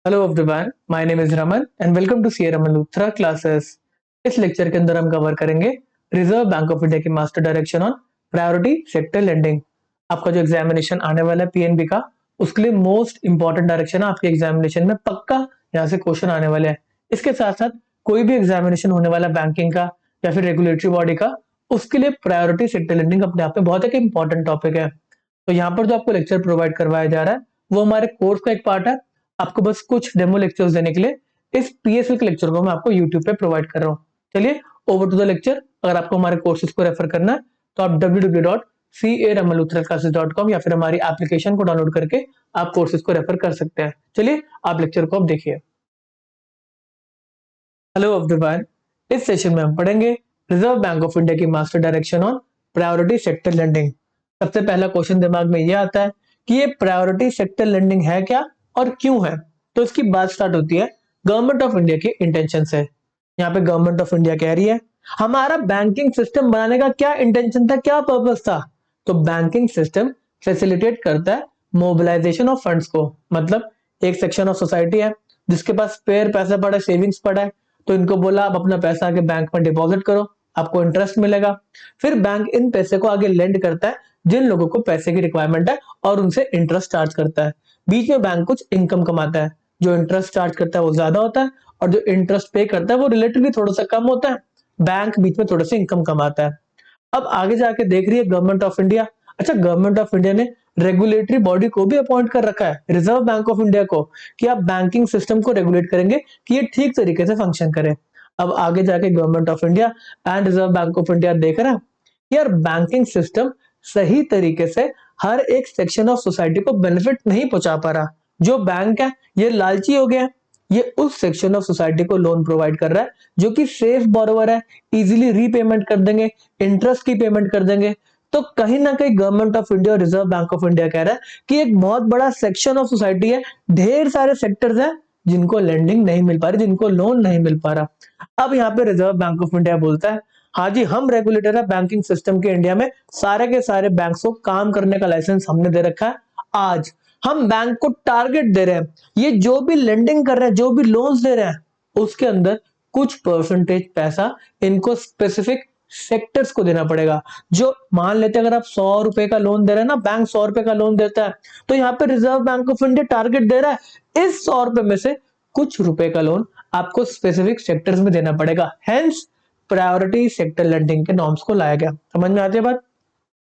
Hello everyone, my name is Raman and welcome to C Raman Luthra classes. इस lecture के अंदर हम कवर करेंगे रिजर्व बैंक ऑफ इंडिया की master direction on priority sector lending. आपका जो एग्जामिनेशन आने वाला है पीएनबी का, उसके लिए मोस्ट इंपॉर्टेंट डायरेक्शन है। आपके एग्जामिनेशन में पक्का यहाँ से क्वेश्चन आने वाले हैं। इसके साथ साथ कोई भी एग्जामिनेशन होने वाला बैंकिंग का या फिर रेगुलेटरी बॉडी का, उसके लिए प्रायोरिटी सेक्टर लेंडिंग अपने आप में बहुत एक इंपॉर्टेंट टॉपिक है। तो यहाँ पर जो आपको लेक्चर प्रोवाइड करवाया जा रहा है वो हमारे कोर्स का एक पार्ट है। आपको बस कुछ डेमो लेक्चर्स देने के लिए इस पीएसएल के लेक्चर को मैं आपको यूट्यूब पे प्रोवाइड कर रहा हूँ। चलिए ओवर टू द लेक्चर। अगर आपको हमारे कोर्सेज को रेफर करना है तो आप www.caramaluthraclasses.com या फिर हमारी एप्लीकेशन को डाउनलोड करके आप कोर्सेज को रेफर कर सकते हैं। चलिए आप लेक्चर को आप देखिए। हेलो एवरीवन, इस सेशन में हम पढ़ेंगे रिजर्व बैंक ऑफ इंडिया की master direction on priority sector lending. सबसे पहला क्वेश्चन दिमाग में यह आता है कि ये प्रायोरिटी सेक्टर लेंडिंग है क्या और क्यों है। तो इसकी बात स्टार्ट होती है गवर्नमेंट ऑफ इंडिया के इंटेंशन से। यहाँ पे गवर्नमेंट ऑफ इंडिया कह रही है हमारा बैंकिंग सिस्टम बनाने का क्या इंटेंशन था, क्या पर्पस था। तो बैंकिंग सिस्टम फैसिलिटेट करता है मोबिलाइजेशन ऑफ फंड्स को। मतलब एक सेक्शन ऑफ सोसाइटी है जिसके पास स्पेयर पैसा पड़ा है, सेविंग्स पड़ा है, तो इनको बोला आप अपना पैसा आगे बैंक में डिपॉजिट करो, आपको इंटरेस्ट मिलेगा। फिर बैंक इन पैसे को आगे लेंड करता है जिन लोगों को पैसे की रिक्वायरमेंट है और उनसे इंटरेस्ट चार्ज करता है। बीच में बैंक कुछ इनकम कमाता है। जो इंटरेस्ट चार्ज करता है वो ज्यादा होता है और जो इंटरेस्ट पे करता है वो रिलेटिवली थोड़ा सा कम होता है। बैंक बीच में थोड़ा सा इनकम कमाता है। अब आगे जाके देख रही है गवर्नमेंट ऑफ इंडिया। अच्छा, गवर्नमेंट ऑफ इंडिया ने रेगुलेटरी बॉडी को भी अपॉइंट कर रखा है, रिजर्व बैंक ऑफ इंडिया को, कि आप बैंकिंग सिस्टम को रेगुलेट करेंगे कि ये ठीक तरीके से फंक्शन करे। अब आगे जाके government of India and reserve bank of India देख रहा है यार बैंकिंग सिस्टम सही तरीके से हर एक सेक्शन ऑफ सोसाइटी को बेनिफिट नहीं पहुंचा पा रहा। जो बैंक है ये लालची हो गया है। ये उस सेक्शन ऑफ सोसाइटी को लोन प्रोवाइड कर रहा है जो कि सेफ बोरोवर है, इजीली रीपेमेंट कर देंगे, इंटरेस्ट की पेमेंट कर देंगे। तो कहीं ना कहीं गवर्नमेंट ऑफ इंडिया और रिजर्व बैंक ऑफ इंडिया कह रहा है कि एक बहुत बड़ा सेक्शन ऑफ सोसाइटी है, ढेर सारे सेक्टर्स हैं जिनको लेंडिंग नहीं मिल पा रही, जिनको लोन नहीं मिल पा रहा। अब यहाँ पे रिजर्व बैंक ऑफ इंडिया बोलता है हाँ जी, हम रेगुलेटर है बैंकिंग सिस्टम के इंडिया में, सारे के सारे बैंक्स को काम करने का लाइसेंस हमने दे रखा है। आज हम बैंक को टारगेट दे रहे हैं, ये जो भी लेंडिंग कर रहे हैं, जो भी लोन्स दे रहे हैं, उसके अंदर कुछ परसेंटेज पैसा इनको स्पेसिफिक सेक्टर्स को देना पड़ेगा। जो मान लेते हैं अगर आप 100 रुपए का लोन दे रहे हैं ना, बैंक 100 रुपए का लोन देता है, तो यहाँ पे Reserve bank of India target दे रहा है इस 100 रुपए में से कुछ रुपए का लोन आपको स्पेसिफिक सेक्टर्स में देना पड़ेगा। हेंस प्रायोरिटी सेक्टर लेंडिंग के नॉर्म्स को लाया गया। समझ में आती है बात।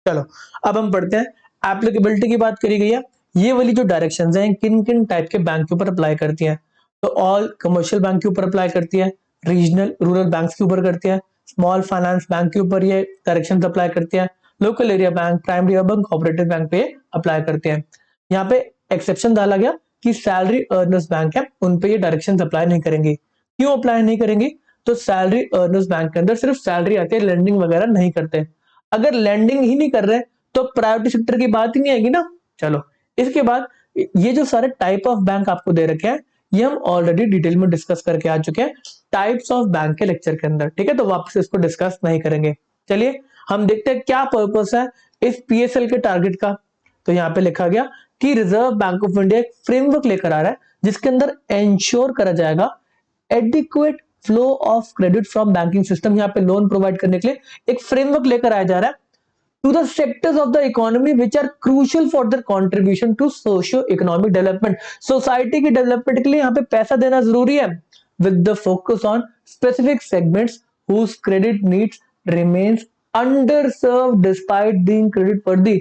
चलो अब हम पढ़ते हैं एप्लीकेबिलिटी की बात करी गई है। ये वाली जो डायरेक्शंस हैं किन किन टाइप के बैंक के ऊपर अप्लाई करती हैं। तो ऑल कमर्शियल बैंक के ऊपर अप्लाई करती है, रीजनल रूरल बैंक्स के ऊपर करती है, स्मॉल फाइनेंस बैंक के ऊपर ये डायरेक्शंस अप्लाई करती है, local area bank, primary urban cooperative bank पे अप्लाई करते हैं। यहाँ पे एक्सेप्शन डाला गया कि सैलरी अर्नर्स बैंक है उन पे ये डायरेक्शंस अप्लाई नहीं करेंगे। क्यों अप्लाई नहीं करेंगे? तो सैलरी अर्नर्स बैंक के अंदर सिर्फ सैलरी आती है, लेंडिंग वगैरह नहीं करते। अगर लैंडिंग ही नहीं कर रहे तो प्रायोरिटी सेक्टर की बात ही नहीं आएगी ना। चलो इसके बाद ये जो सारे टाइप ऑफ बैंक आपको दे रखे हैं ये हम ऑलरेडी डिटेल में डिस्कस करके आ चुके हैं टाइप्स ऑफ बैंक के लेक्चर के अंदर, ठीक है, तो वापस इसको डिस्कस नहीं करेंगे। चलिए हम देखते हैं क्या पर्पस है इस पीएसएल के टारगेट का। तो यहाँ पे लिखा गया कि रिजर्व बैंक ऑफ इंडिया एक फ्रेमवर्क लेकर आ रहा है जिसके अंदर इंश्योर करा जाएगा adequate flow of credit from banking system. यहाँ पे लोन प्रोवाइड करने के लिए एक फ्रेमवर्क लेकर आया जा रहा है to the sectors of the economy which are crucial for their contribution to socio-economic development। Society की डेवलपमेंट के लिए यहाँ पे पैसा देना जरूरी है with the focus on specific segments whose credit needs remains underserved despite being credit worthy।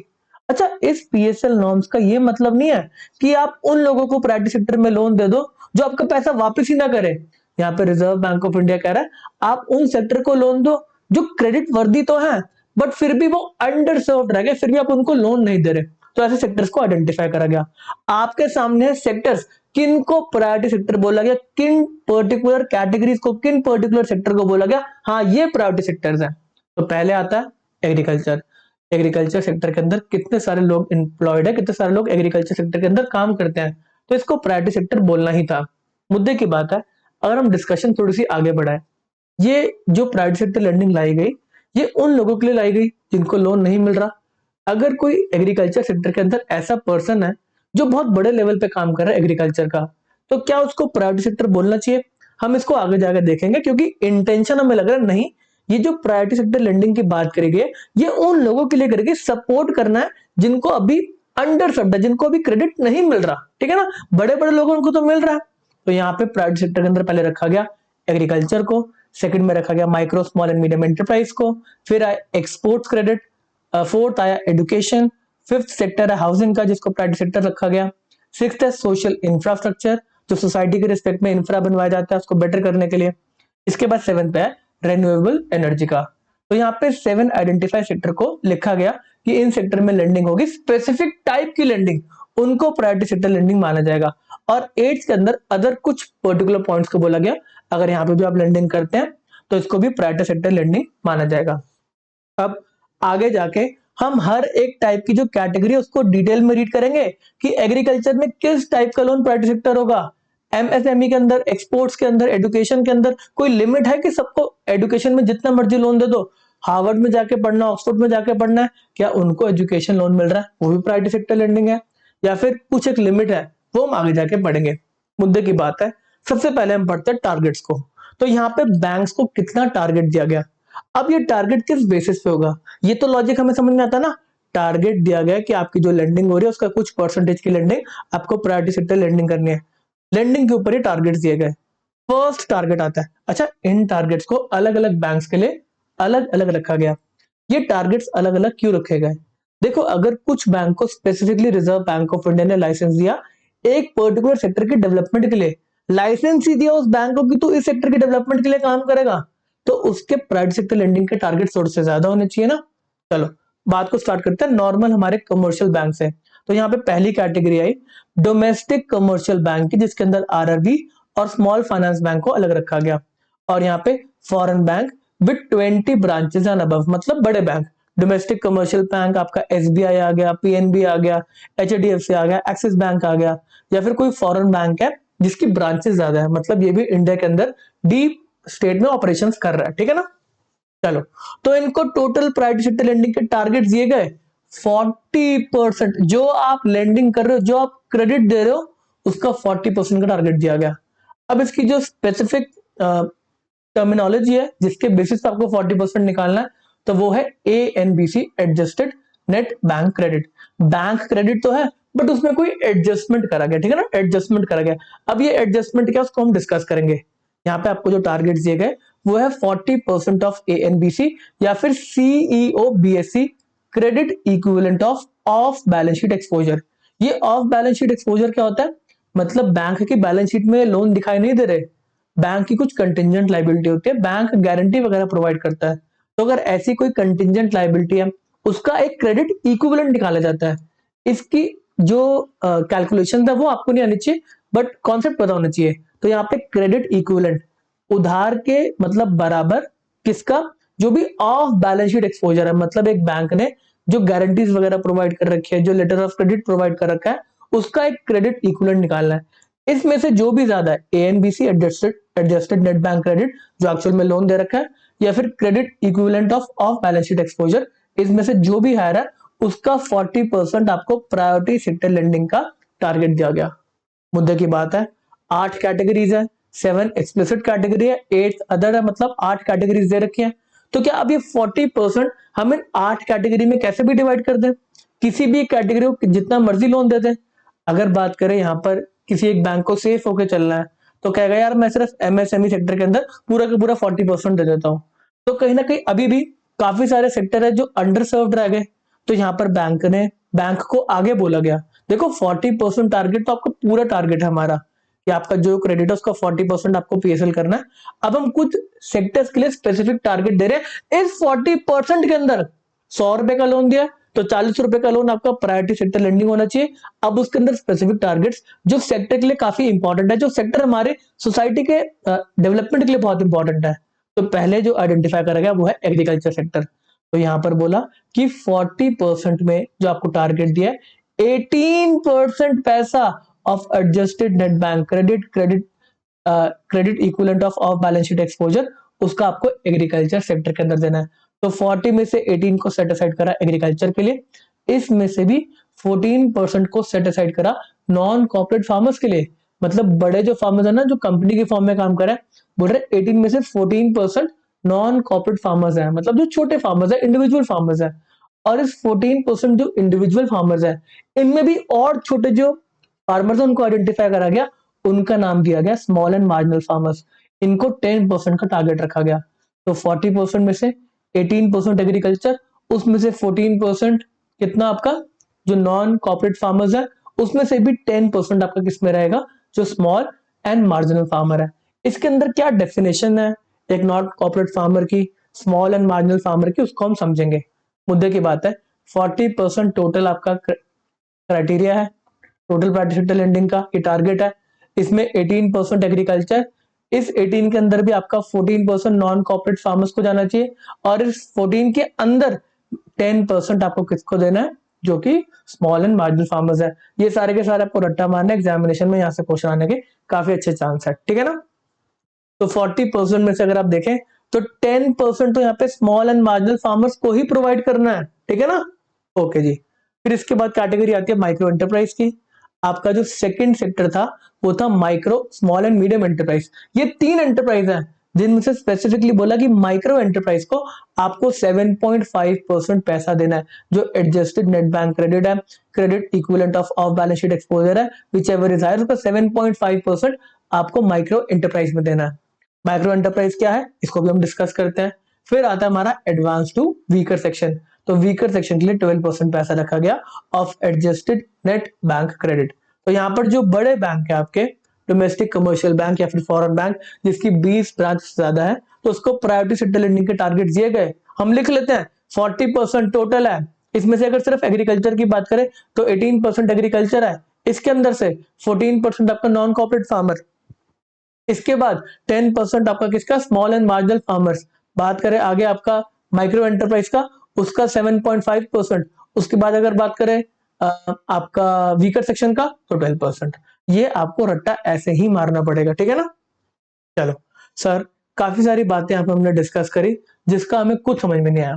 अच्छा, इस पीएसएल नॉर्म्स का ये मतलब नहीं है कि आप उन लोगों को प्राइवेट सेक्टर में लोन दे दो जो आपका पैसा वापस ही ना करे। यहाँ पे रिजर्व बैंक ऑफ इंडिया कह रहा है आप उन सेक्टर को लोन दो जो क्रेडिट वर्दी तो है बट फिर भी वो अंडर सर्व्ड रह गए, फिर भी आप उनको लोन नहीं दे रहे। तो ऐसे सेक्टर्स को आइडेंटिफाई करा गया। आपके सामने सेक्टर्स किन को प्रायोरिटी सेक्टर बोला गया, किन पर्टिकुलर कैटेगरीज को, किन पर्टिकुलर सेक्टर को बोला गया, हाँ ये प्रायोरिटी सेक्टर्स हैं। तो पहले आता है एग्रीकल्चर। एग्रीकल्चर सेक्टर के अंदर कितने सारे लोग एम्प्लॉयड है, कितने सारे लोग एग्रीकल्चर सेक्टर के अंदर काम करते हैं, तो इसको प्रायोरिटी सेक्टर बोलना ही था। मुद्दे की बात है, अगर हम डिस्कशन थोड़ी सी आगे बढ़ाए, ये जो प्राइवेट सेक्टर लैंडिंग लाई गई ये उन लोगों के लिए लाई गई जिनको लोन नहीं मिल रहा। अगर कोई एग्रीकल्चर सेक्टर के अंदर ऐसा पर्सन है जो बहुत बड़े लेवल पे काम कर रहा है एग्रीकल्चर का, तो क्या उसको प्रायोरिटी सेक्टर बोलना चाहिए? हम इसको आगे जाकर देखेंगे, क्योंकि इंटेंशन हमें लग रहा है नहीं, ये जो प्रायोरिटी सेक्टर लेंडिंग की बात करी गई है ये उन लोगों के लिए करके सपोर्ट करना है जिनको अभी अंडर सर्व्ड है, जिनको अभी क्रेडिट नहीं मिल रहा, ठीक है ना। बड़े बड़े लोगों को तो मिल रहा है। तो यहाँ पे प्राइवेट सेक्टर के अंदर पहले रखा गया एग्रीकल्चर को, सेकंड में रखा गया micro small and medium enterprise को, फिर आया एक्सपोर्ट्स क्रेडिट, फोर्थ आया एजुकेशन, फिफ्थ सेक्टर है हाउसिंग का जिसको प्राइवेट सेक्टर रखा गया, सिक्स्थ है सोशल इंफ्रास्ट्रक्चर जो सोसाइटी के रिस्पेक्ट में इंफ्रा बनवाया जाता है उसको बेटर करने के लिए। इसके बाद सेवन पे है रेन्यूएबल एनर्जी का। तो यहाँ पे 7 आइडेंटिफाई सेक्टर को लिखा गया कि इन सेक्टर में लेंडिंग होगी, स्पेसिफिक टाइप की लेंडिंग, उनको प्रायोरिटी सेक्टर लेंडिंग माना जाएगा। और 8 के अंदर अदर कुछ पर्टिकुलर पॉइंट्स को बोला गया, अगर यहाँ पे भी आप लेंडिंग करते हैं तो इसको भी प्रायोरिटी सेक्टर लेंडिंग माना जाएगा। अब आगे जाके हम हर एक टाइप की जो कैटेगरी है उसको डिटेल में रीड करेंगे कि एग्रीकल्चर में किस टाइप का लोन प्रायोरिटी सेक्टर होगा, एमएसएमई के अंदर, एक्सपोर्ट्स के अंदर, एजुकेशन के अंदर। कोई लिमिट है कि सबको एजुकेशन में जितना मर्जी लोन दे दो? हार्वर्ड में जाके पढ़ना, ऑक्सफोर्ड में जाके पढ़ना है, क्या उनको एजुकेशन लोन मिल रहा है? वो भी प्रायोरिटी सेक्टर लेंडिंग है, या फिर कुछ एक लिमिट है? वो हम आगे जाके पढ़ेंगे। मुद्दे की बात है, सबसे पहले हम पढ़ते हैं टारगेट्स को। तो यहाँ पे बैंक्स को कितना टारगेट दिया गया? अब ये टारगेट किस बेसिस पे होगा? ये तो लॉजिक हमें समझ में आता ना। टारगेट दिया गया कि आपकी जो लेंडिंग हो रही है उसका कुछ परसेंटेज की लेंडिंग आपको प्रायोरिटी सेक्टर लेंडिंग करनी है, लेंडिंग के ऊपर ये टारगेट्स दिए गए। फर्स्ट टारगेट आता है। अच्छा, इन टारगेट्स को अलग अलग बैंक्स के लिए अलग अलग रखा गया। ये टारगेट्स अलग अलग क्यों रखे गए? देखो, अगर कुछ बैंक को specifically reserve bank of India ने लाइसेंस दिया एक पर्टिकुलर सेक्टर के डेवलपमेंट के लिए, लाइसेंस ही दिया उस बैंक को कि तू इस सेक्टर के डेवलपमेंट के लिए काम करेगा, तो उसके प्राइवेट सेक्टर लेंडिंग के टारगेट थोड़े से ज्यादा होने चाहिए ना। चलो बात को स्टार्ट करते हैं। नॉर्मल हमारे कमर्शियल बैंक है, तो यहाँ पे पहली कैटेगरी आई डोमेस्टिक कमर्शियल बैंक की, जिसके अंदर आरआरबी और स्मॉल फाइनेंस बैंक को अलग रखा गया। और यहाँ पे foreign bank with 20 branches and above, मतलब बड़े बैंक। डोमेस्टिक कमर्शियल बैंक आपका एसबीआई आ गया, पीएनबी आ गया, एचडीएफसी आ गया, एक्सिस बैंक आ गया, या फिर कोई फॉरेन बैंक है जिसकी ब्रांचेस ज्यादा है, मतलब ये भी इंडिया के अंदर डीप स्टेट में ऑपरेशंस कर रहा है, ठीक है ना। चलो, तो इनको टोटल प्राइवेट सेक्टर लेंडिंग के टारगेट दिए गए 40%। जो आप लेंडिंग कर रहे हो, जो आप क्रेडिट दे रहे हो, उसका 40% का टारगेट दिया गया। अब इसकी जो स्पेसिफिक टर्मिनोलॉजी है जिसके बेसिस पे आपको 40% निकालना है, तो वो है ANBC, adjusted net bank credit. Bank credit तो है बट उसमें कोई एडजस्टमेंट करा गया, ठीक है ना, एडजस्टमेंट करा गया। अब ये एडजस्टमेंट क्या, उसको हम डिस्कस करेंगे। यहाँ पे आपको जो टारगेट दिए गए वो है 40% ऑफ एएनबीसी या फिर CEO BSc credit equivalent of balance sheet exposure. ये ऑफ बैलेंस शीट एक्सपोजर क्या होता है? मतलब बैंक की बैलेंस शीट में लोन दिखाई नहीं दे रहे, बैंक की कुछ कंटिजेंट लाइबिलिटी होती है, बैंक गारंटी वगैरह प्रोवाइड करता है। तो अगर ऐसी कोई कंटिजेंट लाइबिलिटी है, उसका एक क्रेडिट इक्विवेलेंट निकाला जाता है। इसकी जो कैलकुलेशन है वो आपको नहीं आनी चाहिए, बट कॉन्सेप्ट पता होना चाहिए। तो यहाँ पे क्रेडिट इक्विवेलेंट, उधार के मतलब बराबर, किसका? जो भी ऑफ बैलेंस शीट एक्सपोजर है, मतलब एक बैंक ने जो गारंटीज वगैरह प्रोवाइड कर रखी है, जो लेटर ऑफ क्रेडिट प्रोवाइड कर रखा है, उसका एक क्रेडिट इक्विवेलेंट निकालना है। इसमें से जो भी ज्यादा है, ANBC, adjusted net bank credit जो एक्चुअल में लोन दे रखा है, या फिर credit equivalent of balance sheet exposure, इसमें से जो भी हायर है उसका 40% आपको प्रायोरिटी सेक्टर लेंडिंग का टारगेट दिया गया। मुद्दे की बात है, 8 कैटेगरीज है, 7 एक्सप्लिसिट कैटेगरी है, 8 अदर है, मतलब 8 कैटेगरीज दे रखी है। तो क्या अब ये 40% हम इन 8 कैटेगरी में कैसे भी डिवाइड कर दें? किसी भी कैटेगरी को जितना मर्जी लोन दे दें? अगर बात करें यहाँ पर किसी एक बैंक को सेफ होकर चलना है, तो कहेगा यार मैं सिर्फ एमएसएमई सेक्टर के अंदर पूरा का पूरा 40% दे देता हूँ। तो कहीं ना कहीं अभी भी काफी सारे सेक्टर है जो अंडर सर्व्ड रह गए। तो यहाँ पर बैंक को आगे बोला गया, देखो 40% टारगेट तो आपका पूरा टारगेट है हमारा कि आपका जो क्रेडिट है उसका 40% आपको पीएसएल करना है। अब हम कुछ सेक्टर्स के लिए स्पेसिफिक टारगेट दे रहे हैं। इस 40% के अंदर 100 रुपए का लोन दिया तो 40 रुपए का लोन आपका प्रायोरिटी सेक्टर लेंडिंग होना चाहिए। अब उसके अंदर स्पेसिफिक टारगेट्स जो सेक्टर के लिए काफी इंपॉर्टेंट है, जो सेक्टर हमारे सोसाइटी के डेवलपमेंट के लिए बहुत इंपॉर्टेंट है। तो पहले जो आइडेंटिफाई करा गया वो है एग्रीकल्चर सेक्टर। तो यहां पर बोला कि 40% में जो आपको टारगेट दिया है, 18% पैसा of adjusted net bank credit equivalent of balance sheet exposure, उसका आपको एग्रीकल्चर सेक्टर के अंदर देना है। तो 40 में से 18 को सेट असाइड करा एग्रीकल्चर के लिए, इसमें से भी 14% को सेट असाइड करा नॉन कॉर्पोरेट फार्मर्स के लिए। मतलब बड़े जो फार्मर्स है ना, जो कंपनी के फॉर्म में काम कर रहे हैं, बोल रहे 18 में से 14% नॉन कॉर्पोरेट फार्मर्स है, मतलब जो छोटे फार्मर्स है, इंडिविजुअल फार्मर्स है। और इस 14% जो इंडिविजुअल फार्मर्स है, इनमें भी और छोटे जो फार्मर्स है उनको आइडेंटिफाई करा गया, उनका नाम दिया गया स्मॉल एंड मार्जिनल फार्मर्स। इनको 10% का टारगेट रखा गया। तो 40% में से 18% एग्रीकल्चर, उसमें से 14% कितना आपका जो नॉन कॉर्पोरेट फार्मर्स है, उसमें से भी 10% आपका किसमें रहेगा, जो स्मॉल एंड मार्जिनल फार्मर है। इसके अंदर क्या डेफिनेशन है एक नॉन कॉर्पोरेट फार्मर की, स्मॉल एंड मार्जिनल फार्मर की, उसको हम समझेंगे। मुद्दे की बात है, 40% टोटल आपका क्राइटेरिया है, टोटल प्राइवेट लेंडिंग का ये टारगेट है। इसमें 18% एग्रीकल्चर, इस 18 के अंदर भी आपका 14% नॉन कॉर्पोरेट फार्मर्स को जाना चाहिए, और इस 14 के अंदर 10% आपको किसको देना है, जो कि स्मॉल एंड मार्जिनल फार्मर्स है। ये सारे के सारे आपको रट्टा मारना एग्जामिनेशन में, यहाँ से क्वेश्चन आने के काफी अच्छे चांस है, ठीक है ना। तो 40% में से अगर आप देखें तो 10% तो यहाँ पे स्मॉल एंड मार्जिनल फार्मर्स को ही प्रोवाइड करना है, ठीक है ना। ओके जी। फिर इसके बाद कैटेगरी आती है माइक्रो एंटरप्राइज की। आपका जो सेकंड सेक्टर था वो था micro, small and medium enterprise. ये 3 एंटरप्राइज है जिनमें से स्पेसिफिकली बोला कि माइक्रो एंटरप्राइज को आपको 7.5% पैसा देना है, जो एडजस्टेड नेट बैंक क्रेडिट है, credit equivalent of balance sheet exposure है, विच एवर इज हायर, उसका 7.5% आपको माइक्रो एंटरप्राइज में देना है। माइक्रो एंटरप्राइज क्या है, इसको भी हम डिस्कस करते हैं। फिर आता है हमारा एडवांस टू वीकर सेक्शन। तो वीकर सेक्शन के लिए 12% पैसा रखा गया of adjusted net bank credit. तो यहाँ पर जो बड़े बैंक है आपके, डोमेस्टिक कमर्शियल बैंक या फिर फॉरेन बैंक, जिसकी 20 ब्रांच से ज्यादा है, तो उसको प्रायोरिटी सेक्टर लेंडिंग के टारगेट दिए गए। हम लिख लेते हैं 40% टोटल है। इसमें से अगर सिर्फ एग्रीकल्चर की बात करें तो 18% एग्रीकल्चर है, इसके अंदर से 14% आपका नॉन कॉर्पोरेट फार्मर, इसके बाद 10% आपका किसका, स्मॉल एंड मार्जिनल फार्मर्स। बात करें आगे आपका माइक्रो एंटरप्राइज का, उसका 7.5%। उसके बाद अगर बात करें आपका वीकर सेक्शन का, तो 12%। ये आपको रट्टा ऐसे ही मारना पड़ेगा, ठीक है ना। चलो सर, काफी सारी बातें यहाँ पे हमने डिस्कस करी जिसका हमें कुछ समझ में नहीं आया।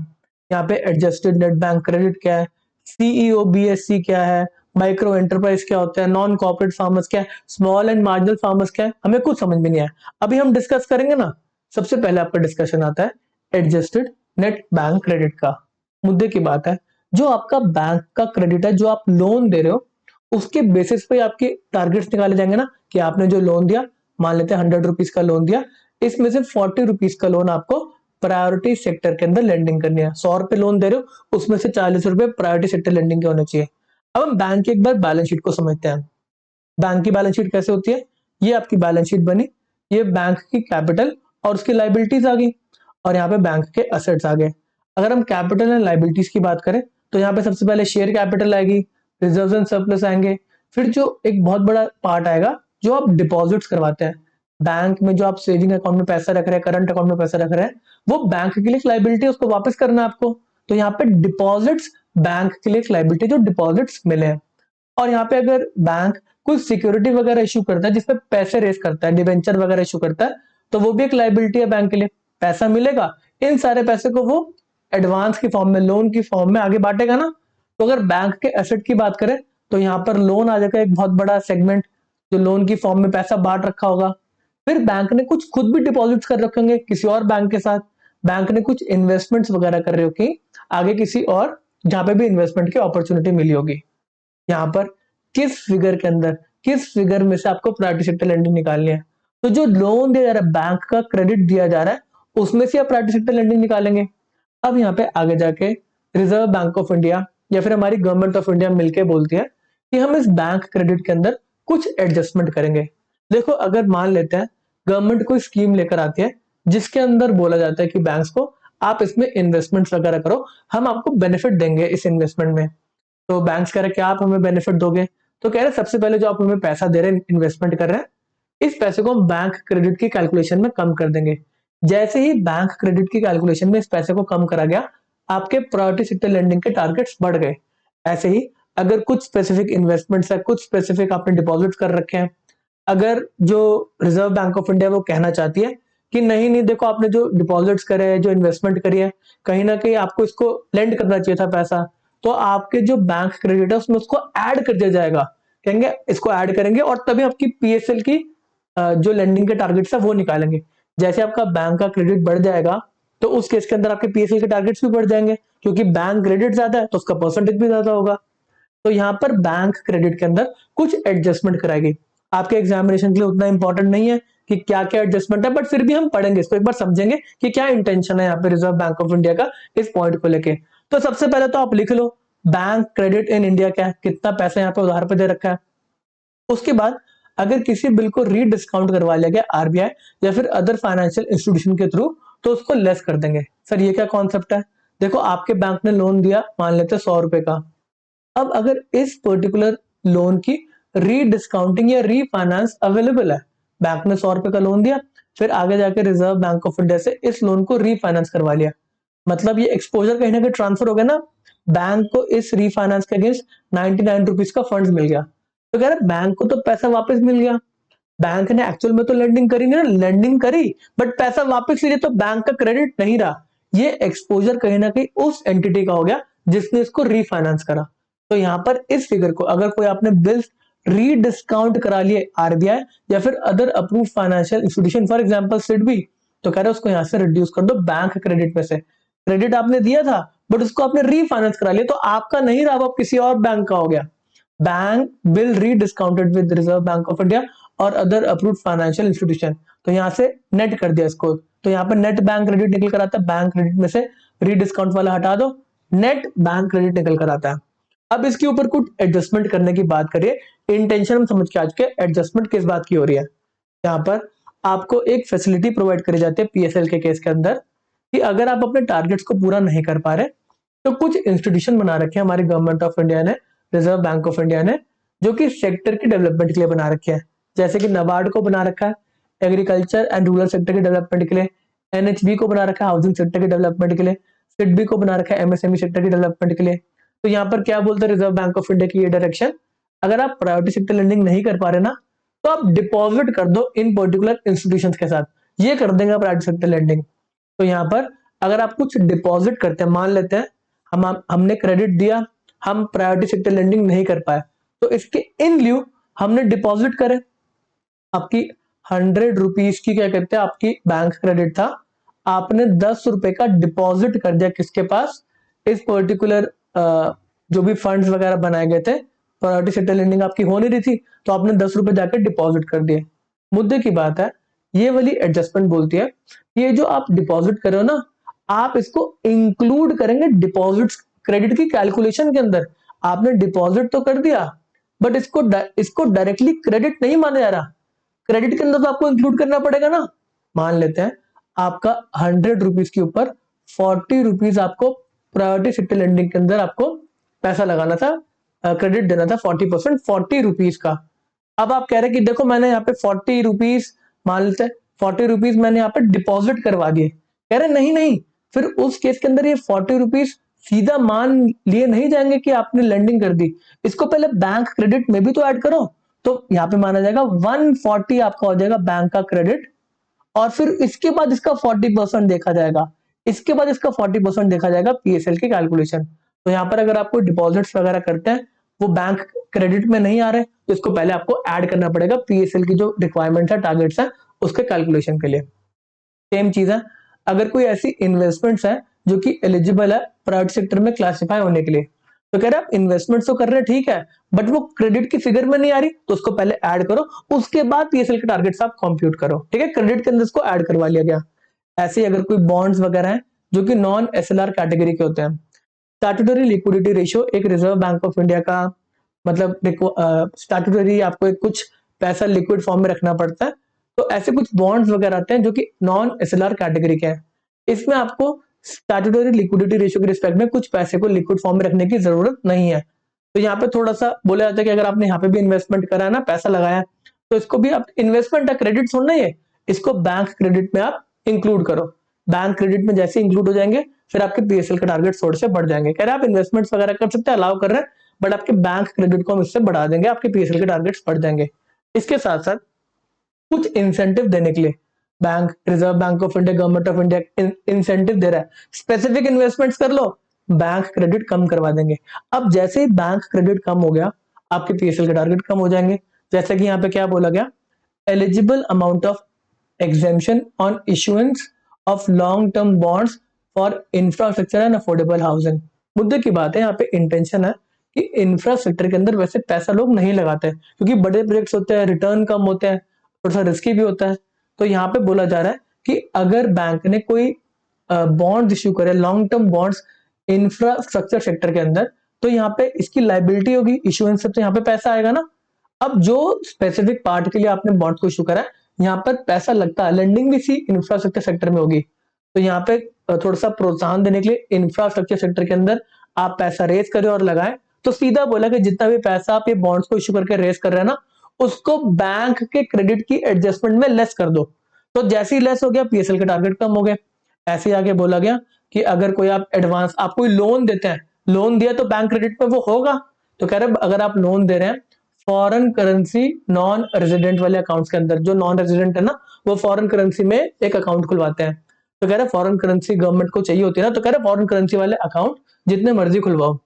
यहाँ पे एडजस्टेड नेट बैंक क्रेडिट क्या है, सीईओ बीएससी क्या है, माइक्रो एंटरप्राइज क्या होता है, नॉन कॉर्पोरेट फार्मर्स क्या है, स्मॉल एंड मार्जिनल फार्मर्स क्या है, हमें कुछ समझ में नहीं आया। अभी हम डिस्कस करेंगे ना। सबसे पहले आपका डिस्कशन आता है एडजस्टेड नेट बैंक क्रेडिट का। मुद्दे की बात है, जो आपका बैंक का क्रेडिट है, जो आप लोन दे रहे हो, उसके बेसिस पे आपके टारगेट्स निकाले जाएंगे ना, कि आपने जो लोन दिया, मान लेते हैं 100 रुपीज का लोन दिया, इसमें से 40 रुपीज का लोन आपको प्रायोरिटी सेक्टर के अंदर लेंडिंग करनी है। 100 रुपए लोन दे रहे हो, उसमें से 40 रुपए प्रायोरिटी सेक्टर लेंडिंग के होने चाहिए। अब हम बैंक की एक बार बैलेंस शीट को समझते हैं। बैंक की बैलेंस शीट कैसे होती है, ये आपकी बैलेंस शीट बनी, ये बैंक की कैपिटल और उसकी लाइबिलिटीज आ गई, और यहाँ पे बैंक के असेट्स आ गए। अगर हम कैपिटल एंड लाइबिलिटीज की बात करें तो यहाँ पे सबसे पहले शेयर कैपिटल आएगी, रिजर्व एंड सरप्लस आएंगे, फिर जो एक बहुत बड़ा पार्ट आएगा जो आप डिपॉजिट्स करवाते हैं बैंक में, जो आप सेविंग अकाउंट में पैसा रख रहे हैं, करंट अकाउंट में पैसा रख रहे हैं, वो बैंक के लिए एक लाइबिलिटी है, उसको वापस करना है आपको। तो यहाँ पे डिपॉजिट्स बैंक के लिए एक लाइबिलिटी, जो डिपॉजिट्स मिले हैं। और यहाँ पे अगर बैंक कुछ सिक्योरिटी वगैरह इशू करता है जिसपे पैसे रेस करता है, डिवेंचर वगैरह इशू करता है, तो वो भी एक लाइबिलिटी है बैंक के लिए। पैसा मिलेगा, इन सारे पैसे को वो एडवांस की फॉर्म में, लोन की फॉर्म में आगे बांटेगा ना। तो अगर बैंक के एसेट की बात करें तो यहाँ पर लोन आ जाएगा, एक बहुत बड़ा सेगमेंट, जो लोन की फॉर्म में पैसा बांट रखा होगा। फिर बैंक ने कुछ खुद भी डिपॉजिट्स कर रखेंगे किसी और बैंक के साथ, बैंक ने कुछ इन्वेस्टमेंट्स वगैरह कर रही होगी आगे किसी और, जहां पे भी इन्वेस्टमेंट की अपॉर्चुनिटी मिली होगी। यहाँ पर किस फिगर के अंदर, किस फिगर में से आपको प्रायोरिटी सेक्टर लेंडिंग निकालनी है। तो जो लोन दिया जा रहा है, बैंक का क्रेडिट दिया जा रहा है, उसमें से आप प्रायोरिटी सेक्टर लेंडिंग निकालेंगे। अब यहाँ पे आगे जाके रिजर्व बैंक ऑफ इंडिया या फिर हमारी गवर्नमेंट ऑफ इंडिया मिलके बोलती है कि हम इस बैंक क्रेडिट के अंदर कुछ एडजस्टमेंट करेंगे। देखो, अगर मान लेते हैं गवर्नमेंट कोई स्कीम लेकर आती है जिसके अंदर बोला जाता है कि बैंक्स को आप इसमें इन्वेस्टमेंट वगैरह करो, हम आपको बेनिफिट देंगे इस इन्वेस्टमेंट में। तो बैंक्स कह रहे क्या आप हमें बेनिफिट दोगे, तो कह रहे सबसे पहले जो आप हमें पैसा दे रहे हैं, इन्वेस्टमेंट कर रहे हैं, इस पैसे को हम बैंक क्रेडिट की कैलकुलेशन में कम कर देंगे। जैसे ही बैंक क्रेडिट की कैलकुलेशन में इस पैसे को कम करा गया, आपके प्रायोरिटी सेक्टर लेंडिंग के टारगेट्स बढ़ गए। ऐसे ही अगर कुछ स्पेसिफिक इन्वेस्टमेंट्स है, कुछ स्पेसिफिक आपने डिपॉजिट कर रखे हैं, अगर जो रिजर्व बैंक ऑफ इंडिया वो कहना चाहती है कि नहीं नहीं देखो, आपने जो डिपॉजिट्स करे हैं, जो इन्वेस्टमेंट करी है, कहीं ना कहीं आपको इसको लेंड करना चाहिए था पैसा, तो आपके जो बैंक क्रेडिट है उसमें उसको ऐड कर दिया जाएगा। कहेंगे इसको ऐड करेंगे और तभी आपकी पीएसएल की जो लेंडिंग के टारगेट्स है वो निकालेंगे। जैसे आपका बैंक का क्रेडिट बढ़ जाएगा तो उस केस के अंदर आपके पीएसएल के टारगेट्स भी बढ़ जाएंगे, क्योंकि बैंक क्रेडिट ज्यादा है तो उसका परसेंटेज भी ज्यादा होगा। तो यहाँ पर बैंक क्रेडिट के अंदर कुछ एडजस्टमेंट कराएगी। आपके एग्जामिनेशन के लिए उतना इंपॉर्टेंट नहीं है कि क्या क्या एडजस्टमेंट है, बट फिर भी हम पढ़ेंगे इसको, एक बार समझेंगे कि क्या इंटेंशन है यहाँ पे रिजर्व बैंक ऑफ इंडिया का इस पॉइंट को लेके। तो सबसे पहले तो आप लिख लो बैंक क्रेडिट इन इंडिया क्या है, कितना पैसा यहाँ पे उधार पे दे रखा है। उसके बाद अगर किसी बिल को रीडिस्काउंट करवा लिया गया आरबीआई या फिर अदर फाइनेंशियल इंस्टीट्यूशन के थ्रू तो उसको लेस कर देंगे। सर ये क्या कॉन्सेप्ट है? देखो आपके बैंक ने लोन दिया, मान लेते 100 रुपए का। अब अगर इस पर्टिकुलर लोन की रीडिस्काउंटिंग या रीफाइनेंस अवेलेबल है, बैंक ने 100 रुपए का लोन दिया, फिर आगे जाके रिजर्व बैंक ऑफ इंडिया से इस लोन को रीफाइनेंस करवा लिया, मतलब ये एक्सपोजर कहीं ना कहीं ट्रांसफर हो गया ना, बैंक को इस रीफाइनेंस के अगेंस्ट 99 रुपीज का फंड मिल गया। तो कह रहे बैंक को तो पैसा वापस मिल गया, बैंक ने एक्चुअल में तो लेंडिंग करी नहीं ना, लेंडिंग करी बट पैसा वापस लिए तो बैंक का क्रेडिट नहीं रहा, ये एक्सपोजर कहीं ना कहीं उस एंटिटी का हो गया जिसने इसको रीफाइनेंस करा। तो यहाँ पर इस फिगर को अगर कोई आपने बिल्स रीडिस्काउंट करा लिए आरबीआई या फिर other approve financial institution for example SIDBI, तो कह रहे उसको यहाँ से रिड्यूस कर दो बैंक क्रेडिट में से। क्रेडिट आपने दिया था बट उसको आपने रीफाइनेंस करा लिया तो आपका नहीं रहा, अब किसी और बैंक का हो गया। Bank bill rediscounted with Reserve bank of India और अदर अप्रूव्ड फाइनेंशियल इंस्टीट्यूशन, तो यहाँ से नेट कर दिया इसको, तो यहाँ पर नेट बैंक क्रेडिट निकल कर आता है, बैंक क्रेडिट में से रीडिस्काउंट वाला हटा दो, नेट बैंक क्रेडिट निकल कर आता है। अब इसके ऊपर कुछ एडजस्टमेंट करने की बात करिए, इंटेंशन हम समझ के आज के एडजस्टमेंट किस बात की हो रही है। यहाँ पर आपको एक फैसिलिटी प्रोवाइड करी जाती है पीएसएल के केस के अंदर कि अगर आप अपने टारगेट्स को पूरा नहीं कर पा रहे तो कुछ इंस्टीट्यूशन बना रखे हैं हमारी गवर्नमेंट ऑफ इंडिया ने, रिजर्व बैंक ऑफ इंडिया ने, जो कि सेक्टर की डेवलपमेंट के लिए बना रखे हैं। जैसे कि नाबार्ड को बना रखा है एग्रीकल्चर एंड रूरल सेक्टर के डेवलपमेंट के लिए, एनएचबी को बना रखा है हाउसिंग सेक्टर के डेवलपमेंट के लिए, सिडबी को बना रखा है एमएसएमई सेक्टर के डेवलपमेंट के लिए। तो यहाँ पर क्या बोलते हैं रिजर्व बैंक ऑफ इंडिया की ये डायरेक्शन, अगर आप प्रायोरिटी सेक्टर लेंडिंग नहीं कर पा रहे ना तो आप डिपॉजिट कर दो इन पर्टिकुलर इंस्टीट्यूशंस के साथ, ये कर देंगे प्रायोरिटी सेक्टर लेंडिंग। तो यहाँ पर अगर आप कुछ डिपॉजिट करते हैं, मान लेते हैं हमने क्रेडिट दिया, हम प्रायोरिटी सेक्टर लेंडिंग नहीं कर पाए, तो इसके इन ल्यू हमने डिपॉजिट करे, आपकी 100 रुपीज की क्या कहते हैं आपकी बैंक क्रेडिट था, आपने 10 रुपए का डिपॉजिट कर दिया किसके पास, इस पर्टिकुलर जो भी फंड्स वगैरह बनाए गए थे, प्रायोरिटी सेक्टर लेंडिंग आपकी हो नहीं रही थी तो आपने 10 रुपए जाकर डिपॉजिट कर दिए। मुद्दे की बात है, ये वाली एडजस्टमेंट बोलती है ये जो आप डिपॉजिट कर रहे हो ना, आप इसको इंक्लूड करेंगे डिपॉजिट क्रेडिट की कैलकुलेशन के अंदर। आपने डिपॉजिट तो कर दिया बट इसको डायरेक्टली क्रेडिट नहीं माना जा रहा, क्रेडिट के अंदर तो आपको इंक्लूड करना पड़ेगा ना। मान लेते हैं आपका 100 रुपीज के ऊपर 40 रुपीज आपको प्रायोरिटी सेक्टर लेंडिंग के अंदर आपको पैसा लगाना था, क्रेडिट देना था 40%, 40 रुपीज का। अब आप कह रहे कि देखो मैंने यहाँ पे 40 रुपीज, मान लेते हैं 40 रुपीज मैंने यहाँ पे डिपॉजिट करवा दिए, कह रहे नहीं नहीं, फिर उस केस के अंदर ये 40 रुपीज सीधा मान लिए नहीं जाएंगे कि आपने लेंडिंग कर दी, इसको पहले बैंक क्रेडिट में भी तो ऐड करो। तो यहाँ पे माना जाएगा 140 आपका हो जाएगा बैंक का क्रेडिट, और फिर इसके बाद इसका 40% देखा जाएगा, इसके बाद इसका 40% देखा जाएगा पीएसएल की कैलकुलेशन। तो यहाँ पर अगर आपको डिपॉजिट्स वगैरह करते हैं वो बैंक क्रेडिट में नहीं आ रहे तो इसको पहले आपको ऐड करना पड़ेगा पीएसएल की जो रिक्वायरमेंट है, टारगेट्स है, उसके कैलकुलेशन के लिए। सेम चीज है अगर कोई ऐसी इन्वेस्टमेंट्स है जो कि एलिजिबल है प्राइवेट सेक्टर में क्लासिफाई होने के लिए, तो कह रहे आप इन्वेस्टमेंट तो कर रहे हैं ठीक है बट वो क्रेडिट की फिगर में नहीं आ रही तो उसको पहले ऐड करो, उसके बाद पीएसएल के टारगेट्स आप कंप्यूट करो, ठीक है, क्रेडिट के अंदर इसको ऐड करवा लिया गया। ऐसे ही अगर कोई बॉन्ड्स वगैरह हैं जो कि नॉन एसएलआर कैटेगरी के होते हैं, स्टैट्यूटरी लिक्विडिटी रेशियो एक रिजर्व बैंक ऑफ इंडिया का, मतलब स्टैट्यूटरी आपको एक कुछ पैसा लिक्विड फॉर्म में रखना पड़ता है, तो ऐसे कुछ बॉन्ड्स वगैरह आते हैं जो कि नॉन एसएलआर कैटेगरी के हैं, इसमें आपको स्टैट्यूटरी लिक्विडिटी रेशियो के रिस्पेक्ट में कुछ पैसे को लिक्विड फॉर्म में रखने की जरूरत नहीं है। तो यहाँ पे थोड़ा सा बोला जाता है कि अगर आपने यहाँ पे भी इन्वेस्टमेंट करा है ना, पैसा लगाया, तो इसको भी आप इन्वेस्टमेंट है, क्रेडिट थोड़ा नहीं है, इसको बैंक क्रेडिट में आप इंक्लूड करो। बैंक क्रेडिट में जैसे इंक्लूड हो जाएंगे फिर आपके पीएसएल के टारगेट थोड़े से बढ़ जाएंगे। कह रहे आप इन्वेस्टमेंट्स वगैरह कर सकते हैं, अलाउ कर रहे हैं, बट आपके बैंक क्रेडिट को हम इससे बढ़ा देंगे, आपके पीएसएल के टारगेट्स बढ़ जाएंगे। इसके साथ साथ कुछ इंसेंटिव देने के लिए bank, Reserve bank of India, government of India incentive दे रहा है, स्पेसिफिक इन्वेस्टमेंट्स कर लो, बैंक क्रेडिट कम करवा देंगे। अब जैसे ही बैंक क्रेडिट कम हो गया, आपके पीएसएल के टारगेट कम हो जाएंगे। जैसे कि यहाँ पे क्या बोला गया, eligible amount of exemption on issuance of long term bonds for infrastructure and affordable housing. मुद्दे की बात है, यहाँ पे इंटेंशन है कि इंफ्रास्ट्रक्चर के अंदर वैसे पैसा लोग नहीं लगाते क्योंकि बड़े प्रोजेक्ट्स होते हैं, रिटर्न कम होते हैं, थोड़ा सा रिस्की भी होता है। तो यहाँ पे बोला जा रहा है कि अगर बैंक ने कोई बॉन्ड इश्यू करे, long term bonds infrastructure sector के अंदर, तो यहाँ पे इसकी लाइबिलिटी होगी, इशुएंस से तो यहाँ पे पैसा आएगा ना। अब जो स्पेसिफिक पार्ट के लिए आपने बॉन्ड को इशू करा है, यहाँ पर पैसा लगता है, लेंडिंग भी इसी इंफ्रास्ट्रक्चर सेक्टर में होगी। तो यहाँ पे थोड़ा सा प्रोत्साहन देने के लिए इंफ्रास्ट्रक्चर सेक्टर के अंदर आप पैसा रेज करें और लगाएं। तो सीधा बोला कि जितना भी पैसा आप ये बॉन्ड्स को इशू करके रेज कर रहे हैं ना, उसको बैंक के क्रेडिट की एडजस्टमेंट में लेस कर दो। तो जैसे ही लेस हो गया, पीएसएल के टारगेट कम हो गए। ऐसे ही आगे बोला गया कि अगर कोई आप एडवांस, आप कोई लोन देते हैं, लोन दिया तो बैंक क्रेडिट पे वो होगा। तो कह रहे अगर आप लोन दे रहे हैं फॉरेन करेंसी नॉन रेजिडेंट वाले अकाउंट्स के अंदर, जो नॉन रेजिडेंट है ना वो फॉरेन करेंसी में एक अकाउंट खुलवाते हैं। तो कह रहे फॉरेन करेंसी गवर्नमेंट को चाहिए होती है ना, तो कह रहे फॉरेन करेंसी वाले अकाउंट जितने मर्जी खुलवाओ।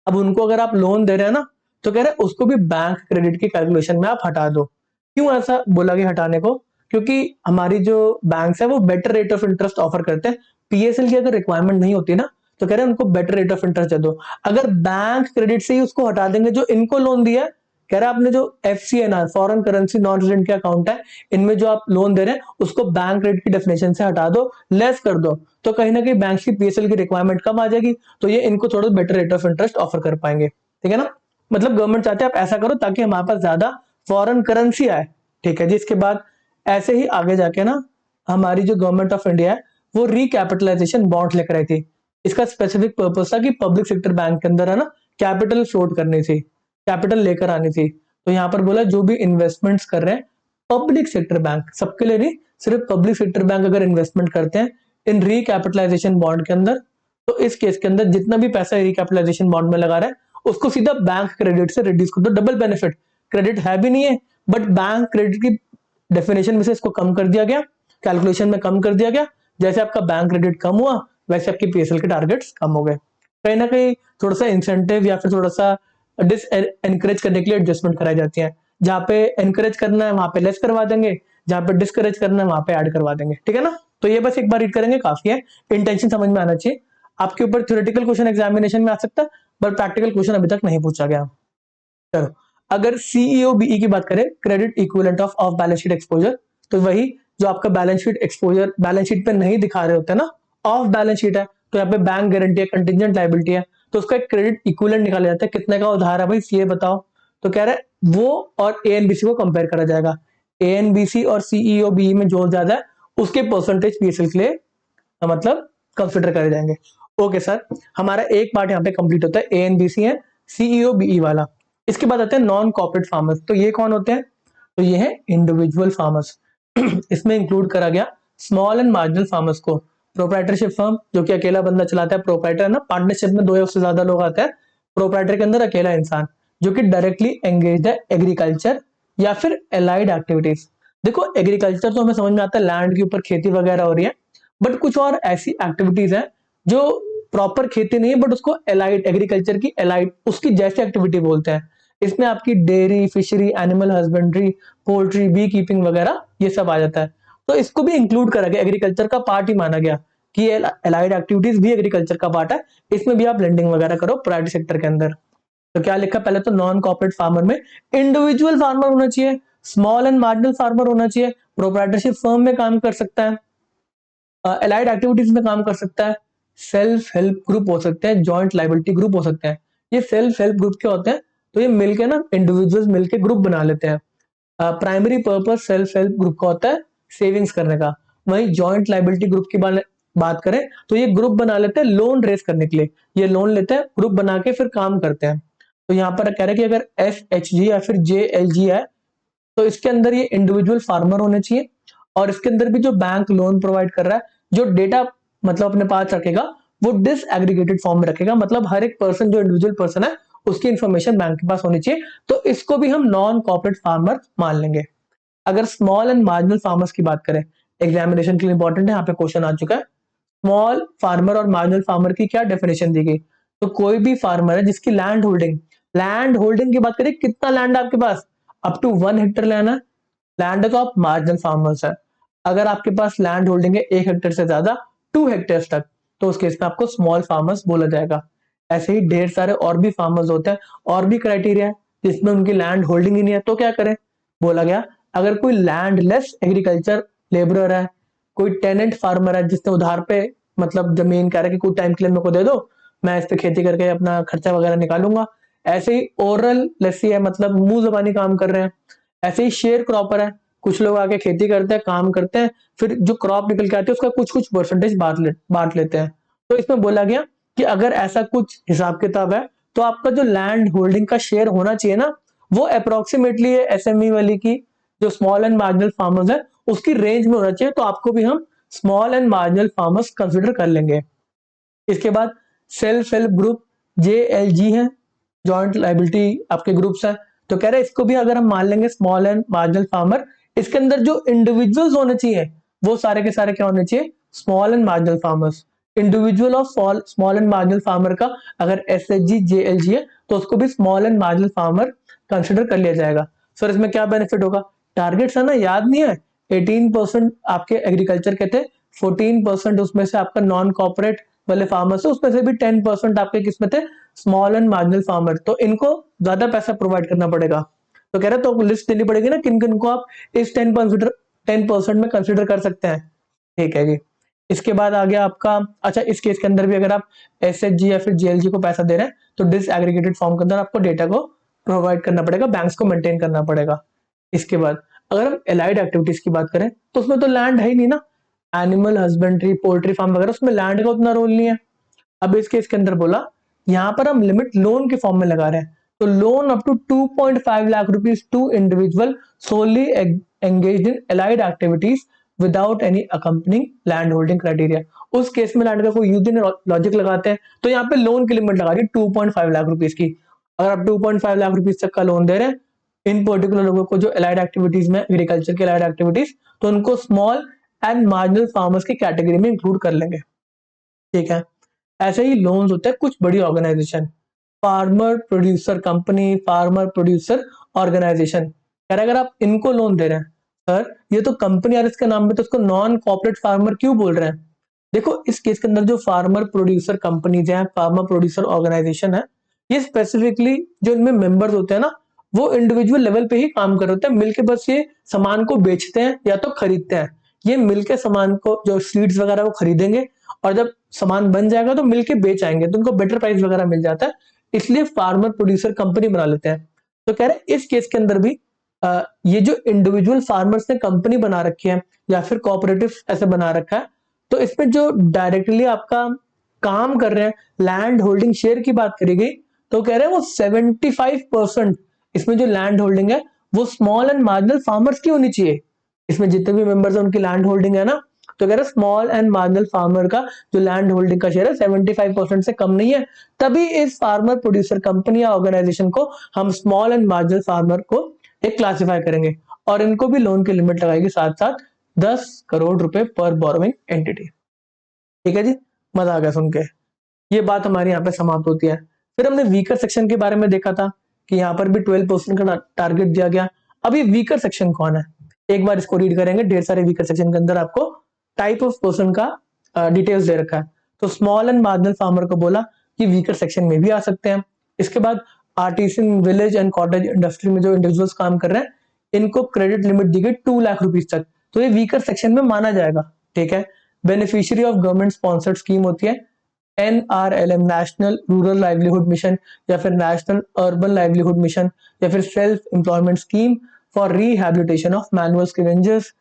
अब उनको अगर आप लोन दे रहे हैं ना, तो कह रहे उसको भी बैंक क्रेडिट की कैलकुलेशन में आप हटा दो। क्यों ऐसा बोला गया हटाने को? क्योंकि हमारी जो बैंक्स है वो better rate of interest offer करते हैं। पीएसएल की अगर रिक्वायरमेंट नहीं होती ना, तो कह रहे हैं उनको बेटर रेट ऑफ इंटरेस्ट दे दो। अगर बैंक क्रेडिट से ही उसको हटा देंगे जो इनको लोन दिया है, कह रहा है आपने जो FCNR foreign currency non resident के अकाउंट है, इनमें जो आप लोन दे रहे हैं उसको बैंक रेट की डेफिनेशन से हटा दो, लेस कर दो। तो कहीं ना कहीं बैंक की पीएसएल की रिक्वायरमेंट कम आ जाएगी, तो ये इनको थोड़ा better rate of interest offer कर पाएंगे। ठीक है ना, मतलब गवर्नमेंट चाहते हैं आप ऐसा करो ताकि हमारे पास ज्यादा फॉरेन करेंसी आए। ठीक है जी। इसके बाद ऐसे ही आगे जाके ना हमारी जो गवर्नमेंट ऑफ इंडिया है वो रिकैपिटलाइजेशन बॉन्ड लेकर आई थी। इसका स्पेसिफिक पर्पस था कि पब्लिक सेक्टर बैंक के अंदर है ना कैपिटल फ्लोट करनी थी, कैपिटल लेकर आनी थी। तो यहाँ पर बोला जो भी इन्वेस्टमेंट्स कर रहे हैं पब्लिक सेक्टर बैंक, सबके लिए नहीं, सिर्फ पब्लिक सेक्टर बैंक अगर इन्वेस्टमेंट करते हैं इन रिकैपिटलाइजेशन बॉन्ड के अंदर, तो इस केस के अंदर जितना भी पैसा रिकैपिटलाइजेशन बॉन्ड में लगा रहा है उसको सीधा बैंक क्रेडिट से रिड्यूस कर दो। डबल बेनिफिट, क्रेडिट है भी नहीं है बट बैंक क्रेडिट की डेफिनेशन में से इसको कम कर दिया गया, कैलकुलेशन में कम कर दिया गया। जैसे आपका बैंक क्रेडिट कम हुआ वैसे आपके पीएसएल के टारगेट्स कम हो गए। कहीं ना कहीं थोड़ा सा इंसेंटिव या फिर थोड़ा सा डिस एनकरेज करने के लिए एडजस्टमेंट कराई जाती है। जहाँ पे एनकरेज करना है वहां पे लेस करवा देंगे, जहाँ पे डिस्करेज करना है वहां पे ऐड करवा देंगे। ठीक है ना, तो ये बस एक बार रीड करेंगे काफी है, इंटेंशन समझ में आना चाहिए। आपके ऊपर थ्योरेटिकल क्वेश्चन एग्जामिनेशन में आ सकता है बट प्रैक्टिकल क्वेश्चन अभी तक नहीं पूछा गया। चलो, अगर सीईओ बीई की बात करें, credit equivalent of off balance sheet exposure, तो वही जो आपका balance sheet exposure balance sheet पे नहीं दिखा रहे होते ना, ऑफ बैलेंस शीट है, तो यहाँ पे बैंक गारंटी है, कंटिजेंट लायबिलिटी है, तो उसका एक क्रेडिट इक्विवेलेंट निकाला जाता है। कितने का उधार है भाई ये बताओ, तो कह रहा है वो और एएनबीसी को कंपेयर करा जाएगा। एएनबीसी और सीईओ बीई में जो ज्यादा है उसके परसेंटेज पीएसएल के लिए मतलब कंसिडर करे जाएंगे। ओके सर, हमारा एक पार्ट यहाँ पे कंप्लीट होता है, एएनबीसी है, सीईओ बीई वाला। इसके बाद आते हैं नॉन कॉर्पोरेट फार्मर्स। तो ये कौन होते हैं? तो ये है इंडिविजुअल फार्मर्स। इसमें इंक्लूड करा गया स्मॉल एंड मार्जिनल फार्मर्स को। प्रोप्राइटरशिप फर्म जो कि अकेला बंदा चलाता है, प्रोप्राइटर ना, पार्टनरशिप में दो या उससे ज्यादा लोग आते हैं, प्रोप्राइटर के अंदर अकेला इंसान जो कि डायरेक्टली एंगेज है एग्रीकल्चर या फिर एलाइड एक्टिविटीज। देखो एग्रीकल्चर तो हमें समझ में आता है, लैंड के ऊपर खेती वगैरह हो रही है, बट कुछ और ऐसी एक्टिविटीज है जो प्रॉपर खेती नहीं है बट उसको एलाइड, एग्रीकल्चर की एलाइड उसकी जैसी एक्टिविटी बोलते हैं। इसमें आपकी dairy, fishery, animal husbandry, poultry, bee keeping वगैरह ये सब आ जाता है। तो इसको भी इंक्लूड करा गया, एग्रीकल्चर का पार्ट ही माना गया कि एलाइड एक्टिविटीज भी एग्रीकल्चर का पार्ट है, इसमें भी आप लेंडिंग वगैरह करो प्राइवेट सेक्टर के अंदर। तो क्या लिखा पहले तो नॉन कॉर्पोरेट फार्मर में इंडिविजुअल फार्मर होना चाहिए, स्मॉल एंड मार्जिनल फार्मर होना चाहिए, प्रोप्राइटरशिप फर्म में काम कर सकता है, एलाइड एक्टिविटीज में काम कर सकता है, सेल्फ हेल्प ग्रुप हो सकते हैं, जॉइंट लाइबिलिटी ग्रुप हो सकते हैं। ये सेल्फ हेल्प ग्रुप क्या होते हैं? तो ये मिलके ना इंडिविजुअल्स मिलके ग्रुप बना लेते हैं। Primary purpose self help group का होता है सेविंग्स करने का। वहीं जॉइंट लाइबिलिटी ग्रुप की बात करें तो ये ग्रुप बना लेते हैं लोन रेस करने के लिए, ये लोन लेते हैं, ग्रुप बना के फिर काम करते हैं। तो यहाँ पर कह रहे हैं कि अगर एफएचजी या फिर जेएलजी है तो इसके अंदर ये इंडिविजुअल फार्मर होने चाहिए, और इसके अंदर भी जो बैंक लोन प्रोवाइड कर रहा है जो डेटा मतलब अपने पास रखेगा वो डिसएग्रीगेटेड फॉर्म में रखेगा, मतलब हर एक पर्सन जो इंडिविजुअल पर्सन है उसकी इंफॉर्मेशन बैंक के पास होनी चाहिए। तो इसको भी हम नॉन कॉर्पोरेट फार्मर मान लेंगे। अगर स्मॉल एंड मार्जिनल फार्मर्स की बात करें, एग्जामिनेशन के लिए इंपॉर्टेंट है, यहाँ पे क्वेश्चन आ चुका है। स्मॉल फार्मर और मार्जिनल फार्मर की क्या डेफिनेशन दी गई? तो कोई भी फार्मर है जिसकी लैंड होल्डिंग लैंड होल्डिंग की बात करें, कितना लैंड आपके पास, अप टू 1 हेक्टर लैंड है, लैंड है तो आप मार्जिनल फार्मर्स है। अगर आपके पास लैंड होल्डिंग है 1 हेक्टर से ज्यादा, 2 हेक्टेयर तक, तो उस केस में आपको स्मॉल फार्मर्स बोला जाएगा। ऐसे ही ढेर सारे और भी फार्मर्स होते हैं, और भी क्राइटेरिया है जिसमें उनकी लैंड होल्डिंग ही नहीं है, तो क्या करें, बोला गया अगर कोई लैंडलेस एग्रीकल्चर लेबरर है, कोई टेनेंट फार्मर है जिसने उधार पे मतलब जमीन कह रहा है कि कुछ टाइम के लिए मेरे को दे दो, मैं इस पे खेती करके अपना खर्चा वगैरह निकालूंगा। ऐसे ही ओरल लेसी है, मतलब मुंह जबानी काम कर रहे हैं। ऐसे ही शेयर क्रॉपर है, कुछ लोग आके खेती करते हैं, काम करते हैं, फिर जो क्रॉप निकल के आती है उसका कुछ कुछ परसेंटेज बांट लेते हैं। तो इसमें बोला गया कि अगर ऐसा कुछ हिसाब किताब है, तो आपका जो लैंड होल्डिंग का शेयर होना चाहिए ना, वो अप्रोक्सीमेटली एसएमई वाली की, जो स्मॉल एंड मार्जिनल फार्मर्स है, उसकी रेंज में होना चाहिए, तो आपको भी हम small and marginal farmers consider कर लेंगे। इसके बाद सेल्फ हेल्प ग्रुप, JLG है, जॉइंट लाइबिलिटी आपके ग्रुप्स है, तो कह रहे हैं इसको भी अगर हम मान लेंगे स्मॉल एंड मार्जिनल फार्मर, इसके अंदर जो इंडिविजुअल्स होने चाहिए वो सारे के सारे क्या होने चाहिए, small and marginal farmers. Individual of small and marginal farmer का अगर SHG JLG है, तो उसको भी small and marginal farmer consider कर लिया जाएगा। सर इसमें क्या बेनिफिट होगा, टारगेट्स है ना, याद नहीं है, 18% आपके एग्रीकल्चर के थे, 14% उसमें से आपका नॉन कॉर्पोरेट वाले फार्मर्स है, उसमें से भी 10% आपके किसमें थे, स्मॉल एंड मार्जिनल फार्मर, तो इनको ज्यादा पैसा प्रोवाइड करना पड़ेगा। तो कह रहे तो लिस्ट देनी पड़ेगी ना किन किन को आप इस 10% में कंसिडर कर सकते हैं। ठीक है जी। इसके बाद आ गया आपका, अच्छा इस केस के अंदर भी अगर आप SHG या फिर JLG को पैसा दे रहे हैं, तो डिस एग्रीगेटेड फॉर्म के अंदर आपको डेटा को प्रोवाइड करना पड़ेगा, बैंक्स को मेंटेन करना पड़ेगा। इसके बाद अगर हम एलाइड एक्टिविटीज की बात करें, तो उसमें तो लैंड है ही नहीं ना, एनिमल हस्बेंड्री, पोल्ट्री फार्म वगैरह, उसमें लैंड का उतना रोल नहीं है। अब इस केस के अंदर बोला, यहाँ पर हम लिमिट लोन के फॉर्म में लगा रहे हैं, तो loan up to 2.5 lakh rupees to individual solely engaged in allied activities without any accompanying land holding criteria. उस केस में लैंड का कोई यूज नहीं, लॉजिक लगाते हैं, तो यहाँ पे लोन की लिमिट लगा दी 2.5 लाख रुपीज की। अगर आप 2.5 लाख रुपीज तक का लोन दे रहे हैं इन पर्टिकुलर लोगों को जो एलाइड एक्टिविटीज में, एग्रीकल्चर के एलाइड एक्टिविटीज, तो उनको स्मॉल एंड मार्जिनल फार्मर्स की कैटेगरी में इंक्लूड कर लेंगे। ठीक है। ऐसे ही लोन्स होते हैं कुछ बड़ी organization, farmer producer company, farmer producer organization, अगर आप इनको लोन दे रहे हैं, सर ये तो कंपनी और इसके नाम पे, तो उसको नॉन कॉर्पोरेट फार्मर क्यों बोल रहे हैं। देखो इस केस के अंदर जो फार्मर प्रोड्यूसर कंपनीज हैं, फार्मर प्रोड्यूसर ऑर्गेनाइजेशन है, ये स्पेसिफिकली जो इनमें मेंबर्स होते हैं ना, वो इंडिविजुअल लेवल पे ही काम कर रहे होते हैं, मिलके बस ये सामान को बेचते हैं या तो खरीदते हैं। ये मिलके सामान को, जो सीड्स वगैरह वो खरीदेंगे, और जब सामान बन जाएगा तो मिलके बेच आएंगे, तो उनको बेटर प्राइस वगैरह मिल जाता है, इसलिए फार्मर प्रोड्यूसर कंपनी बना लेते हैं। तो कह रहे इस केस के अंदर भी ये जो इंडिविजुअल फार्मर्स ने कंपनी बना रखी है या फिर कोऑपरेटिव ऐसे बना रखा है, तो इसमें जो डायरेक्टली आपका काम कर रहे हैं, लैंड होल्डिंग शेयर की बात करी गई, तो कह रहे हैं वो 75% इसमें जो लैंड होल्डिंग है वो स्मॉल एंड मार्जिनल फार्मर्स की होनी चाहिए। इसमें जितने भी मेंबर्स हैं उनकी लैंड होल्डिंग है ना, तो कह रहे स्मॉल एंड मार्जिनल फार्मर का जो लैंड होल्डिंग का शेयर है 75% से कम नहीं है, तभी इस फार्मर प्रोड्यूसर कंपनी या ऑर्गेनाइजेशन को हम स्मॉल एंड मार्जिनल फार्मर को एक क्लासिफाई करेंगे, और इनको भी लोन की लिमिट लगाएगी साथ साथ 10 करोड़ रुपए पर बोरोइंग एंटिटी। ठीक है जी, मजा आ गया सुन के। ये बात हमारी यहाँ पे समाप्त होती है। फिर हमने वीकर सेक्शन के बारे में देखा था कि यहाँ पर भी 12% का टारगेट दिया गया। अब ये वीकर सेक्शन कौन है, एक बार इसको रीड करेंगे, ढेर सारे वीकर सेक्शन के अंदर आपको टाइप ऑफ पर्सन का डिटेल्स दे रखा है। तो स्मॉल एंड मार्जिनल फार्मर को बोला कि वीकर सेक्शन में भी आ सकते हैं। इसके बाद artisan, village and cottage industry में जो इंडिविजुअल्स काम कर रहे हैं, इनको क्रेडिट लिमिट दी गई 2 लाख रुपीज तक, तो ये वीकर सेक्शन में माना जाएगा। ठीक है। Beneficiary of government sponsored scheme होती है NRLM, national rural livelihood mission, या फिर नेशनल अर्बन लाइवलीहुड मिशन, या फिर self employment scheme for rehabilitation of manual scavengers,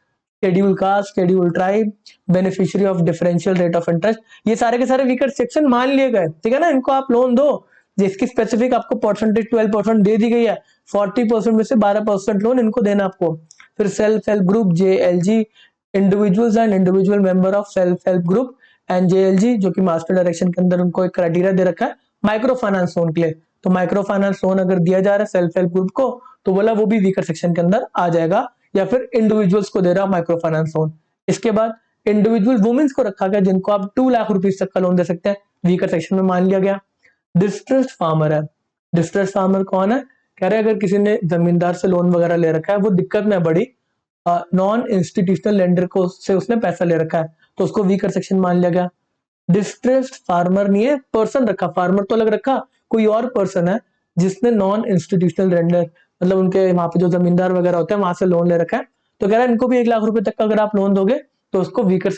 schedule caste, schedule tribe, beneficiary of differential rate of interest, ये सारे के सारे वीकर सेक्शन मान लिए गए। ठीक है ना, इनको आप लोन दो, जिसकी स्पेसिफिक आपको परसेंटेज 12% दे दी गई है, 40% में से 12% लोन इनको देना आपको। फिर self help group JLG, individuals and individual member of self help group and JLG, जो कि मास्टर डायरेक्शन के अंदर उनको एक क्राइटेरिया दे रखा है माइक्रो फाइनेंस लोन के लिए, तो माइक्रो फाइनेंस लोन अगर दिया जा रहा है सेल्फ हेल्प ग्रुप को, तो बोला वो भी वीकर सेक्शन के अंदर आ जाएगा, या फिर इंडिविजुअल्स को दे रहा माइक्रो फाइनेंस लोन। इसके बाद इंडिविजुअल वुमेन्स को रखा गया, जिनको आप 2 लाख रुपीज तक का लोन दे सकते हैं, वीकर सेक्शन में मान लिया गया। डिस्ट्रेस्ड फार्मर है, डिस्ट्रेस फार्मर कौन है? कह रहे हैं अगर किसी ने जमींदार से लोन वगैरह ले रखा है, वो दिक्कत में बड़ी, नॉन इंस्टीट्यूशनल लेंडर को से उसने पैसा ले रखा है, तो उसको वीकर सेक्शन मान लिया गया। डिस्ट्रेस्ड फार्मर नहीं है, पर्सन रखा, फार्मर तो अलग रखा, कोई और पर्सन है जिसने नॉन इंस्टीट्यूशनल लेंडर, मतलब उनके वहां पे जो जमींदार वगैरह होते हैं वहां से लोन ले रखा है, तो कह रहा है इनको भी 1 लाख रुपए तक का अगर आप लोन दोगे तो उसको वीकर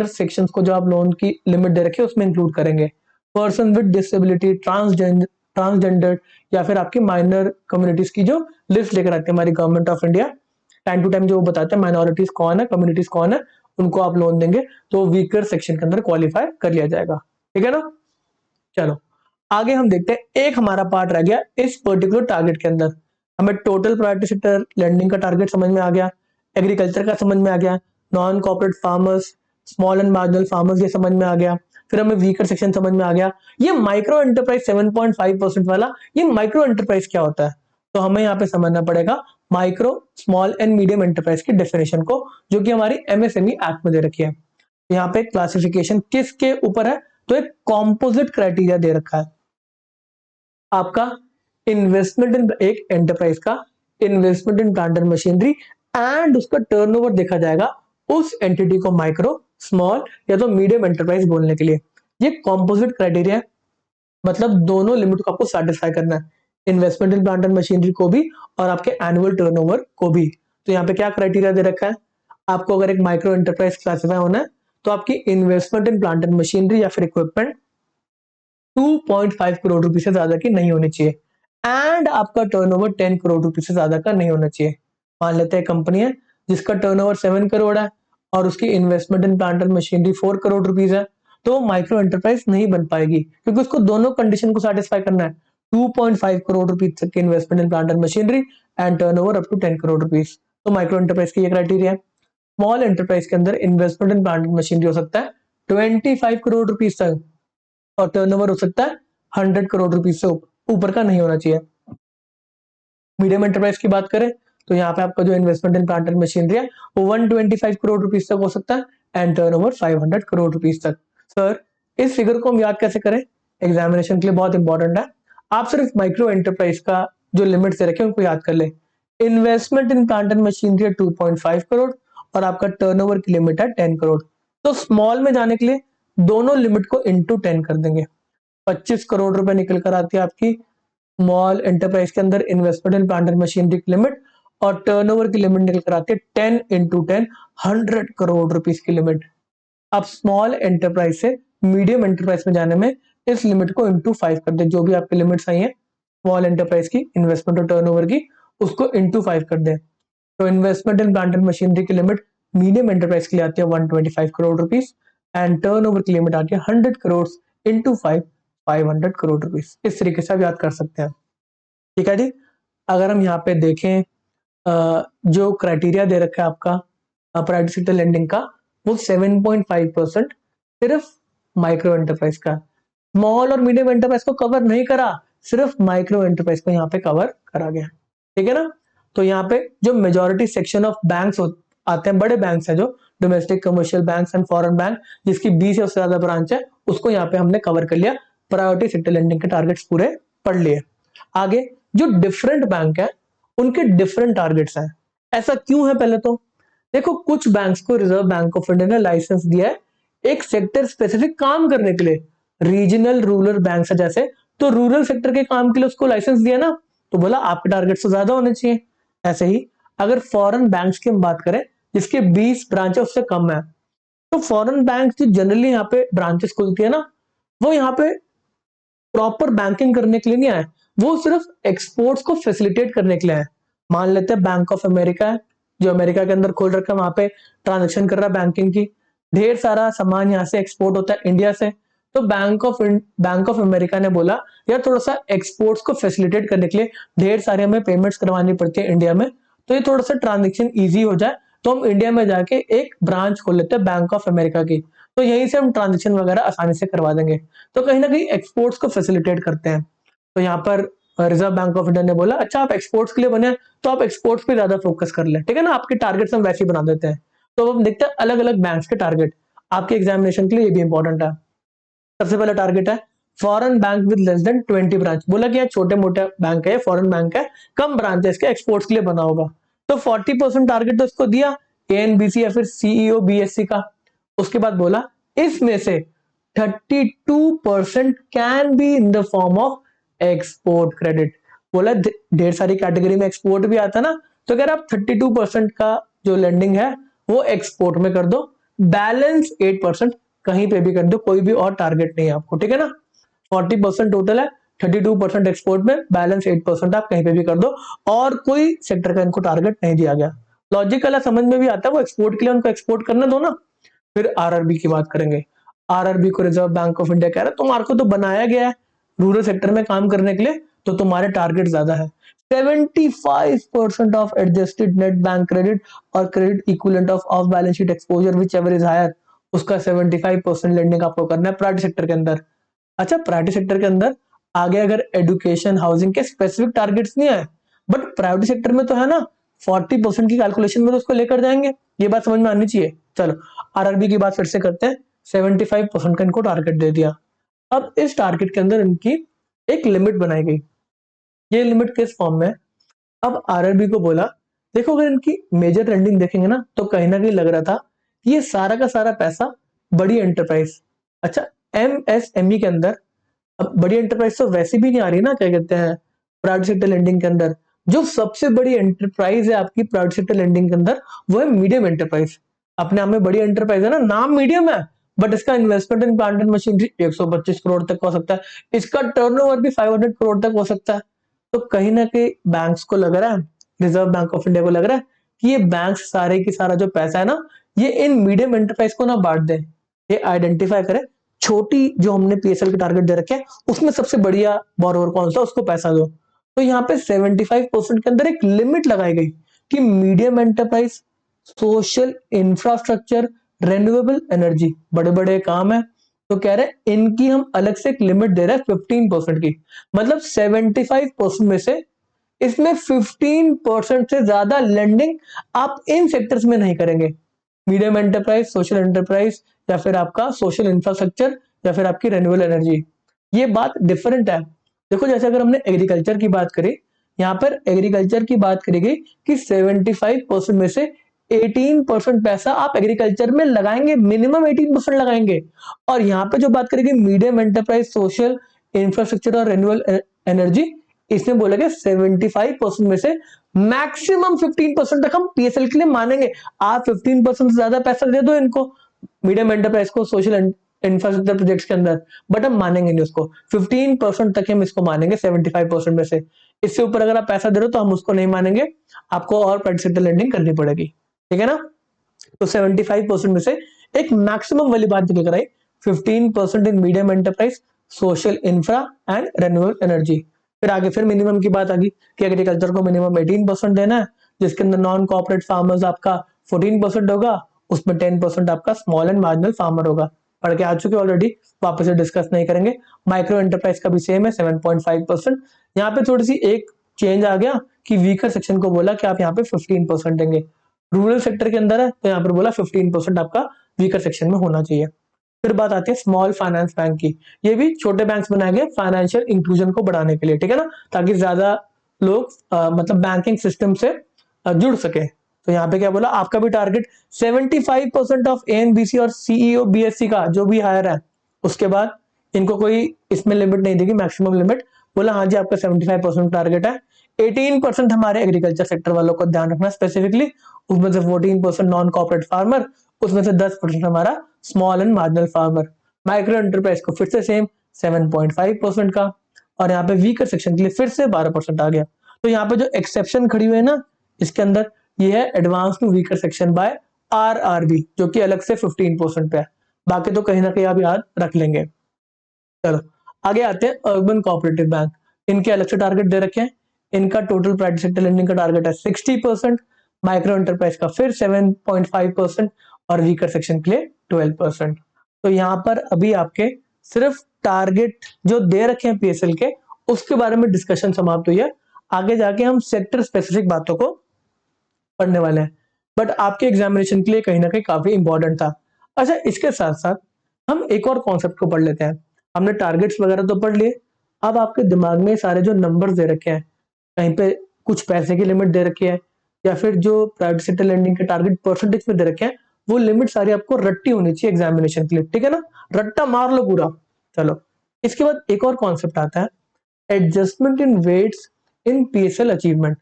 सेक्शन को जो आप लोन की लिमिट दे रखे उसमें इंक्लूड करेंगे। पर्सन विद डिसेबिलिटी, ट्रांसजेंडर या फिर आपकी माइनर कम्युनिटीज की जो लिस्ट लेकर आती है हमारी government of India, time to time जो बताते हैं माइनॉरिटीज कौन है, कम्युनिटीज कौन है, उनको आप लोन देंगे तो वीकर सेक्शन के अंदर क्वालिफाई कर लिया जाएगा। ठीक है ना? चलो आगे हम देखते हैं, एक हमारा पार्ट रह गया इस पर्टिकुलर टारगेट के अंदर। हमें टोटल प्रायोरिटी सेक्टर लेंडिंग का टारगेट समझ में आ गया, एग्रीकल्चर का समझ में आ गया, non corporate farmers, small and marginal farmers ये समझ में आ गया, फिर हमें वीकर सेक्शन समझ में आ गया। ये माइक्रो एंटरप्राइज 7.5% वाला, ये माइक्रो एंटरप्राइज क्या होता है? तो हमें यहाँ पे समझना पड़ेगा micro, small and medium enterprise की डेफिनेशन को, जो कि हमारी एमएसएमई एक्ट में दे रखी है। यहाँ पे क्लासिफिकेशन किसके ऊपर है? तो एक कॉम्पोजिट क्राइटेरिया दे रखा है आपका, इन्वेस्टमेंट इन, एक एंटरप्राइज का investment in plant and machinery and उसका टर्नओवर देखा जाएगा उस एंटिटी को माइक्रो, स्मॉल या तो मीडियम एंटरप्राइज बोलने के लिए। ये कॉम्पोजिट क्राइटेरिया है, मतलब दोनों लिमिट को आपको सेटिस्फाई करना है, investment in plant and machinery को भी और आपके एनुअल टर्नओवर को भी। तो यहाँ पे क्या क्राइटेरिया दे रखा है? आपको अगर एक माइक्रो एंटरप्राइज क्लासिफाई होना है तो आपकी investment in plant and machinery या फिर इक्विपमेंट 2.5 करोड़ रुपए से ज्यादा की नहीं होनी चाहिए एंड आपका टर्नओवर 10 करोड़ रुपए से ज्यादा का नहीं होना चाहिए। मान लेते हैं कंपनी है जिसका टर्नओवर 7 करोड़ है और उसकी investment in plant and machinery 4 crore rupees है, तो माइक्रो एंटरप्राइज नहीं बन पाएगी क्योंकि उसको दोनों कंडीशन को सेटिस्फाई करना है, 2.5 करोड़ रुपीज तक की investment in plant and machinery and turnover up to 10 crore rupees. तो माइक्रो एंटरप्राइज की ये क्राइटेरिया है। स्मॉल एंटरप्राइज के अंदर investment in plant and machinery हो सकता है 25 करोड़ रुपीज तक और टर्नओवर हो सकता है 100 करोड़ रुपीज से ऊपर का नहीं होना चाहिए। मीडियम एंटरप्राइज की बात करें तो यहाँ पे आपका जो investment in plant and machinery है वो 125 करोड़ रुपीज तक हो सकता है एंड टर्नओवर 500 करोड़ रुपीज तक। सर इस फिगर को हम याद कैसे करें? एग्जामिनेशन के लिए बहुत इंपॉर्टेंट है, आप सिर्फ माइक्रो एंटरप्राइज का जो लिमिट से रखे उनको याद कर ले। Investment in plant and machinery है 2.5 करोड़ और आपका टर्नओवर की लिमिट है 10 करोड़। तो स्मॉल में जाने के लिए दोनों लिमिट को इंटू 10 कर देंगे, 25 करोड़ रुपए निकल कर आती है आपकी स्मॉल एंटरप्राइज के अंदर investment in plant and machinery की लिमिट, और टर्नओवर की लिमिट निकल कर आती है 10 इंटू 10, 100 करोड़ रुपीस की लिमिट। अब स्मॉल एंटरप्राइज से मीडियम एंटरप्राइज में जाने में इस लिमिट को इंटू 5 कर दे, जो भी आपकी लिमिट्स आई है स्मॉल एंटरप्राइज की इन्वेस्टमेंट और टर्नओवर की उसको इंटू 5 कर दे। तो investment in plant and machinery की लिमिट मीडियम एंटरप्राइज के लिए आती है 125 करोड़ रुपीस एंड टर्नओवर की लिमिट आती है 100 करोड़ इंटू 500 करोड़ रुपीस। इस तरीके से आप याद कर सकते हैं। ठीक है जी। अगर हम यहाँ पे देखें जो क्राइटेरिया दे रखा है आपका प्राइवेट सेक्टर लेंडिंग का, वो 7.5% सिर्फ माइक्रो एंटरप्राइज का, स्मॉल और मीडियम एंटरप्राइज को कवर नहीं करा, सिर्फ माइक्रो एंटरप्राइज को यहाँ पे कवर करा गया। ठीक है ना? तो यहाँ पे जो मेजोरिटी सेक्शन ऑफ बैंक्स आते हैं, बड़े बैंक्स हैं जो domestic commercial banks and foreign bank, जिसकी 20 या उससे ज्यादा ब्रांच है, उसको यहाँ पे हमने कवर कर लिया, प्रायोरिटी सेक्टर लेंडिंग के टारगेट्स पूरे पढ़ लिए। आगे जो डिफरेंट बैंक है उनके डिफरेंट टारगेट्स हैं। ऐसा क्यों है? पहले तो देखो, कुछ बैंक्स को रिजर्व बैंक ऑफ इंडिया ने लाइसेंस दिया है एक सेक्टर स्पेसिफिक काम करने के लिए, रीजनल रूरल बैंक है जैसे, तो रूरल सेक्टर के काम के लिए उसको लाइसेंस दिया ना, तो बोला आपके टारगेट तो ज्यादा होने चाहिए। ऐसे ही अगर फॉरेन बैंक्स की हम बात करें जिसके 20 ब्रांच है उससे कम है, तो फॉरेन बैंक जो जनरली यहाँ पे ब्रांचेस खुलती है ना, वो यहाँ पे प्रॉपर बैंकिंग करने के लिए नहीं आए, वो सिर्फ एक्सपोर्ट्स को फैसिलिटेट करने के लिए आए। मान लेते हैं बैंक ऑफ अमेरिका है जो अमेरिका के अंदर खोल रखा है, वहां पे ट्रांजेक्शन कर रहा है बैंकिंग की, ढेर सारा सामान यहाँ से एक्सपोर्ट होता है इंडिया से, तो बैंक ऑफ अमेरिका ने बोला यार थोड़ा सा एक्सपोर्ट्स को फैसिलिटेट करने के लिए ढेर सारे हमें पेमेंट्स करवानी पड़ती है इंडिया में, तो ये थोड़ा सा ट्रांजेक्शन ईजी हो जाए तो हम इंडिया में जाके एक ब्रांच खोल लेते हैं बैंक ऑफ अमेरिका की, तो यहीं से हम ट्रांजेक्शन वगैरह आसानी से करवा देंगे। तो कहीं ना कहीं एक्सपोर्ट्स को फैसिलिटेट करते हैं। तो यहाँ पर रिजर्व बैंक ऑफ इंडिया ने बोला अच्छा आप एक्सपोर्ट्स के लिए बने तो आप एक्सपोर्ट्स पे ज्यादा फोकस कर ले, ठीक है ना, आपके टारगेट्स हम वैसे ही बना देते हैं। तो अब हम देखते हैं अलग अलग बैंक्स के टारगेट, आपके एग्जामिनेशन के लिए ये भी इंपॉर्टेंट है। सबसे पहला टारगेट है foreign bank with less than 20 branch, बोला कि छोटे मोटे बैंक है, फॉरेन बैंक है, कम ब्रांच है, इसके एक्सपोर्ट्स के लिए बना होगा। तो 40% टारगेट तो इसको दिया एएनबीसी या फिर सीईओ बीएससी का। उसके बाद बोला इसमें से 32% can be in the form of export credit. बोला ढेर सारी कैटेगरी में एक्सपोर्ट भी आता ना, तो अगर आप 32% का जो लेंडिंग है वो एक्सपोर्ट में कर दो, बैलेंस 8% कहीं पे भी कर दो, कोई भी और टारगेट नहीं है आपको, ठीक है ना। 40% टोटल है, 32% एक्सपोर्ट में, बैलेंस 8% आप कहीं पे भी कर दो, और कोई सेक्टर का इनको टारगेट नहीं दिया गया। लॉजिकल है, समझ में भी आता है, वो एक्सपोर्ट के लिए उनको एक्सपोर्ट करने दो ना। फिर आरआरबी की बात करेंगे। आरआरबी को रिजर्व बैंक ऑफ इंडिया कह रहा है तुम्हारे को तो बनाया गया है रूरल सेक्टर में काम करने के लिए, तो तुम्हारे टारगेट ज्यादा है। 75% of adjusted net bank credit और credit equivalent of off balance sheet exposure whichever is higher, उसका 75% लेंडिंग आपको करना है प्राइवेट सेक्टर के अंदर। अच्छा, प्राइवेट सेक्टर के अंदर आगे अगर एजुकेशन हाउसिंग के स्पेसिफिक टारगेट्स नहीं है, बट प्राइवेट सेक्टर में तो है ना, 40% की कैलकुलेशन में तो उसको लेकर जाएंगे, ये बात समझ में आनी चाहिए। चलो आरआरबी की बात फिर से करते हैं। 75% का इनको टारगेट दे दिया। अब इस टारगेट के अंदर इनकी एक लिमिट बनाई गई। ये लिमिट किस फॉर्म में? अब आरआरबी को बोला देखो अगर इनकी मेजर लेंडिंग देखेंगे ना, तो कहीं ना कहीं लग रहा था कि ये सारा का सारा पैसा बड़ी एंटरप्राइज, अच्छा एमएसएमई के अंदर। अब बड़ी एंटरप्राइज तो वैसे भी नहीं आ रही ना, क्या कहते हैं, प्राइवेट सेक्टर लेंडिंग के अंदर जो सबसे बड़ी एंटरप्राइज है आपकी प्राइवेट सेक्टर लेंडिंग के अंदर, वो है मीडियम एंटरप्राइज। अपने आप में बड़ी एंटरप्राइज है ना, नाम मीडियम है, बट इसका investment in plant and machinery 125 crore तक हो सकता है, इसका टर्नओवर भी 500 करोड़ तक हो सकता है। तो कहीं ना कहीं बैंक्स को लग रहा है, रिजर्व बैंक ऑफ इंडिया को लग रहा है कि ये बैंक सारे की सारा जो पैसा है ना, ये इन मीडियम एंटरप्राइज को ना बांट दे, ये आइडेंटिफाई करे छोटी जो हमने पीएसएल के टारगेट दे रखे हैं उसमें सबसे बढ़िया बोरोवर कौन सा, उसको पैसा दो। तो यहाँ पे 75% के अंदर एक लिमिट लगाई गई कि medium enterprise, social infrastructure, renewable energy, बड़े बड़े काम है, तो कह रहे इनकी हम अलग से एक लिमिट दे रहे हैं 15% की। मतलब 75% में से इसमें 15% से ज्यादा लेंडिंग आप इन सेक्टर्स में नहीं करेंगे, मीडियम एंटरप्राइज, सोशल एंटरप्राइज, या फिर आपका सोशल इंफ्रास्ट्रक्चर, या फिर आपकी रेन्यूएबल एनर्जी। ये बात डिफरेंट है। देखो जैसे अगर हमने एग्रीकल्चर की बात करी, यहाँ पर एग्रीकल्चर की बात करी गई कि 75% में से 18% पैसा आप एग्रीकल्चर में लगाएंगे, मिनिमम 18% लगाएंगे। और यहाँ पे जो बात करेगी मीडियम एंटरप्राइज, सोशल इंफ्रास्ट्रक्चर और रेन्यूएबल एनर्जी, इसमें बोला गया 75% में से मैक्सिमम 15% तक हम पीएसएल के लिए मानेंगे। आप 15% से ज्यादा पैसा दे दो इनको, मीडियम एंटरप्राइज को, सोशल इंफ्रास्ट्रक्चर प्रोजेक्ट्स के अंदर, बट हम मानेंगे नहीं उसको, 15% तक हम इसको मानेंगे 75% में से। इससे ऊपर अगर आप पैसा दे रहे हो तो हम उसको नहीं मानेंगे, आपको और प्राइवेट सेक्टर लेंडिंग करनी पड़ेगी, ठीक है ना। तो 75% में से एक मैक्सिमम वाली बात लेकर आई, 15% in medium enterprise, social infra and renewable energy. फिर आगे फिर मिनिमम की बात आ गई कि एग्रीकल्चर को मिनिमम 18% देना है, जिसके अंदर नॉन कॉर्पोरेट फार्मर्स आपका 14% होगा, उसमें 10% आपका स्मॉल एंड मार्जिनल फार्मर होगा। पढ़ के आ चुके ऑलरेडी, वापस से डिस्कस नहीं करेंगे। माइक्रो एंटरप्राइज का भी सेम है 7.5%। यहाँ पे थोड़ी सी एक चेंज आ गया कि वीकर सेक्शन को बोला कि आप यहाँ पे 15% देंगे, रूरल सेक्टर के अंदर है तो यहाँ पर बोला 15% आपका वीकर सेक्शन में होना चाहिए। फिर बात आती है स्मॉल फाइनेंस बैंक की, ये भी छोटे बैंक्स बनाए गए फाइनेंशियल इंक्लूजन को बढ़ाने के लिए, ठीक है ना, ताकि ज्यादा लोग मतलब बैंकिंग सिस्टम से जुड़ सके। तो यहाँ पे क्या बोला, आपका भी टारगेट 75% ऑफ एएनबीसी और सीईओ बीएससी का जो भी हायर है, उसके बाद इनको कोई इसमें लिमिट नहीं देगी, मैक्सिमम लिमिट। बोला हाँ जी आपका 75% टारगेट है। 18% हमारे एग्रीकल्चर सेक्टर वालों को ध्यान रखना स्पेसिफिकली, उसमें से 14% नॉन कॉर्पोरेट फार्मर, उसमें से 10% हमारा small and marginal farmer. Micro enterprise को फिर से सेम 7.5% का, और यहाँ पे वीकर सेक्शन के लिए फिर से 12% आ गया। तो यहाँ पे जो एक्सेप्शन खड़ी हुई है ना इसके अंदर, ये है advance to weaker section by RRB, जो कि अलग से 15% पे है, बाकी तो कहीं ना कहीं आप याद रख लेंगे। चलो आगे आते हैं अर्बन कोऑपरेटिव बैंक, इनके अलग से टारगेट दे रखे हैं। इनका टोटल प्राइवेट सेक्टर लेंडिंग का टारगेट है 60%, माइक्रो एंटरप्राइज का फिर 7.5%, और वीकर सेक्शन के लिए 12%। तो यहाँ पर अभी आपके सिर्फ टारगेट जो दे रखे हैं पीएसएल के, उसके बारे में डिस्कशन समाप्त हुई है। आगे जाके हम सेक्टर स्पेसिफिक बातों को पढ़ने वाले हैं, बट आपके एग्जामिनेशन के लिए कहीं ना कहीं काफी इंपॉर्टेंट था। अच्छा इसके साथ साथ हम एक और कॉन्सेप्ट को पढ़ लेते हैं। हमने टारगेट्स वगैरह तो पढ़ लिए। अब आपके दिमाग में सारे जो नंबर्स दे रखे हैं, कहीं पे कुछ पैसे की लिमिट दे रखी है, या फिर जो प्राइवेट सेक्टर लेंडिंग के टारगेट परसेंटेज में दे रखे हैं, वो लिमिट सारी आपको रट्टी होनी चाहिए एग्जामिनेशन के लिए, ठीक है ना? रट्टा मार लो पूरा। चलो, इसके बाद एक और कॉन्सेप्ट आता है, adjustment in weights in PSL achievement.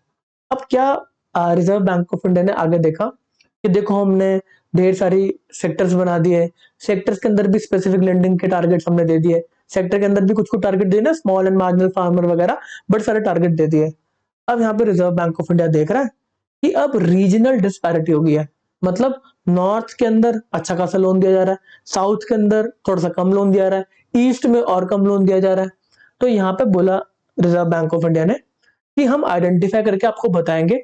अब क्या रिजर्व बैंक ऑफ इंडिया ने आगे देखा कि देखो हमने ढेर सारी सेक्टर्स बना दिए, सेक्टर्स के अंदर भी स्पेसिफिक लेंडिंग के टारगेट्स हमने दे दिए, सेक्टर के अंदर भी कुछ कुछ टारगेट दिए ना, स्मॉल एंड मार्जिनल फार्मर वगैरह, बड़े सारे टारगेट दे दिए। अब यहाँ पे रिजर्व बैंक ऑफ इंडिया देख रहा है कि अब रीजनल डिस्पैरिटी हो गई है, मतलब नॉर्थ के अंदर अच्छा खासा लोन दिया जा रहा है, साउथ के अंदर थोड़ा सा कम लोन दिया जा रहा है, ईस्ट में और कम लोन दिया जा रहा है। तो यहाँ पे बोला रिजर्व बैंक ऑफ इंडिया ने कि हम आइडेंटिफाई करके आपको बताएंगे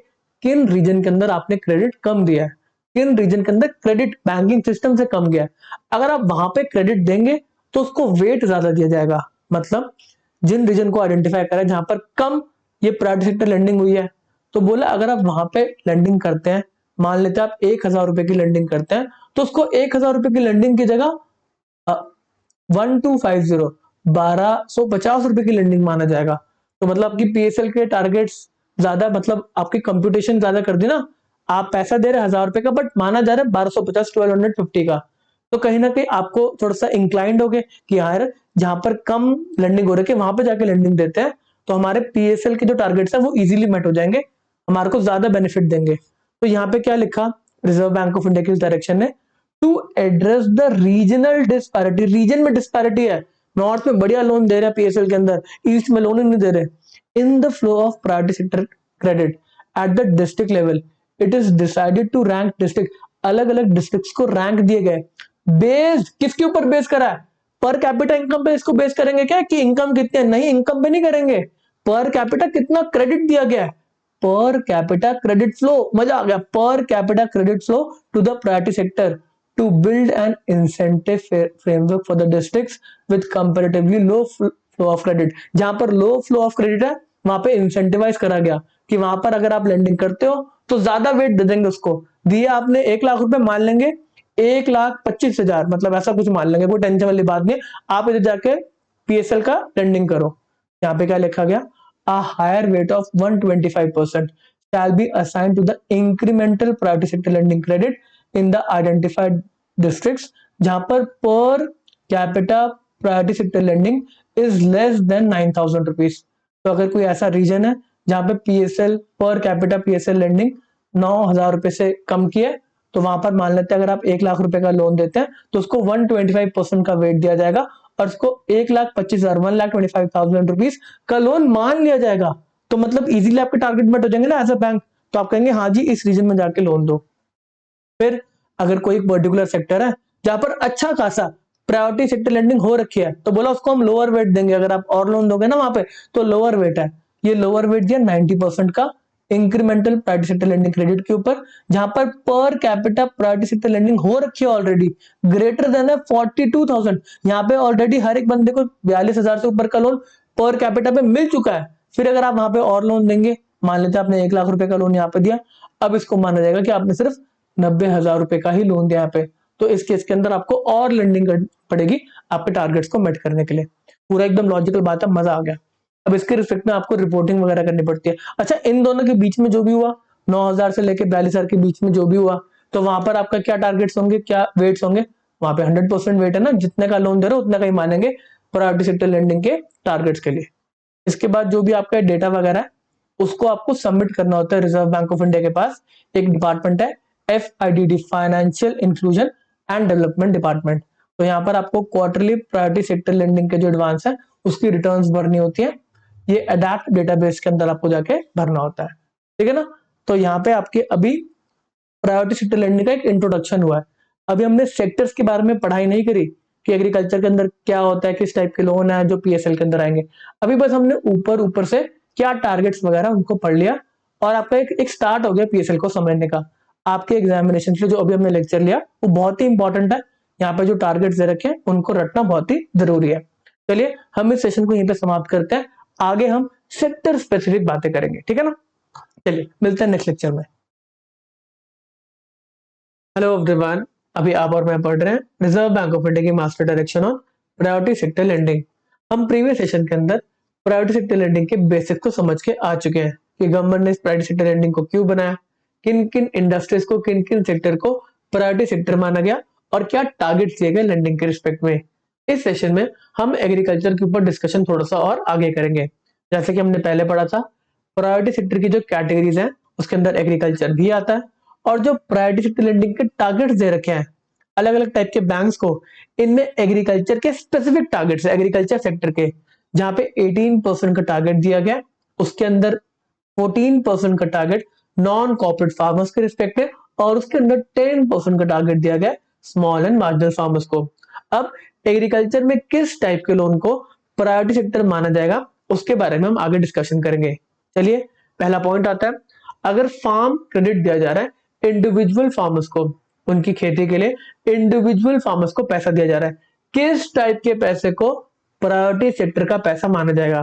किन रीजन के अंदर आपने क्रेडिट कम दिया है, किन रीजन के अंदर क्रेडिट बैंकिंग सिस्टम से कम गया है। अगर आप वहां पे क्रेडिट देंगे तो उसको वेट ज्यादा दिया जाएगा, मतलब जिन रीजन को आइडेंटिफाई करें जहां पर कम ये प्राइवेट सेक्टर लेंडिंग हुई है, तो बोला अगर आप वहां पे लेंडिंग करते हैं, मान लेते हैं आप 1,000 रुपए की लेंडिंग करते हैं, तो उसको 1,000 रुपए की लेंडिंग की जगह 1250 1250 रुपए की लेंडिंग माना जाएगा। तो मतलब आपकी पीएसएल के टारगेट्स ज्यादा, मतलब आपकी कंप्यूटेशन ज्यादा कर दी ना, आप पैसा दे रहे 1,000 रुपए का, बट माना जा रहा है 1250 1250 का। तो कहीं ना कहीं आपको थोड़ा सा इंक्लाइंड हो गए कि यार जहां पर कम लेंडिंग हो रही है वहां पे जाके लेंडिंग देते हैं, तो हमारे पीएसएल के जो टारगेट्स है वो इजीली मेट हो जाएंगे, हमारे को ज्यादा बेनिफिट देंगे। तो यहाँ पे क्या लिखा रिजर्व बैंक ऑफ इंडिया की डायरेक्शन ने, to address the regional disparity, region में डिस्पैरिटी है, नॉर्थ में बढ़िया लोन दे रहा है पीएसएल के अंदर, ईस्ट में लोन ही नहीं दे रहे। In the flow of priority sector credit at the district level, it is decided to rank district, अलग अलग डिस्ट्रिक्ट्स को रैंक दिए गए, बेस्ड किसके ऊपर बेस करा है? पर कैपिटा इनकम पे इसको बेस करेंगे क्या, कि इनकम कितनी है? नहीं, इनकम पे नहीं करेंगे, पर कैपिटा कितना क्रेडिट दिया गया है, पर कैपिटा क्रेडिट फ्लो, मजा आ गया, per capita credit flow to the priority sector to build an incentive framework for the districts with comparatively low flow of credit. जहां पर लो फ्लो ऑफ क्रेडिट है वहां पे इंसेंटिवाइज करा गया कि वहां पर अगर आप लेंडिंग करते हो तो ज्यादा वेट दे देंगे उसको। दिया आपने 1,00,000 रुपए, मान लेंगे 1,25,000, मतलब ऐसा कुछ मान लेंगे, कोई टेंशन वाली बात नहीं, आप इधर जाके पीएसएल का लेंडिंग करो। यहाँ पे क्या लिखा गया, a higher weight of 125% shall be assigned to the incremental private sector lending credit in the identified districts जहां per capita priority sector lending is less than 9,000 rupees. तो अगर कोई ऐसा रीजन है जहां पे PSL per capita PSL lending 9,000 रुपए से कम की है, तो वहां पर मान लेते हैं अगर आप 1,00,000 रुपए का लोन देते हैं तो उसको 125% का वेट दिया जाएगा, और उसको 1,25,000 1,25,000 रुपीज का लोन मान लिया जाएगा। तो मतलब इजीली आपके टारगेट मेट हो जाएंगे ना एज अ बैंक, तो आप कहेंगे हाँ जी इस रीजन में जाके लोन दो। फिर अगर कोई पर्टिकुलर सेक्टर है जहां पर अच्छा खासा प्रायोरिटी सेक्टर लेंडिंग हो रखी है, तो बोला उसको हम लोअर वेट देंगे, अगर आप और लोन दोगे ना वहां पे तो लोअर वेट है, ये लोअर वेट दिया 90% का incremental priority sector lending credit के ऊपर, जहां per capita priority sector lending हो रखी है ऑलरेडी, ग्रेटर देन है 42,000। यहाँ पे ऑलरेडी हर एक बंदे को 42,000 से ऊपर का लोन पर कैपिटा पे मिल चुका है। फिर अगर आप वहां पे और लोन देंगे, मान लेते हैं आपने 1,00,000 रुपए का लोन यहाँ पे दिया, अब इसको माना जाएगा कि आपने सिर्फ 90,000 रुपए का ही लोन दिया यहाँ पे, तो इस केस के अंदर आपको और लेंडिंग करनी पड़ेगी आपके टारगेट्स को मेट करने के लिए। पूरा एकदम लॉजिकल बात है, मजा आ गया। अब इसके रिस्पेक्ट में आपको रिपोर्टिंग वगैरह करनी पड़ती है। अच्छा, इन दोनों के बीच में जो भी हुआ, 9,000 से लेकर 42,000 के बीच में जो भी हुआ, तो वहां पर आपका क्या टारगेट्स होंगे, क्या वेट्स होंगे? वहां पे 100% वेट है ना, जितने का लोन दे रहे हो उतने का ही मानेंगे प्रायोरिटी सेक्टर लेंडिंग के टारगेट्स के लिए। इसके बाद जो भी आपका डेटा वगैरह है उसको आपको सबमिट करना होता है रिजर्व बैंक ऑफ इंडिया के पास। एक डिपार्टमेंट है FIDD, financial inclusion and development department. तो यहाँ पर आपको क्वार्टरली प्रायोरिटी सेक्टर लेंडिंग के जो एडवांस है उसकी रिटर्न्स भरनी होती है, ये अडेप्ट डेटाबेस के अंदर आपको जाके भरना होता है, ठीक है ना? तो यहाँ पे आपके अभी प्रायोरिटी सेक्टर लेंडिंग का एक इंट्रोडक्शन हुआ है। अभी हमने सेक्टर्स के बारे में पढ़ाई नहीं करी कि एग्रीकल्चर के अंदर क्या होता है, किस टाइप के लोन है जो पीएसएल के अंदर आएंगे। अभी बस हमने ऊपर ऊपर से क्या टारगेट्स वगैरह उनको पढ़ लिया, और आपका एक स्टार्ट हो गया पीएसएल को समझने का। आपके एग्जामिनेशन के लिए जो अभी हमने लेक्चर लिया वो बहुत ही इंपॉर्टेंट है, यहाँ पे जो टारगेट्स दे रखे हैं उनको रटना बहुत ही जरूरी है। चलिए हम इस सेशन को यहीं पे समाप्त करते हैं, आगे हम सेक्टर स्पेसिफिक बातें करेंगे, ठीक है ना? चलिए मिलते हैं नेक्स्ट लेक्चर में। हेलो एवरीवन, अभी आप और मैं पढ़ रहे हैं रिजर्व बैंक ऑफ इंडिया की master direction on priority sector lending. हम प्रीवियस सेशन के अंदर प्रायोरिटी सेक्टर लेंडिंग के बेसिक को समझ के आ चुके हैं कि गवर्नमेंट ने इस प्रायोरिटी सेक्टर लेंडिंग को क्यों बनाया, किन किन इंडस्ट्रीज को, किन किन सेक्टर को प्रायोरिटी सेक्टर माना गया और क्या टारगेट दिए गए लेंडिंग के रिस्पेक्ट में। इस सेशन में हम एग्रीकल्चर के ऊपर डिस्कशन थोड़ा सा और आगे करेंगे। जैसे कि हमने पहले पढ़ा था, प्रायोरिटी सेक्टर की जो कैटेगरीज हैं उसके अंदर एग्रीकल्चर भी आता है, और जो प्रायोरिटी सेक्टर लेंडिंग के टारगेट्स दे रखे हैं अलग अलग टाइप के बैंक्स को, इनमें एग्रीकल्चर के स्पेसिफिक टारगेट्स है, एग्रीकल्चर सेक्टर के, जहां पे 18% का टारगेट दिया गया, उसके अंदर 14% का टारगेट नॉन कॉर्पोरेट फार्मर्स के रिस्पेक्ट में, और उसके अंदर 10% का टारगेट दिया गया स्मॉल एंड मार्जिनल फार्मर्स को। अब एग्रीकल्चर में किस टाइप के लोन को प्रायोरिटी सेक्टर माना जाएगा उसके बारे में हम आगे डिस्कशन करेंगे। चलिए, पहला पॉइंट आता है, अगर फार्म क्रेडिट दिया जा रहा है इंडिविजुअल फार्मर्स को, उनकी खेती के लिए इंडिविजुअल फार्मर्स को पैसा दिया जा रहा है, किस टाइप के पैसे को प्रायोरिटी सेक्टर का पैसा माना जाएगा?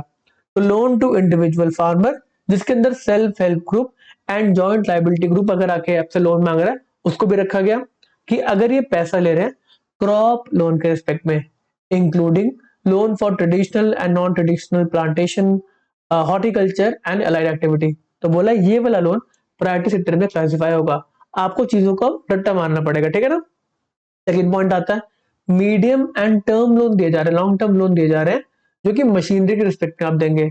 तो लोन टू इंडिविजुअल फार्मर, जिसके अंदर self help group and joint liability group अगर आके आपसे लोन मांग रहा है उसको भी रखा गया कि अगर ये पैसा ले रहे हैं क्रॉप लोन के रिस्पेक्ट में, including loan for traditional and non traditional plantation, horticulture and allied activity, तो बोला ये वाला लोन प्रायोरिटी सेक्टर में क्लासिफाई होगा। आपको चीजों को रट्टा मारना पड़ेगा, ठीक है ना। सेकंड पॉइंट आता है, मीडियम एंड टर्म लोन दिए जा रहे हैं, लॉन्ग टर्म लोन दिए जा रहे हैं जो कि मशीनरी के रिस्पेक्ट में आप देंगे।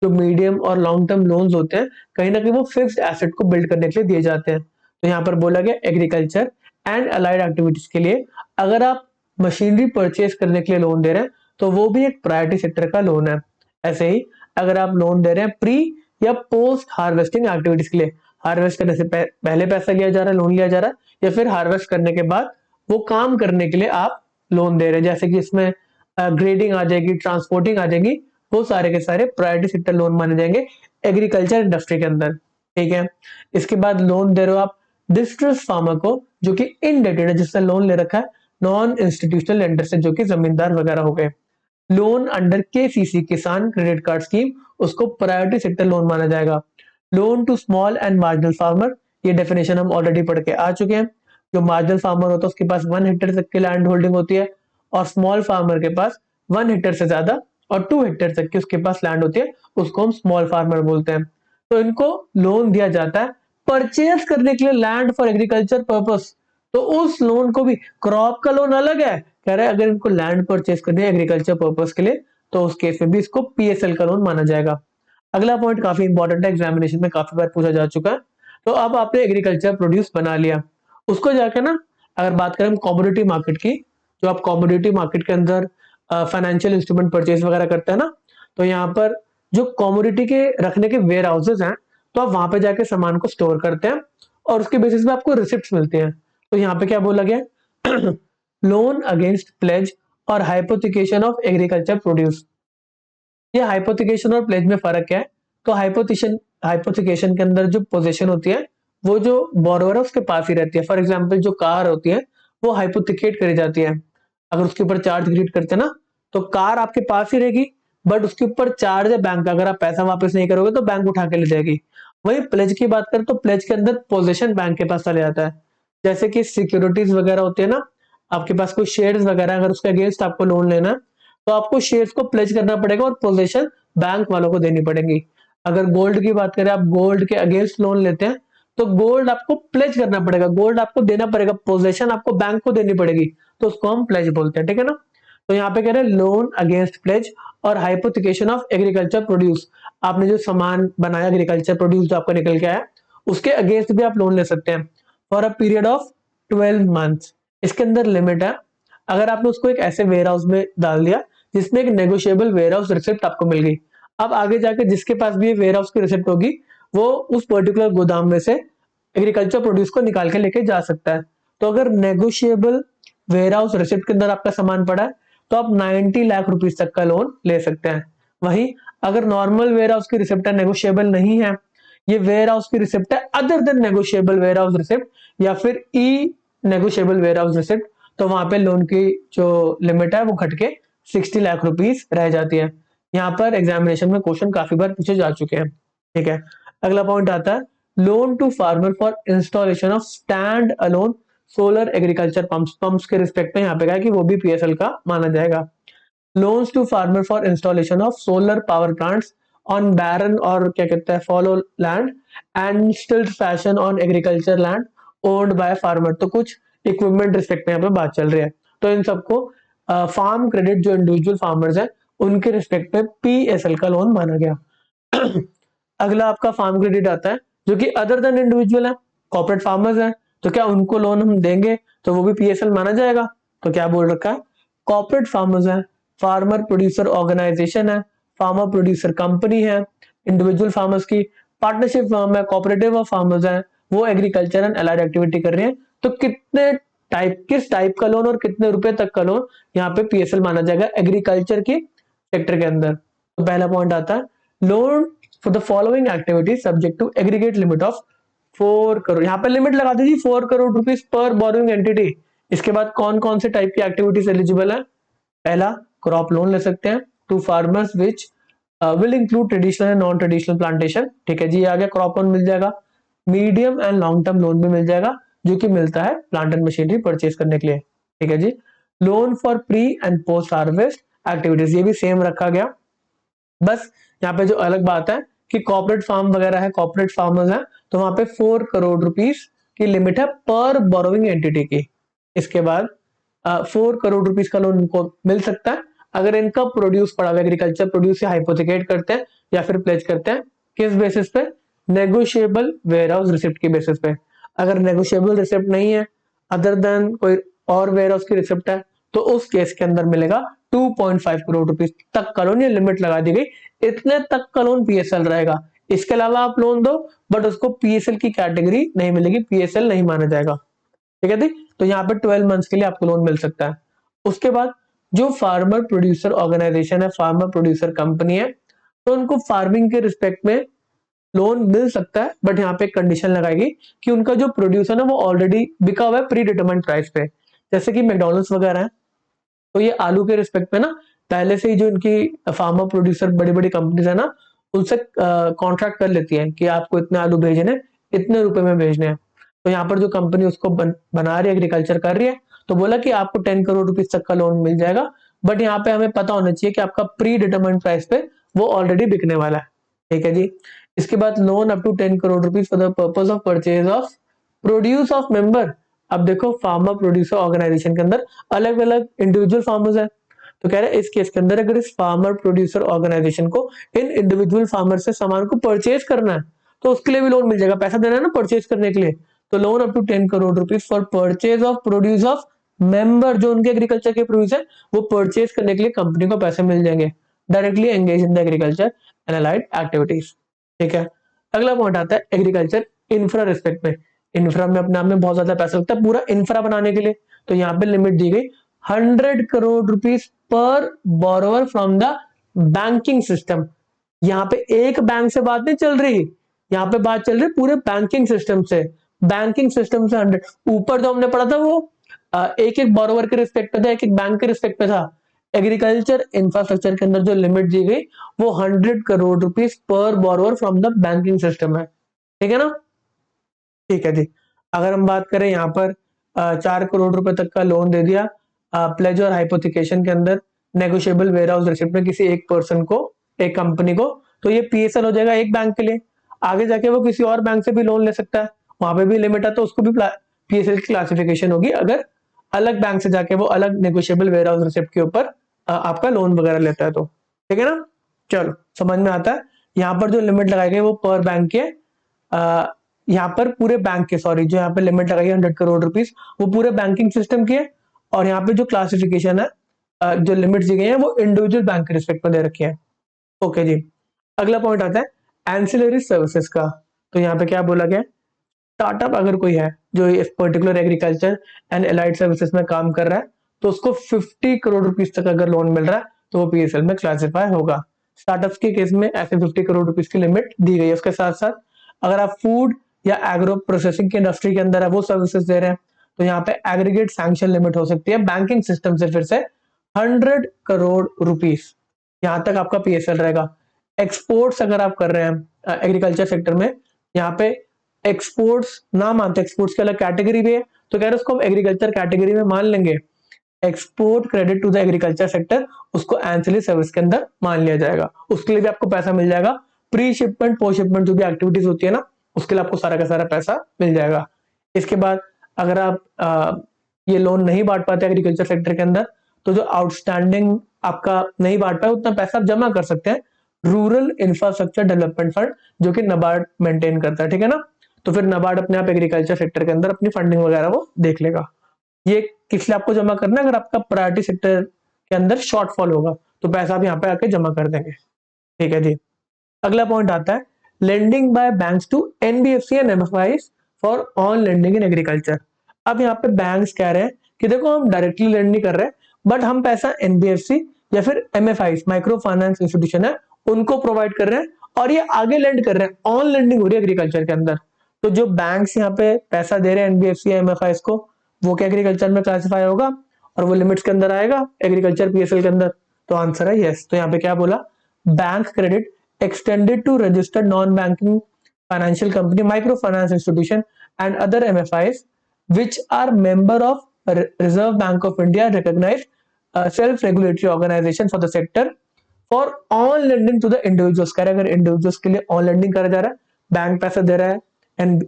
जो मीडियम और लॉन्ग टर्म लोन्स होते हैं कहीं ना कहीं वो फिक्स्ड एसेट को बिल्ड करने के लिए दिए जाते हैं। तो यहाँ पर बोला गया एग्रीकल्चर एंड अलाइड एक्टिविटीज के लिए अगर आप मशीनरी परचेज करने के लिए लोन दे रहे हैं तो वो भी एक प्रायोरिटी सेक्टर का लोन है। ऐसे ही अगर आप लोन दे रहे हैं प्री या पोस्ट हार्वेस्टिंग एक्टिविटीज के लिए, हार्वेस्ट करने से पहले पैसा लिया जा रहा है, लोन लिया जा रहा है, या फिर हार्वेस्ट करने के बाद वो काम करने के लिए आप लोन दे रहे हैं, जैसे कि इसमें ग्रेडिंग आ जाएगी, ट्रांसपोर्टिंग आ जाएगी, वो सारे के सारे प्रायोरिटी सेक्टर लोन माने जाएंगे एग्रीकल्चर इंडस्ट्री के अंदर, ठीक है। इसके बाद लोन दे रहे हो आप डिस्ट्रेस फार्मर को जो कि इनडेटेड है, जिससे लोन ले रखा है नॉन इंस्टीट्यूशनल लेंडर से, जो कि जमींदार वगैरह हो गए। Loan under KCC, Kisan credit card scheme, उसको प्रायोरिटी सेक्टर लोन माना जाएगा। Loan to small and marginal farmer, ये डेफिनेशन हम ऑलरेडी पढ़ के आ चुके हैं। जो मार्जिनल फार्मर होता है उसके पास 1 हेक्टेयर तक की लैंड होल्डिंग होती है, और स्मॉल फार्मर के पास 1 हेक्टेयर से ज्यादा और 2 हेक्टेयर तक की उसके पास लैंड होती है, उसको हम स्मॉल फार्मर बोलते हैं। तो इनको लोन दिया जाता है परचेज करने के लिए लैंड फॉर एग्रीकल्चर पर्पस। तो उस लोन को भी, क्रॉप का लोन अलग है, कह रहे हैं अगर इनको लैंड परचेज करनी है एग्रीकल्चर पर्पस के लिए तो उस केस में भी इसको पीएसएल का लोन माना जाएगा। अगला पॉइंट काफी इंपॉर्टेंट है, एग्जामिनेशन में काफी बार पूछा जा चुका है। तो अब आपने एग्रीकल्चर प्रोड्यूस बना लिया, उसको जाकर ना, अगर बात करें कॉमोडिटी मार्केट की, जो आप कॉमोडिटी मार्केट के अंदर फाइनेंशियल इंस्ट्रूमेंट परचेज वगैरह करते हैं ना, तो यहाँ पर जो कॉमोडिटी के रखने के वेयर हाउसेज हैं, तो आप वहां पे जाके सामान को स्टोर करते हैं और उसके बेसिस पे आपको रिसिप्ट मिलती हैं। तो यहाँ पे क्या बोला गया, लोन अगेंस्ट प्लेज और हाइपोथिकेशन ऑफ एग्रीकल्चर प्रोड्यूस। ये हाइपोथिकेशन और प्लेज में फर्क क्या है? तो हाइपोथिकेशन के अंदर जो पोजीशन होती है वो जो बोरोवर है उसके पास ही रहती है। फॉर एग्जांपल जो कार होती है वो हाइपोथिकेट करी जाती है, अगर उसके ऊपर चार्ज क्रिएट करते हैं ना तो कार आपके पास ही रहेगी, बट उसके ऊपर चार्ज है बैंक का, अगर आप पैसा वापस नहीं करोगे तो बैंक उठा के ले जाएगी। वही प्लेज की बात करें तो प्लेज के अंदर पोजीशन बैंक के पास चले जाता है। जैसे कि सिक्योरिटीज वगैरह होती है ना, आपके पास कोई शेयर्स वगैरह, अगर उसके अगेंस्ट आपको लोन लेना है तो आपको शेयर्स को प्लेज करना पड़ेगा और पोजीशन बैंक वालों को देनी पड़ेगी। अगर गोल्ड की बात करें, आप गोल्ड के अगेंस्ट लोन लेते हैं तो गोल्ड आपको प्लेज करना पड़ेगा, गोल्ड आपको देना पड़ेगा, पोजीशन आपको बैंक को देनी पड़ेगी, तो उसको हम प्लेज बोलते हैं, ठीक है ना। तो यहाँ पे कह रहे हैं लोन अगेंस्ट प्लेज और हाइपोथिकेशन ऑफ एग्रीकल्चर प्रोड्यूस। आपने जो सामान बनाया एग्रीकल्चर प्रोड्यूस जो आपका निकल के आया, उसके अगेंस्ट भी आप लोन ले सकते हैं for a period of 12 months. इसके अंदर लिमिट है, अगर आपने उसको एक ऐसे वेयर हाउस में डाल दिया जिसमें एक नेगोशिएबल वेयर हाउस रिसिप्ट आपको मिल गई, अब आगे जाके जिसके पास भी वेयर हाउस की रिसिप्ट होगी वो उस पर्टिकुलर गोदाम में से एग्रीकल्चर प्रोड्यूस को निकाल के लेके जा सकता है। तो अगर नेगोशिएबल वेयर हाउस रिसिप्ट के अंदर आपका सामान पड़ा है तो आप 90 लाख रुपीस तक का लोन ले सकते हैं। वहीं अगर नॉर्मल वेयर हाउस की रिसिप्ट है, नेगोशिएबल नहीं है, ये वेयर हाउस की रिसिप्ट है other than negotiable warehouse receipt या फिर e negotiable warehouse receipt, तो वहां पे लोन की जो लिमिट है वो घट के 60 लाख रुपीस रह जाती है। यहाँ पर एग्जामिनेशन में क्वेश्चन काफी बार पूछे जा चुके हैं, ठीक है। अगला पॉइंट आता है loan to farmer for installation of stand alone solar agriculture pumps. Pumps के रिस्पेक्ट में यहाँ पे कहा कि वो भी पीएसएल का माना जाएगा। Loans to farmer for installation of solar power plants on barren और क्या कहते हैं fallow land and still fashion on agriculture land owned by farmer. तो कुछ इक्विपमेंट रिस्पेक्ट में यहाँ पे बात चल रही है। तो इन सबको फार्म क्रेडिट जो इंडिविजुअल फार्मर्स हैं उनके रिस्पेक्ट में पीएसएल का लोन माना गया। अगला आपका फार्म क्रेडिट आता है जो कि अदर देन इंडिविजुअल है, कॉर्पोरेट फार्मर्स है, तो क्या उनको लोन हम देंगे तो वो भी पीएसएल माना जाएगा? तो क्या बोल रखा है, कॉर्पोरेट फार्मर्स है, फार्मर प्रोड्यूसर ऑर्गेनाइजेशन है, फार्मर प्रोड्यूसर कंपनी है, इंडिविजुअल फार्मर्स की पार्टनरशिप फर्म है, कोऑपरेटिव ऑफ फार्मर्स है, वो एग्रीकल्चर एंड अलाइड एक्टिविटी कर रही है। तो किस टाइप का लोन और कितने रुपए तक का लोन यहाँ पे पीएसएल माना जाएगा एग्रीकल्चर की सेक्टर के अंदर? तो पहला पॉइंट आता है loan for the following activity subject to aggregate limit of 4 crore. यहाँ पे लिमिट लगा दीजिए 4 crore rupees per borrowing entity. इसके बाद कौन कौन से टाइप की एक्टिविटीज एलिजिबल है? पहला, क्रॉप लोन ले सकते हैं to farmers which will include traditional and non traditional plantation. ठीक है जी, आगे क्रॉप लोन मिल जाएगा। Medium and long term loan भी मिल जाएगा जो कि मिलता है प्लांट एंड मशीनरी परचेज करने के लिए। ठीक है जी। Loan for pre and post harvest activities, ये भी सेम रखा गया। बस यहाँ पे जो अलग बात है कि कॉर्पोरेट फार्म वगैरह है, कॉर्पोरेट फार्मर्स है, तो वहां पे 4 करोड़ रुपीस की लिमिट है पर बोरोइंग एंटिटी की। इसके बाद 4 करोड़ रुपीस का लोन इनको मिल सकता है अगर इनका प्रोड्यूस पड़ा हुआ एग्रीकल्चर प्रोड्यूस या हाइपोथिकेट करते हैं या फिर प्लेज करते हैं। किस बेसिस पे? नेगोशिएबल वेयर हाउस रिसिप्ट की बेसिस पे। अगर नेगोशिएबल रिसिप्ट नहीं है, अदर देन कोई और वेयर हाउस की रिसिप्ट है, तो उस केस के अंदर मिलेगा 2.5 करोड़ रुपीस तक का लोन। ये लिमिट लगा दी गई, इतने तक का लोन पीएसएल रहेगा। इसके अलावा आप लोन दो बट उसको पीएसएल की कैटेगरी नहीं मिलेगी, पीएसएल नहीं माना जाएगा। ठीक है जी। तो यहाँ पे 12 मंथ्स के लिए आपको लोन मिल सकता है। उसके बाद जो फार्मर प्रोड्यूसर ऑर्गेनाइजेशन है, फार्मर प्रोड्यूसर कंपनी है, तो उनको फार्मिंग के रिस्पेक्ट में लोन मिल सकता है बट यहाँ पे कंडीशन लगाएगी कि उनका जो प्रोड्यूसर है वो ऑलरेडी बिका हुआ है प्री डिटरमाइंड प्राइस पे। जैसे कि मैकडॉनल्ड्स वगैरह है, तो ये आलू के रिस्पेक्ट में ना पहले से ही जो इनकी फार्मर प्रोड्यूसर बड़ी बड़ी कंपनीज है ना, उनसे कॉन्ट्रैक्ट कर लेती है कि आपको इतने आलू भेजने, इतने रुपए में भेजने हैं। तो यहाँ पर जो कंपनी उसको बना रही है, एग्रीकल्चर कर रही है, तो बोला कि आपको 10 करोड़ रुपीज तक का लोन मिल जाएगा। बट यहाँ पे हमें पता होना चाहिए कि आपका प्री डिटरमाइंड प्राइस पे वो ऑलरेडी बिकने वाला है। ठीक है जी। इसके बाद loan up to 10 crore rupees for the purpose of purchase of produce of member. अब देखो फार्मर प्रोड्यूसर ऑर्गेनाइजेशन के अंदर अलग अलग इंडिविजुअल फार्मर्स है, तो कह रहे हैं इस केस के अंदर अगर इस फार्मर प्रोड्यूसर ऑर्गेनाइजेशन को इन इंडिविजुअल फार्मर से सामान को परचेज करना है तो उसके लिए भी लोन मिल जाएगा। पैसा देना है ना परचेज करने के लिए, तो loan up to 10 crore rupees for purchase of produce of member. जो उनके एग्रीकल्चर के प्रोड्यूस है वो परचेज करने के लिए कंपनी को पैसे मिल जाएंगे, directly engage in the agriculture and allied activities. ठीक है। अगला पॉइंट आता है एग्रीकल्चर इंफ्रा रिस्पेक्ट में। इंफ्रा में अपने आप में बहुत ज्यादा पैसा लगता है पूरा इंफ्रा बनाने के लिए, तो यहाँ पे लिमिट दी गई 100 crore rupees per borrower from the banking system. यहाँ पे एक बैंक से बात नहीं चल रही, यहाँ पे बात चल रही पूरे बैंकिंग सिस्टम से। बैंकिंग सिस्टम से 100, ऊपर जो हमने पढ़ा था वो एक एक बोरोवर के रिस्पेक्ट पे था, एक एक बैंक के रिस्पेक्ट पे था। एग्रीकल्चर इंफ्रास्ट्रक्चर के अंदर जो लिमिट दी गई वो 100 crore rupees per borrower from the banking system है। ठीक है ना? ठीक है जी। अगर हम बात करें यहाँ पर 4 करोड़ रुपए तक का लोन दे दिया प्लेज और हाइपोथिकेशन के अंदर नेगोशिएबल वेयर हाउस रिसिप्ट में किसी एक पर्सन को, एक कंपनी को, तो ये पीएसएल हो जाएगा एक बैंक के लिए। आगे जाके वो किसी और बैंक से भी लोन ले सकता है, वहां पे भी लिमिट है, तो उसको भी पीएसएल की क्लासिफिकेशन होगी अगर अलग बैंक से जाके वो अलग नेगोशिएबल वेयर हाउस रिसिप्ट के ऊपर आपका लोन वगैरह लेता है। तो ठीक है ना? चलो समझ में आता है। यहाँ पर जो लिमिट लगाई गई वो पर बैंक के यहाँ पर पूरे बैंक के, सॉरी, जो यहाँ पे लिमिट लगाई 100 करोड़ रुपीस वो पूरे बैंकिंग सिस्टम की है। और यहाँ पे जो क्लासिफिकेशन है, जो लिमिट दी गई है वो इंडिविजुअल बैंक के रिस्पेक्ट में दे रखी है। ओके जी। अगला पॉइंट आता है एंसिलरी सर्विसेज का। तो यहाँ पे क्या बोला गया, स्टार्टअप अगर कोई है जो इस particular agriculture and allied services में काम कर रहा है तो उसको 50 करोड़ रुपीस तक अगर लोन मिल रहा है तो वो पीएसएल में क्लासिफाई होगा। स्टार्टअप्स के केस में ऐसे 50 करोड़ रुपीस की लिमिट दी गई है। उसके साथ साथ अगर आप फूड या एग्रो प्रोसेसिंग की इंडस्ट्री के अंदर है वो सर्विसेज दे रहे हैं तो यहाँ पे एग्रीगेट सैंक्शन लिमिट हो सकती है बैंकिंग सिस्टम से फिर से 100 करोड़ रुपीस, यहाँ तक आपका पीएसएल रहेगा। एक्सपोर्ट्स अगर आप कर रहे हैं एग्रीकल्चर सेक्टर में, यहाँ पे एक्सपोर्ट्स ना मानते, एक्सपोर्ट्स की अलग कैटेगरी भी है, तो कह रहे उसको हम एग्रीकल्चर कैटेगरी में मान लेंगे। Export credit to the agriculture sector, उसको एंसिलरी सर्विस के अंदर मान लिया जाएगा। उसके लिए भी आपको पैसा मिल जाएगा। प्री शिपमेंट पोस्ट शिपमेंट जो भी एक्टिविटीज होती है ना, उसके लिए आपको सारा का सारा पैसा मिल जाएगा। इसके बाद अगर आप ये लोन नहीं बांट पाते एग्रीकल्चर सेक्टर के अंदर, तो जो आउटस्टैंडिंग आपका नहीं बांट पाए उतना पैसा आप जमा कर सकते हैं रूरल इंफ्रास्ट्रक्चर डेवलपमेंट फंड, जो कि नबार्ड मेंटेन करता है, ठीक है ना। तो फिर नबार्ड अपने आप एग्रीकल्चर सेक्टर के अंदर अपनी फंडिंग वगैरह वो देख लेगा। ये किस लिए आपको जमा करना है, अगर आपका प्रायोरिटी सेक्टर के अंदर शॉर्टफॉल होगा तो पैसा आप यहाँ पे आके जमा कर देंगे, ठीक है जी। अगला पॉइंट आता है lending by banks to NBFC and MFIs for on lending in agriculture. अब यहाँ पे बैंक्स कह रहे हैं कि देखो हम डायरेक्टली लेंड नहीं कर रहे, बट हम पैसा एनबीएफसी या फिर एमएफआई माइक्रो फाइनेंस इंस्टीट्यूशन है उनको प्रोवाइड कर रहे हैं, और ये आगे लेंड कर रहे हैं, ऑन लेंडिंग हो रही है एग्रीकल्चर के अंदर। तो जो बैंक्स यहाँ पे पैसा दे रहे हैं एनबीएफसी या एमएफआई को, वो क्या एग्रीकल्चर में क्लासिफाई होगा और वो लिमिट्स के अंदर आएगा एग्रीकल्चर पीएसएल के अंदर। तो आंसर है यस। तो यहाँ पे क्या बोला, bank credit extended to registered non-banking financial company, microfinance institution and other MFIs which are member of Reserve Bank of India recognized self-regulatory organization for the sector for on lending to the individuals। कह रहे अगर individuals के लिए on lending करा जा रहा है, bank पैसा दे रहा है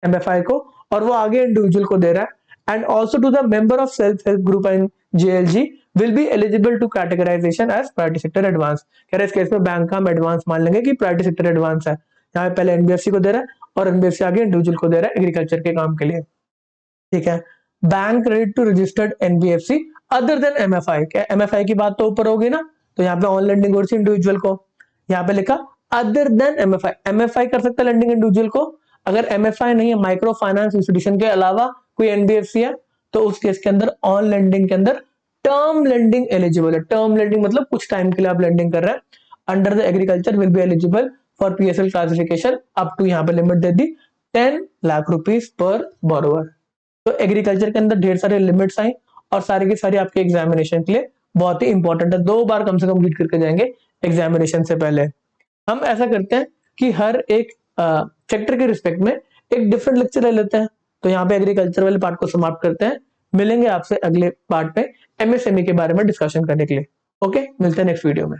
MFI को और वो आगे इंडिविजुअल को दे रहा है, and also to the member of self-help group and JLG will be eligible to categorization as priority sector advance। कह रहे इस केस में बैंक का हम एडवांस मान लेंगे कि प्रायोरिटी सेक्टर एडवांस है। यहाँ पहले एनबीएफसी को दे रहा है और एनबीएफसी आगे इंडिविजुअल को दे रहा है एग्रीकल्चर के काम के लिए, ठीक है। Bank credit to registered NBFC other than MFI. क्या एमएफआई की बात तो ऊपर होगी ना, तो यहाँ पे ऑन लेंडिंग हो रही है इंडिविजुअल को, यहाँ पे लिखा अदर देन एमएफआई। एमएफआई कर सकता है लेंडिंग इंडिविजुअल को, अगर एमएफआई नहीं है माइक्रो फाइनेंस इंस्टीट्यूशन के अलावा कोई एनबीएफसी है, तो उस केस के अंदर ऑन लेंडिंग के अंदर टर्म लेंडिंग एलिजिबल है। टर्म लेंडिंग मतलब कुछ टाइम के लिए आप लेंडिंग कर रहे हैं, under the agriculture will be eligible for PSL classification up to, यहाँ पे लिमिट दे दी 10 लाख रुपीस पर बोरोवर। तो एग्रीकल्चर के अंदर ढेर सारे लिमिट्स आई और सारे के सारे आपके एग्जामिनेशन के लिए बहुत ही इंपॉर्टेंट है, 2 बार कम से कम रीड करके जाएंगे एग्जामिनेशन से पहले। हम ऐसा करते हैं कि हर एक सेक्टर के रिस्पेक्ट में एक डिफरेंट लेक्चर ले लेते हैं। तो यहाँ पे एग्रीकल्चर वाले पार्ट को समाप्त करते हैं, मिलेंगे आपसे अगले पार्ट में एमएसएमई के बारे में डिस्कशन करने के लिए। ओके, मिलते हैं नेक्स्ट वीडियो में।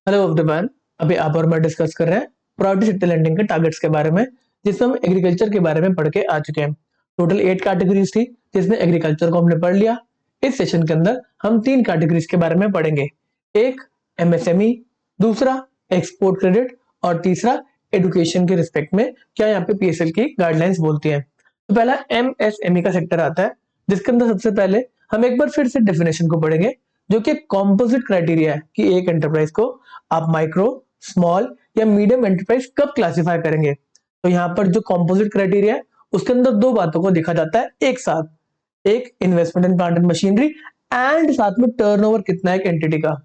हेलो एवरीवन, अभी आप और मैं डिस्कस कर रहे हैं प्रायोरिटी सेक्टर लेंडिंग के टारगेट्स के बारे में, जिसमें हम एग्रीकल्चर के बारे में पढ़ के आ चुके हैं। टोटल 8 कैटेगरीज थी, जिसमें एग्रीकल्चर को हमने पढ़ लिया। इस सेशन के अंदर हम 3 कैटेगरीज के बारे में पढ़ेंगे, एक एमएसएमई, दूसरा एक्सपोर्ट क्रेडिट और तीसरा एजुकेशन के रिस्पेक्ट में क्या यहाँ पे पीएसएल की गाइडलाइंस बोलती है। तो पहला एमएसएमई का सेक्टर आता है, जिसके अंदर सबसे पहले हम एक बार फिर से डेफिनेशन को पढ़ेंगे, जो कि कॉम्पोजिट क्राइटेरिया है कि एक एंटरप्राइज को आप माइक्रो, स्मॉल या मीडियम एंटरप्राइज कब क्लासिफाई करेंगे। तो यहाँ पर जो कॉम्पोजिट क्राइटेरिया है उसके अंदर 2 बातों को देखा जाता है एक साथ, एक investment in plant and machinery and साथ में टर्नओवर कितना है एक एंटिटी का,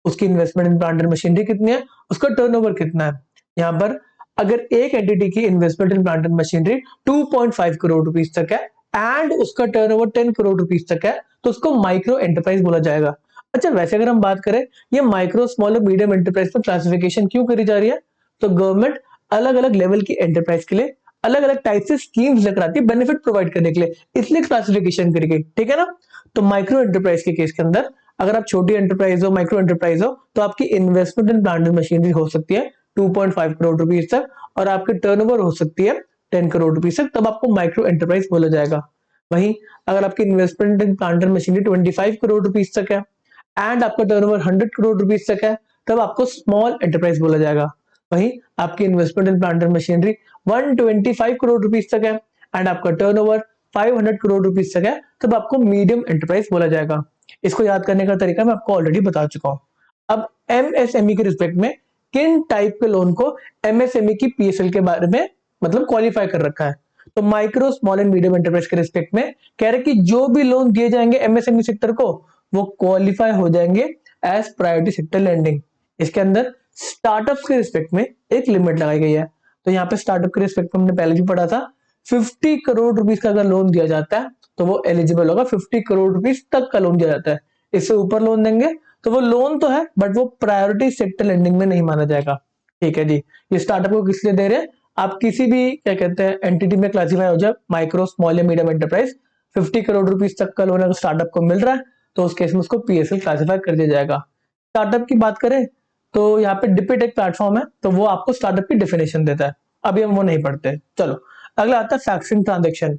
उसकी investment in plant and machinery कितनी है, उसका टर्नओवर कितना है। यहाँ पर अगर एक एंटिटी की investment in plant and machinery 2.5 crore rupees तक है एंड उसका टर्नओवर 10 करोड़ रुपीस तक है, तो उसको माइक्रो एंटरप्राइज बोला जाएगा। अच्छा, वैसे अगर हम बात करें ये माइक्रो, स्मॉल और मीडियम एंटरप्राइज पर क्लासिफिकेशन क्यों करी जा रही है, तो गवर्नमेंट अलग अलग लेवल की एंटरप्राइज के लिए अलग अलग टाइप से स्कीम्स लेकर आती है बेनिफिट प्रोवाइड करने के लिए, इसलिए क्लासिफिकेशन करी गई, ठीक है ना। तो माइक्रो एंटरप्राइज के केस के अंदर अगर आप छोटी एंटरप्राइज हो, माइक्रो एंटरप्राइज हो, तो आपकी investment in plant and machinery हो सकती है 2.5 करोड़ रुपीस तक और आपकी टर्नओवर हो सकती है 10 करोड़ रुपीस तक, तब आपको माइक्रो एंटरप्राइज बोला जाएगा। वहीं अगर आपकी investment in plant and machinery 25 crore rupees तक है एंड आपका टर्नओवर 100 करोड़ रुपीस तक है, तब आपको स्मॉल एंटरप्राइज बोला जाएगा। वहीं आपकी investment in plant and machinery 125 crore rupees तक है एंड आपका टर्नओवर 500 करोड़ रुपीस तक है, तब आपको मीडियम एंटरप्राइज बोला जाएगा। इसको याद करने का तरीका मैं आपको ऑलरेडी बता चुका हूं। अब एमएसएमई के रिस्पेक्ट में किन टाइप के लोन को एमएसएमई की पीएसएल के बारे में मतलब क्वालिफाई कर रखा है, तो micro, small and medium enterprise के रिस्पेक्ट में कह रहे कि जो भी लोन दिए जाएंगे एमएसएमई सेक्टर को वो क्वालिफाई हो जाएंगे एज प्रायोरिटी सेक्टर लेंडिंग। इसके अंदर स्टार्टअप्स के रिस्पेक्ट में एक लिमिट लगाई गई है। तो यहाँ पे स्टार्टअप के रिस्पेक्ट में हमने पहले भी पढ़ा था, 50 करोड़ रुपीस का अगर लोन दिया जाता है तो वो एलिजिबल होगा, 50 करोड़ रुपीस तक का लोन दिया जाता है। इससे ऊपर लोन देंगे तो वो लोन तो है बट वो प्रायोरिटी सेक्टर लेंडिंग में नहीं माना जाएगा, ठीक है जी। ये स्टार्टअप को किस लिए दे रहे हैं, आप किसी भी क्या कहते हैं एंटिटी में क्लासिफाई हो जाए, माइक्रो, स्मॉल या मीडियम एंटरप्राइज, 50 करोड़ रुपीस तक का लोन अगर स्टार्टअप को मिल रहा है तो उस केस में उसको पीएसएल क्लासिफाई कर दिया जाएगा। स्टार्टअप की बात करें तो यहाँ पे डिपिट एक प्लेटफॉर्म है, तो वो आपको स्टार्टअप की डेफिनेशन देता है, अभी हम वो नहीं पढ़ते। चलो अगला आता है फैक्टरिंग ट्रांजेक्शन।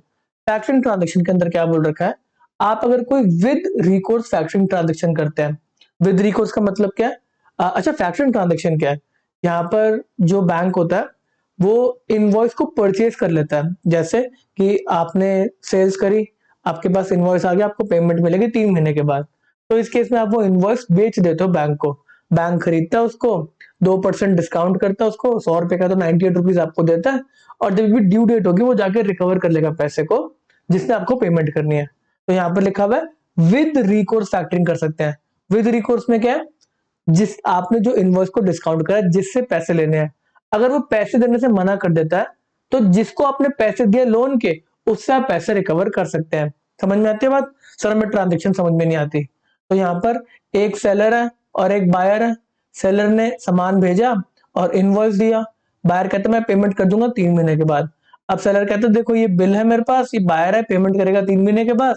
फैक्टरिंग ट्रांजेक्शन के अंदर क्या बोल रखा है, आप अगर कोई विद रिकोर्स फैक्टरिंग ट्रांजेक्शन करते हैं, विद रिकोर्स का मतलब क्या है, अच्छा फैक्टरिंग ट्रांजेक्शन क्या है, यहाँ पर जो बैंक होता है वो इनवॉइस को परचेज कर लेता है। जैसे कि आपने सेल्स करी, आपके पास इनवॉइस आ गया, आपको पेमेंट मिलेगी 3 महीने के बाद, तो इस केस में आप वो इनवॉइस बेच देते हो बैंक को, बैंक खरीदता है उसको, 2% डिस्काउंट करता है उसको, 100 रुपए का तो 98 रुपीज आपको देता है, और जब भी ड्यू डेट होगी वो जाके रिकवर कर लेगा पैसे को जिसने आपको पेमेंट करनी है। तो यहाँ पर लिखा हुआ है विद रिकोर्स फैक्टरिंग कर सकते हैं। विद रिकोर्स में क्या है, जिस आपने जो इनवॉइस को डिस्काउंट करा जिससे पैसे लेने हैं, अगर वो पैसे देने से मना कर देता है तो जिसको आपने पैसे दिए लोन के उससे आप पैसे रिकवर कर सकते हैं। समझ में आती है बात? सर हमें ट्रांजेक्शन समझ में नहीं आती। तो यहाँ पर एक सेलर है और एक बायर है। सेलर ने सामान भेजा और इनवॉइस दिया, बायर कहता मैं पेमेंट कर दूंगा 3 महीने के बाद। अब सेलर कहता देखो ये बिल है मेरे पास, ये बायर है पेमेंट करेगा 3 महीने के बाद,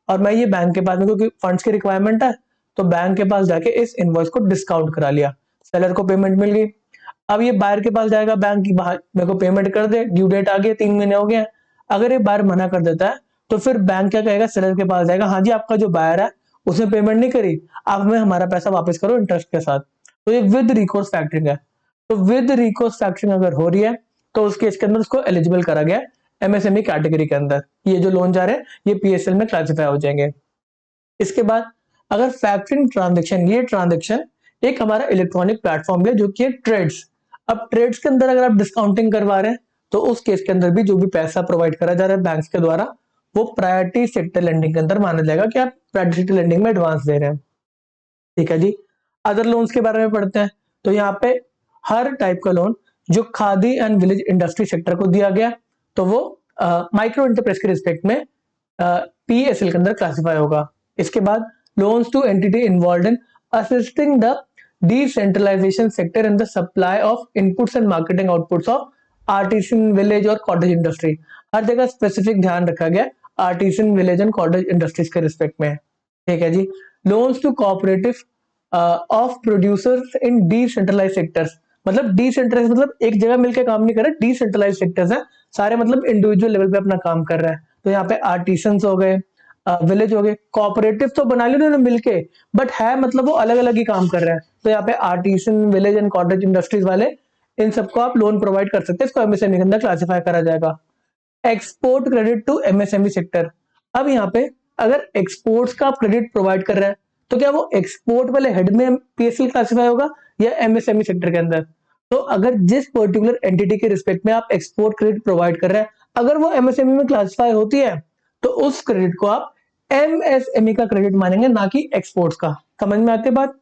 और मैं ये बैंक के पास में क्योंकि फंड्स की रिक्वायरमेंट है तो बैंक के पास जाके इस इनवॉइस को डिस्काउंट करा लिया, सेलर को पेमेंट मिल गई। अब ये बायर के पास जाएगा, बैंक की बाहर मेरे को पेमेंट कर दे, ड्यू डेट आ गई, 3 महीने हो गए। अगर ये बायर मना कर देता है तो फिर बैंक क्या कहेगा, सेलर के पास जाएगा, हाँ जी आपका जो बायर है उसने पेमेंट नहीं करी, आप हमें हमारा पैसा वापस करो इंटरेस्ट के साथ। तो ये विद रिकोर्स फैक्टरिंग है। तो विद रिकोर्स फैक्टरिंग अगर हो रही है तो उस केस के अंदर उसको एलिजिबल करा गया एमएसएमई कैटेगरी के अंदर, ये जो लोन जा रहे हैं ये पीएसएल में क्लासिफाई हो जाएंगे। इसके बाद अगर फैक्टरिंग ट्रांजेक्शन, ये ट्रांजेक्शन एक हमारा इलेक्ट्रॉनिक प्लेटफॉर्म है जो कि ट्रेड्स। अब ट्रेड्स के अंदर अगर आप डिस्काउंटिंग करवा रहे हैं तो उस केस के अंदर भी जो भी पैसा प्रोवाइड करा जा रहा है बैंक्स के द्वारा वो प्रायोरिटी सेक्टर लेंडिंग के अंदर माना जाएगा कि आप प्रायोरिटी सेक्टर लेंडिंग में एडवांस दे रहे हैं। ठीक है जी। अदर लोन्स के बारे में पढ़ते हैं। तो यहाँ पे हर टाइप का लोन जो Khadi and village industry sector को दिया गया तो वो माइक्रो एंटरप्राइज के रिस्पेक्ट में पीएसएल के अंदर क्लासिफाई होगा। इसके बाद loans to entity involve in assisting the decentralization sector in the supply of inputs and marketing outputs of artisan village और कॉटेज इंडस्ट्री। हर जगह स्पेसिफिक ध्यान रखा गया artisan village and cottage industries के रिस्पेक्ट में। ठीक है जी। Loans to cooperative of producers in decentralise sectors, मतलब डिसेंट्रलाइज मतलब एक जगह मिलकर काम नहीं कर रहे, डिसेंट्रलाइज सेक्टर्स है सारे, मतलब इंडिविजुअल लेवल पे अपना काम कर रहा है। तो यहाँ पे आर्टिसंस हो गए, विलेज हो गए, कोऑपरेटिव तो बना लिया उन्होंने मिलके, बट है मतलब वो अलग अलग ही काम कर रहे हैं। तो यहाँ पे artisan village and cottage industries वाले इन सबको आप लोन प्रोवाइड कर सकते हैं, इसको एमएसएमई के अंदर क्लासिफाई करा जाएगा। Export credit to MSME sector. अब यहाँ पे अगर एक्सपोर्ट्स का आप क्रेडिट प्रोवाइड कर रहे हैं तो क्या वो एक्सपोर्ट वाले हेड में पीएसएल क्लासिफाई होगा या एमएसएमई सेक्टर के अंदर? तो अगर जिस पर्टिकुलर एंटिटी के रिस्पेक्ट में आप एक्सपोर्ट क्रेडिट प्रोवाइड कर रहे हैं अगर वो एमएसएमई में क्लासिफाई होती है तो उस क्रेडिट को आप एमएसएमई का क्रेडिट मानेंगे, ना कि एक्सपोर्ट्स का। समझ में आती है बात?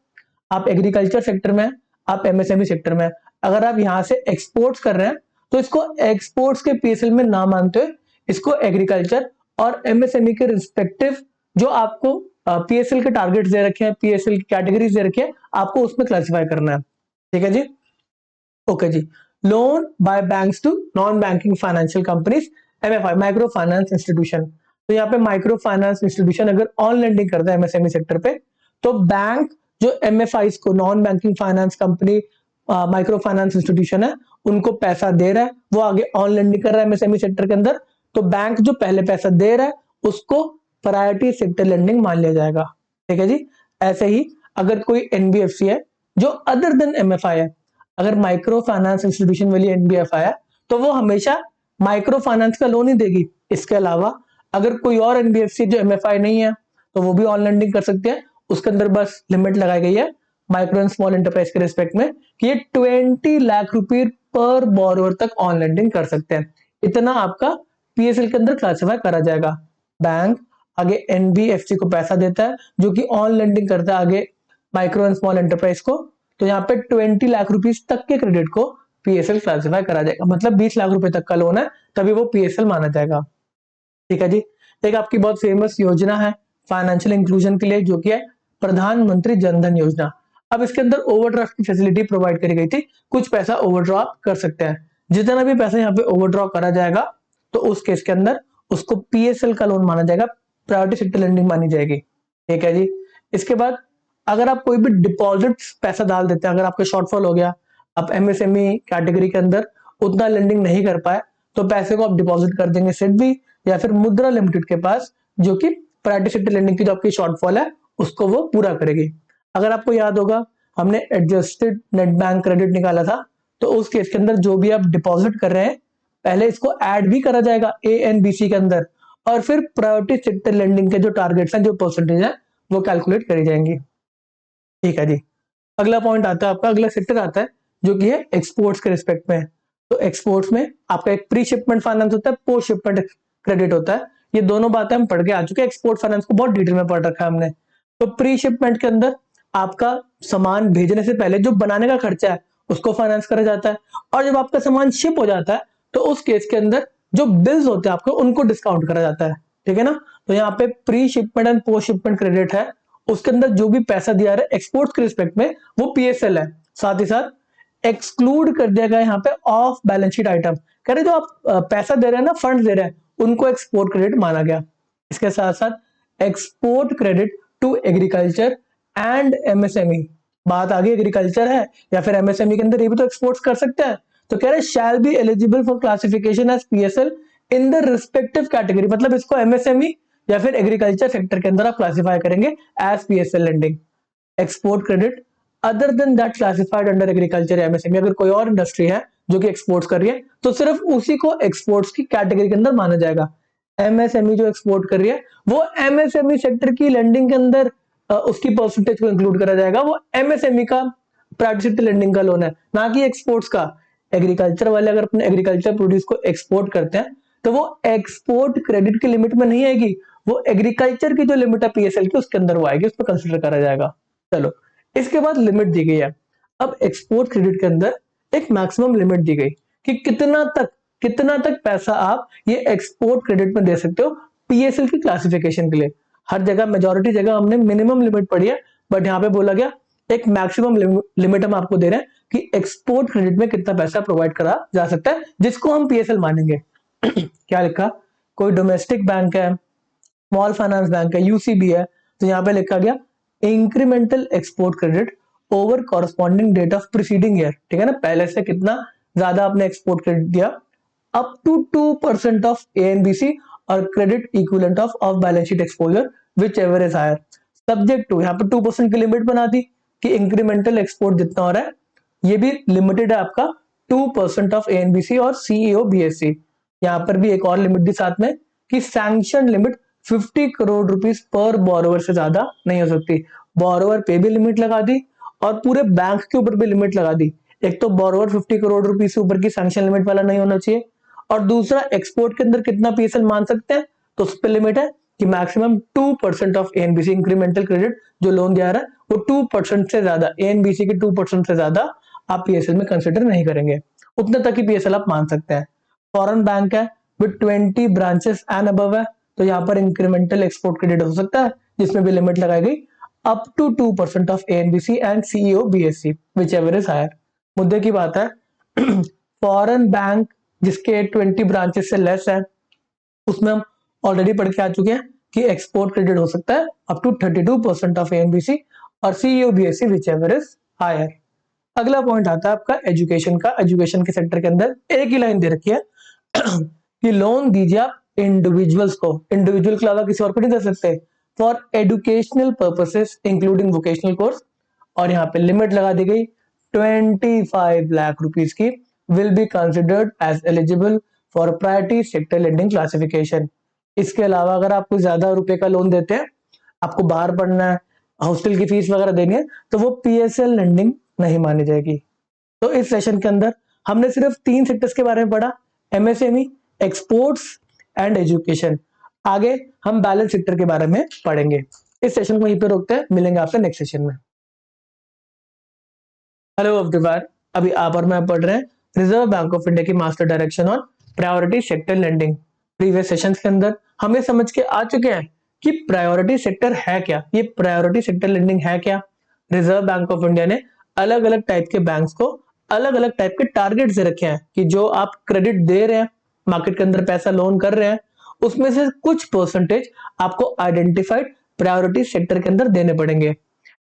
आप एग्रीकल्चर सेक्टर में, आप एमएसएमई सेक्टर में, अगर आप यहां से एक्सपोर्ट्स कर रहे हैं तो इसको एक्सपोर्ट्स के पीएसएल में ना मानते हुए इसको एग्रीकल्चर और एमएसएमई के रिस्पेक्टिव जो आपको पीएसएल के टारगेट्स दे रखे हैं, पीएसएल की कैटेगरीज दे रखी है, आपको उसमें क्लासिफाई करना है। ठीक है जी। ओके जी। Loan by banks to non banking financial companies, MFI micro finance institution. तो यहाँ पे माइक्रो फाइनेंस इंस्टीट्यूशन अगर ऑन लेंडिंग करता है एमएसएमई सेक्टर पे तो बैंक जो एमएफआई को, non banking finance company micro finance institution है, उनको पैसा दे रहा है, वो आगे ऑन लेंडिंग कर रहा है एमएसएमई सेक्टर के अंदर, तो बैंक जो पहले पैसा दे रहा है उसको प्रायोरिटी सेक्टर लेंडिंग मान लिया जाएगा। ठीक है जी। ऐसे ही अगर कोई एनबीएफसी है जो अदर देन एमएफआई है, अगर माइक्रो फाइनेंस इंस्टीट्यूशन वाली एनबीएफआई है तो वो हमेशा माइक्रो फाइनेंस का लोन ही देगी। इसके अलावा अगर कोई और एनबीएफसी जो एमएफआई नहीं है तो वो भी ऑन लेंडिंग कर सकते हैं। उसके अंदर बस लिमिट लगाई गई है माइक्रो एंड स्मॉल एंटरप्राइज के रिस्पेक्ट में कि ये 20 लाख रुपए पर बोरोवर तक ऑन लेंडिंग कर सकते हैं। इतना आपका पीएसएल के अंदर क्लासिफाई करा जाएगा। बैंक आगे एनबीएफसी को पैसा देता है जो कि ऑन लेंडिंग करता है आगे माइक्रो एंड स्मॉल एंटरप्राइज को, तो यहाँ पे 20 लाख रुपीस तक के क्रेडिट को पीएसएल क्लासिफाई करा जाएगा। मतलब 20 लाख रुपए तक का लोन है तभी वो पीएसएल माना जाएगा। ठीक है जी। एक आपकी बहुत फेमस योजना है फाइनेंशियल इंक्लूजन के लिए जो कि है प्रधानमंत्री जनधन योजना। अब इसके अंदर ओवरड्राफ्ट की फैसिलिटी प्रोवाइड करी गई थी, कुछ पैसा ओवरड्रॉ कर सकते हैं। जितना भी पैसा यहाँ पे ओवरड्रॉ करा जाएगा तो उस केस के अंदर उसको पीएसएल का लोन माना जाएगा, प्रायोरिटी सेक्टर लेंडिंग मानी जाएगी। ठीक है जी। इसके बाद अगर आप कोई भी डिपॉजिट पैसा डाल देते हैं, अगर आपका शॉर्टफॉल हो गया, आप एमएसएमई कैटेगरी के अंदर उतना लेंडिंग नहीं कर पाए, तो पैसे को आप डिपॉजिट कर देंगे सिडबी या फिर मुद्रा लिमिटेड के पास, जो कि प्रायोरिटी सेक्टर लेंडिंग की जो आपकी शॉर्टफॉल है उसको वो पूरा करेगी। अगर आपको याद होगा, हमने एडजस्टेड नेट बैंक क्रेडिट निकाला था, तो उस केस के अंदर जो भी आप डिपॉजिट कर रहे हैं, पहले इसको ऐड भी करा जाएगा ए एन बी सी के अंदर, और फिर प्रायोरिटी सेक्टर लेंडिंग के जो टारगेट्स हैं, जो परसेंटेज है, वो कैलकुलेट करी जाएंगी। ठीक है जी। अगला पॉइंट आता है आपका, अगला सेक्टर आता है जो कि है एक्सपोर्ट्स के रिस्पेक्ट में। तो एक्सपोर्ट्स में आपका एक प्री शिपमेंट फाइनेंस होता है, पोस्ट शिपमेंट क्रेडिट होता है। ये दोनों बातें हम पढ़ के आ चुके हैं, एक्सपोर्ट फाइनेंस को बहुत डिटेल में पढ़ रखा है हमने। तो प्री शिपमेंट के अंदर आपका सामान भेजने से पहले जो बनाने का खर्चा है उसको फाइनेंस करा जाता है, और जब आपका सामान शिप हो जाता है तो उस केस के अंदर जो बिल्स होते हैं आपके उनको डिस्काउंट करा जाता है। ठीक है ना। तो यहाँ पे pre shipment and post shipment credit है, उसके अंदर जो भी पैसा दिया रहा है एक्सपोर्ट्स के रिस्पेक्ट में वो पीएसएल है। साथ ही साथ एक्सक्लूड कर दिया गया यहाँ पे ऑफ बैलेंस शीट आइटम, कह रहे जो आप पैसा दे रहे हैं ना, फंड दे रहे हैं, उनको एक्सपोर्ट क्रेडिट माना गया। इसके साथ साथ export credit to agriculture and MSME, बात आगे एग्रीकल्चर है या फिर एमएसएमई के अंदर ये भी तो एक्सपोर्ट्स कर सकते हैं। तो कह रहे shall be eligible for classification as PSL in the respective category, मतलब इसको एमएसएमई या फिर एग्रीकल्चर सेक्टर के अंदर आप क्लासिफाई करेंगे as PSL lending. Export credit other than that classified under agriculture MSME, अगर कोई और इंडस्ट्री है जो कि एक्सपोर्ट्स कर रही है तो सिर्फ उसी को एक्सपोर्ट्स की कैटेगरी के अंदर माना जाएगा। एमएसएमई जो एक्सपोर्ट कर रही है वो एमएसएमई सेक्टर की लेंडिंग के अंदर उसकी परसेंटेज को इंक्लूड करा जाएगा। वो एमएसएमई का प्रायोरिटी सेक्टर लेंडिंग का लोन है, ना कि एक्सपोर्ट्स का। एग्रीकल्चर वाले अगर अपने एग्रीकल्चर प्रोड्यूस को एक्सपोर्ट करते हैं तो वो एक्सपोर्ट क्रेडिट की लिमिट में नहीं आएगी, वो एग्रीकल्चर की जो लिमिट है पीएसएल की उसके अंदर वो आएगी, उस पर कंसिडर करा जाएगा। चलो, इसके बाद लिमिट दी गई है। अब एक्सपोर्ट क्रेडिट के अंदर एक मैक्सिमम लिमिट दी गई कि कितना तक पैसा आप ये एक्सपोर्ट क्रेडिट में दे सकते हो पीएसएल की क्लासिफिकेशन के लिए। हर जगह मेजॉरिटी जगह हमने मिनिमम लिमिट पढ़ी है, बट यहाँ पे बोला गया एक मैक्सिमम लिमिट हम आपको दे रहे हैं कि एक्सपोर्ट क्रेडिट में कितना पैसा प्रोवाइड करा जा सकता है जिसको हम पीएसएल मानेंगे। क्या लिखा, कोई डोमेस्टिक बैंक है, स्मॉल फाइनेंस बैंक है, यूसीबी है, तो यहाँ पे लिखा गया incremental export credit over corresponding date of preceding year. ठीक है ना, पहले से कितना ज्यादा आपने एक्सपोर्ट क्रेडिट दिया, अप टू 2% ऑफ एएनबीसी और credit equivalent of balance sheet exposure whichever is higher, subject to, यहाँ पे 2% की लिमिट बना दी कि इंक्रीमेंटल एक्सपोर्ट जितना हो रहा है ये भी लिमिटेड है आपका 2% ऑफ एएनबीसी और सीईओ बीएससी। यहाँ पर भी एक और लिमिट दी साथ में कि sanction limit 50 crore rupees per borrower से ज्यादा नहीं हो सकती। बोरोवर पे भी लिमिट लगा दी और पूरे बैंक के ऊपर भी लिमिट लगा दी। एक तो बोरोवर 50 करोड़ रुपीस से ऊपर की सैंक्शन लिमिट वाला नहीं होना चाहिए, और दूसरा एक्सपोर्ट के अंदर कितना पीएसएल मान सकते हैं, तो उस पर लिमिट है कि मैक्सिमम 2% ऑफ एएनबीसी इंक्रीमेंटल क्रेडिट जो लोन दिया रहा है वो 2% से ज्यादा, एएनबीसी के 2% से ज्यादा आप पीएसएल में कंसिडर नहीं करेंगे, उतने तक ही पीएसएल आप मान सकते हैं। फॉरेन बैंक है विद 20 ब्रांचेस एंड अबव है, तो यहाँ पर इंक्रीमेंटल एक्सपोर्ट क्रेडिट हो सकता है जिसमें भी लिमिट लगाई गई up to 2% of ANBC and CEO BSC whichever is higher. मुद्दे की बात है फॉरेन बैंक जिसके 20 ब्रांचेस से लेस है उसमें हम ऑलरेडी पढ़ के आ चुके हैं कि एक्सपोर्ट क्रेडिट हो सकता है अप टू 32% ऑफ एएनबीसी और CEO BSC whichever is higher. अगला पॉइंट आता है आपका एजुकेशन का। एजुकेशन के सेक्टर के अंदर एक ही लाइन दे रखी है कि लोन दीजिए आप इंडिविजुअल्स को, इंडिविजुअल के अलावा किसी और को नहीं दे सकते, for educational purposes including vocational course, और यहाँ पे लिमिट लगा दी गई 25 लाख रुपीस की, will be considered as eligible for priority sector lending classification. इसके अलावा अगर आप कुछ ज्यादा रुपए का लोन देते हैं, आपको बाहर पढ़ना है, हॉस्टल की फीस वगैरह देनी है, तो वो पीएसएल लेंडिंग नहीं मानी जाएगी। तो इस सेशन के अंदर हमने सिर्फ 3 सेक्टर्स के बारे में पढ़ा, एमएसएमई, एक्सपोर्ट्स एंड एजुकेशन। आगे हम बैलेंस सेक्टर के बारे में पढ़ेंगे। इस सेशन को यहीं पे रोकते हैं, मिलेंगे आपसे नेक्स्ट सेशन में। हेलो एवरीवन, अभी आप और मैं पढ़ रहे हैं रिजर्व बैंक ऑफ इंडिया की master direction on priority sector lending. Previous sessions के अंदर हम ये समझ के आ चुके हैं कि प्रायोरिटी सेक्टर है क्या, ये प्रायोरिटी सेक्टर लेंडिंग है क्या। रिजर्व बैंक ऑफ इंडिया ने अलग अलग टाइप के बैंक्स को अलग अलग टाइप के टारगेट से रखे हैं कि जो आप क्रेडिट दे रहे हैं, मार्केट के अंदर पैसा लोन कर रहे हैं, उसमें से कुछ परसेंटेज आपको आइडेंटिफाइड प्रायोरिटी सेक्टर के अंदर देने पड़ेंगे।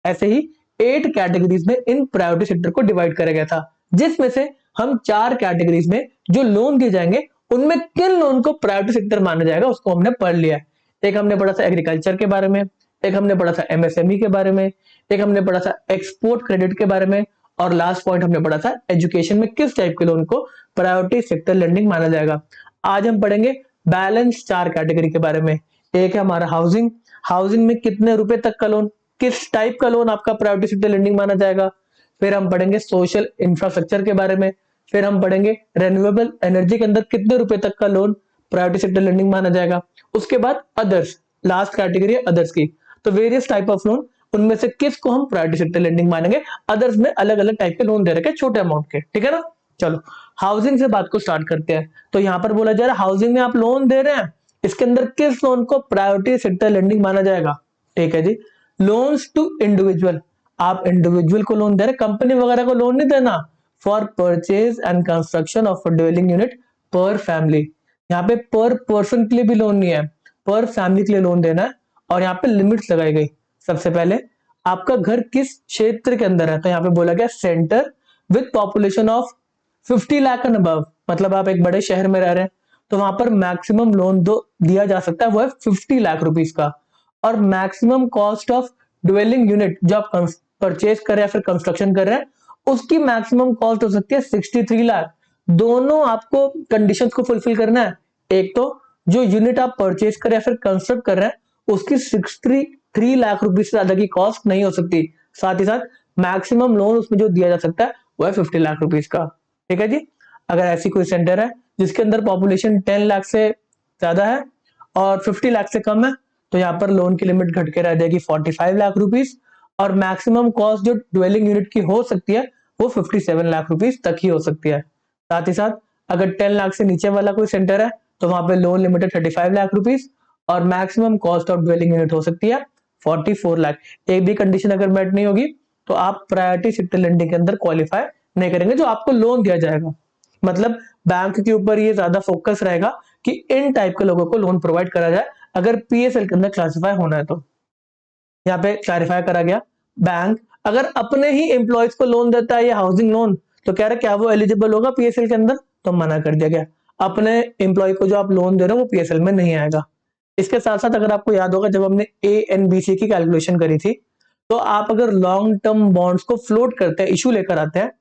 ऐसे ही 8 कैटेगरीज में इन प्रायोरिटी सेक्टर को डिवाइड करा गया था, जिसमें से हम 4 कैटेगरीज में जो लोन दिए जाएंगे उनमें किन लोन को प्रायोरिटी सेक्टर माना जाएगा उसको हमने पढ़ लिया। एक हमने पढ़ा था एग्रीकल्चर के बारे में, एक हमने पढ़ा था एमएसएमई के बारे में, एक हमने पढ़ा था एक्सपोर्ट क्रेडिट के बारे में, और लास्ट पॉइंट हमने पढ़ा था एजुकेशन में किस टाइप के लोन को प्रायोरिटी सेक्टर लेंडिंग माना जाएगा। आज हम पढ़ेंगे बैलेंस 4 कैटेगरी के बारे में। एक है हमारा हाउसिंग, हाउसिंग में कितने रुपए तक का लोन, किस टाइप का लोन आपका प्रायोरिटी सेक्टर लेंडिंग माना जाएगा। फिर हम पढ़ेंगे सोशल इंफ्रास्ट्रक्चर के बारे में, फिर हम पढ़ेंगे रेन्यूएबल एनर्जी के अंदर कितने रुपए तक का लोन प्रायोरिटी सेक्टर लेंडिंग माना जाएगा। उसके बाद अदर्स, लास्ट कैटेगरी है अदर्स की, तो वेरियस टाइप ऑफ लोन, उनमें से किस को हम प्रायोरिटी सेक्टर लेंडिंग मानेंगे। अदर्स में अलग अलग टाइप के लोन दे रखे छोटे अमाउंट के, ठीक है ना। चलो हाउसिंग से बात को स्टार्ट करते हैं। तो यहाँ पर बोला जा रहा है हाउसिंग में आप लोन दे रहे हैं, इसके अंदर किस लोन को प्रायोरिटी सेक्टर लेंडिंग माना जाएगा। ठीक है जी, लोन्स टू इंडिविजुअल, आप इंडिविजुअल को लोन दे रहे, कंपनी वगैरह को लोन नहीं देना। For purchase and construction of a dwelling unit पर फैमिली, यहाँ पे पर पर्सन के लिए भी लोन नहीं है, पर फैमिली के लिए लोन देना है। और यहाँ पे लिमिट्स लगाई गई। सबसे पहले आपका घर किस क्षेत्र के अंदर है, तो यहाँ पे बोला गया centre with population of 50 lakh and above, मतलब आप एक बड़े शहर में रह रहे हैं तो वहां पर मैक्सिमम लोन दो दिया जा सकता है वो है 50 लाख रुपीस का। और maximum cost of dwelling unit जो आप परचेज कर रहे हैं या फिर कंस्ट्रक्शन कर रहे हैं उसकी मैक्सिमम कॉस्ट हो सकती है 63 लाख। दोनों आपको कंडीशंस को फुलफिल करना है। एक तो जो यूनिट आप परचेज कर रहे हैं या फिर कंस्ट्रक्ट कर रहे हैं उसकी 63 लाख रुपीस से ज्यादा की कॉस्ट नहीं हो सकती। साथ ही साथ मैक्सिमम लोन उसमें जो दिया जा सकता है वो है 50 लाख रुपीस का। ठीक है जी, अगर ऐसी कोई सेंटर है जिसके अंदर पॉपुलेशन 10 लाख से ज्यादा है और 50 लाख से कम है तो यहाँ पर लोन की लिमिट घट के रह जाएगी 45 लाख रुपीस, और मैक्सिमम कॉस्ट जो ड्वेलिंग यूनिट की हो सकती है वो 57 लाख रुपीस तक ही हो सकती है। साथ ही साथ अगर 10 लाख से नीचे वाला कोई सेंटर है तो वहां पे लोन लिमिट है 35 लाख रुपीस और maximum cost of dwelling unit हो सकती है 44 लाख। एक भी कंडीशन अगर मेट नहीं होगी तो आप प्रायोरिटी सेक्टर लेंडिंग के अंदर क्वालिफाई नहीं करेंगे जो आपको लोन दिया जाएगा। मतलब बैंक के ऊपर ये ज्यादा फोकस रहेगा कि इन टाइप के लोगों को लोन प्रोवाइड करा जाए अगर पीएसएल के अंदर क्लासिफाई होना है तो। यहाँ पे क्लैरिफाई करा गया, बैंक अगर अपने ही एम्प्लॉयज को लोन देता है या हाउसिंग लोन तो कह रहे क्या वो एलिजिबल होगा पीएसएल के अंदर, तो मना कर दिया गया। अपने एम्प्लॉय को जो आप लोन दे रहे हो वो पीएसएल में नहीं आएगा। इसके साथ साथ अगर आपको याद होगा जब हमने एएनबीसी की कैलकुलेशन करी थी तो आप अगर लॉन्ग टर्म बॉन्ड्स को फ्लोट करते हैं, इशू लेकर आते हैं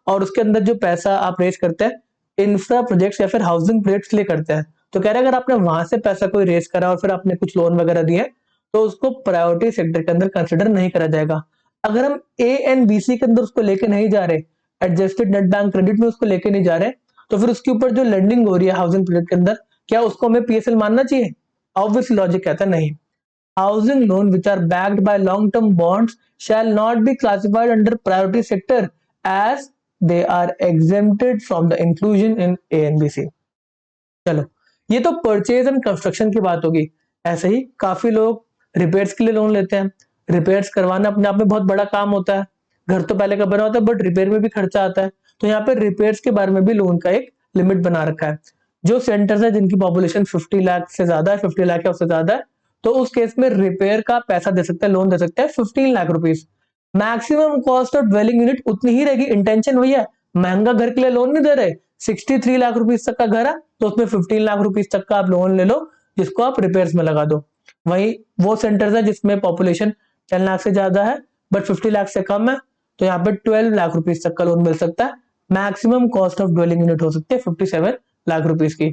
और उसके अंदर जो पैसा आप रेज करते हैं इंफ्रा प्रोजेक्ट्स या फिर हाउसिंग प्रोजेक्ट्स के लिए करते हैं, तो कह रहे हैं अगर आपने वहां से पैसा कोई रेज करा और फिर आपने कुछ लोन वगैरह दिए तो उसको प्रायोरिटी सेक्टर के अंदर कंसिडर नहीं करा जाएगा। अगर हम एएनबीसी के अंदर उसको लेके नहीं जा रहे, एडजस्टेड नेट बैंक क्रेडिट में उसको लेके नहीं जा रहे, तो फिर उसके ऊपर जो लेंडिंग हो रही है हाउसिंग प्रोजेक्ट के अंदर क्या उसको हमें पीएसएल मानना चाहिए? ऑब्वियस लॉजिक कहता है नहीं। Housing loan which are backed by long-term bonds shall not be classified under priority sector as they are exempted from the inclusion in ANBC। चलो ये तो परचेज एंड कंस्ट्रक्शन की बात होगी। ऐसे ही काफी लोग रिपेयर्स के लिए लोन लेते हैं। रिपेयर्स करवाना अपने आप में बहुत बड़ा काम होता है, घर तो पहले का बना होता है बट रिपेयर में भी खर्चा आता है, तो यहाँ पे रिपेयर्स के बारे में भी लोन का एक लिमिट बना रखा है। जो सेंटर्स है जिनकी पॉपुलेशन 50 लाख से ज्यादा है, 50 लाख या उससे ज्यादा है, तो उस केस में रिपेयर का पैसा दे सकते हैं, लोन दे सकते हैं 15 lakh rupees. Maximum cost of dwelling unit उतनी ही रहेगी। इंटेंशन वही है, महंगा घर के लिए लोन नहीं दे रहे। 63 लाख रुपीस तक का घर है तो उसमें 15 लाख रुपीस तक का आप लोन ले लो जिसको आप रिपेयर्स में लगा दो। वही वो सेंटर्स है जिसमें पॉपुलेशन 10 लाख से ज्यादा है बट 50 लाख से कम है, तो यहाँ पे 12 लाख रुपीस तक का लोन मिल सकता है। Maximum cost of dwelling unit हो सकती है 57 लाख रुपीस की।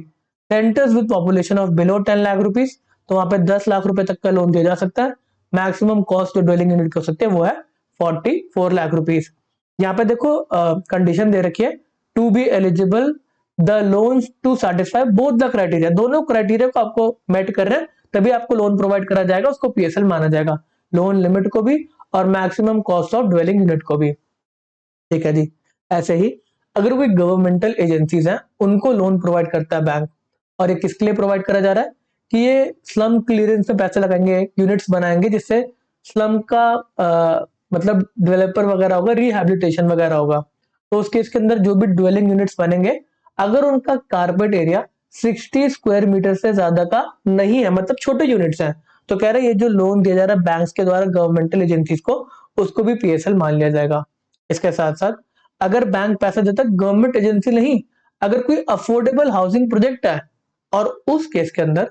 Centres with population of below 10 lakh rupees, तो वहां पे 10 लाख रुपए तक का लोन दिया जा सकता है। मैक्सिमम कॉस्ट जो ड्वेलिंग यूनिट की हो सकती है वो है 44 लाख रुपीस। यहाँ पे देखो कंडीशन दे रखी है, to be eligible the loans to satisfy both the criteria, दोनों क्राइटेरिया को आपको मेट कर रहे हैं तभी आपको लोन प्रोवाइड करा जाएगा, उसको पीएसएल माना जाएगा, लोन लिमिट को भी और maximum cost of dwelling unit को भी। ठीक है जी, ऐसे ही अगर कोई गवर्नमेंटल एजेंसीज हैं उनको लोन प्रोवाइड करता है बैंक, और ये किसके लिए प्रोवाइड करा जा रहा है कि ये स्लम क्लियरेंस में पैसे लगाएंगे, यूनिट्स बनाएंगे जिससे स्लम का मतलब डेवलपर वगैरह होगा, रिहैबिलिटेशन वगैरह होगा, तो उस केस के अंदर जो भी ड्वेलिंग यूनिट्स बनेंगे अगर उनका कारपेट एरिया 60 स्क्वायर मीटर से ज्यादा का नहीं है, मतलब छोटे यूनिट्स हैं। तो कह रहे हैं ये जो लोन दिया जा रहा है बैंक्स के द्वारा गवर्नमेंटल एजेंसीज को, उसको भी पीएसएल मान लिया जाएगा। इसके साथ साथ अगर बैंक पैसा देता है गवर्नमेंट एजेंसी नहीं, अगर कोई अफोर्डेबल हाउसिंग प्रोजेक्ट है और उस केस के अंदर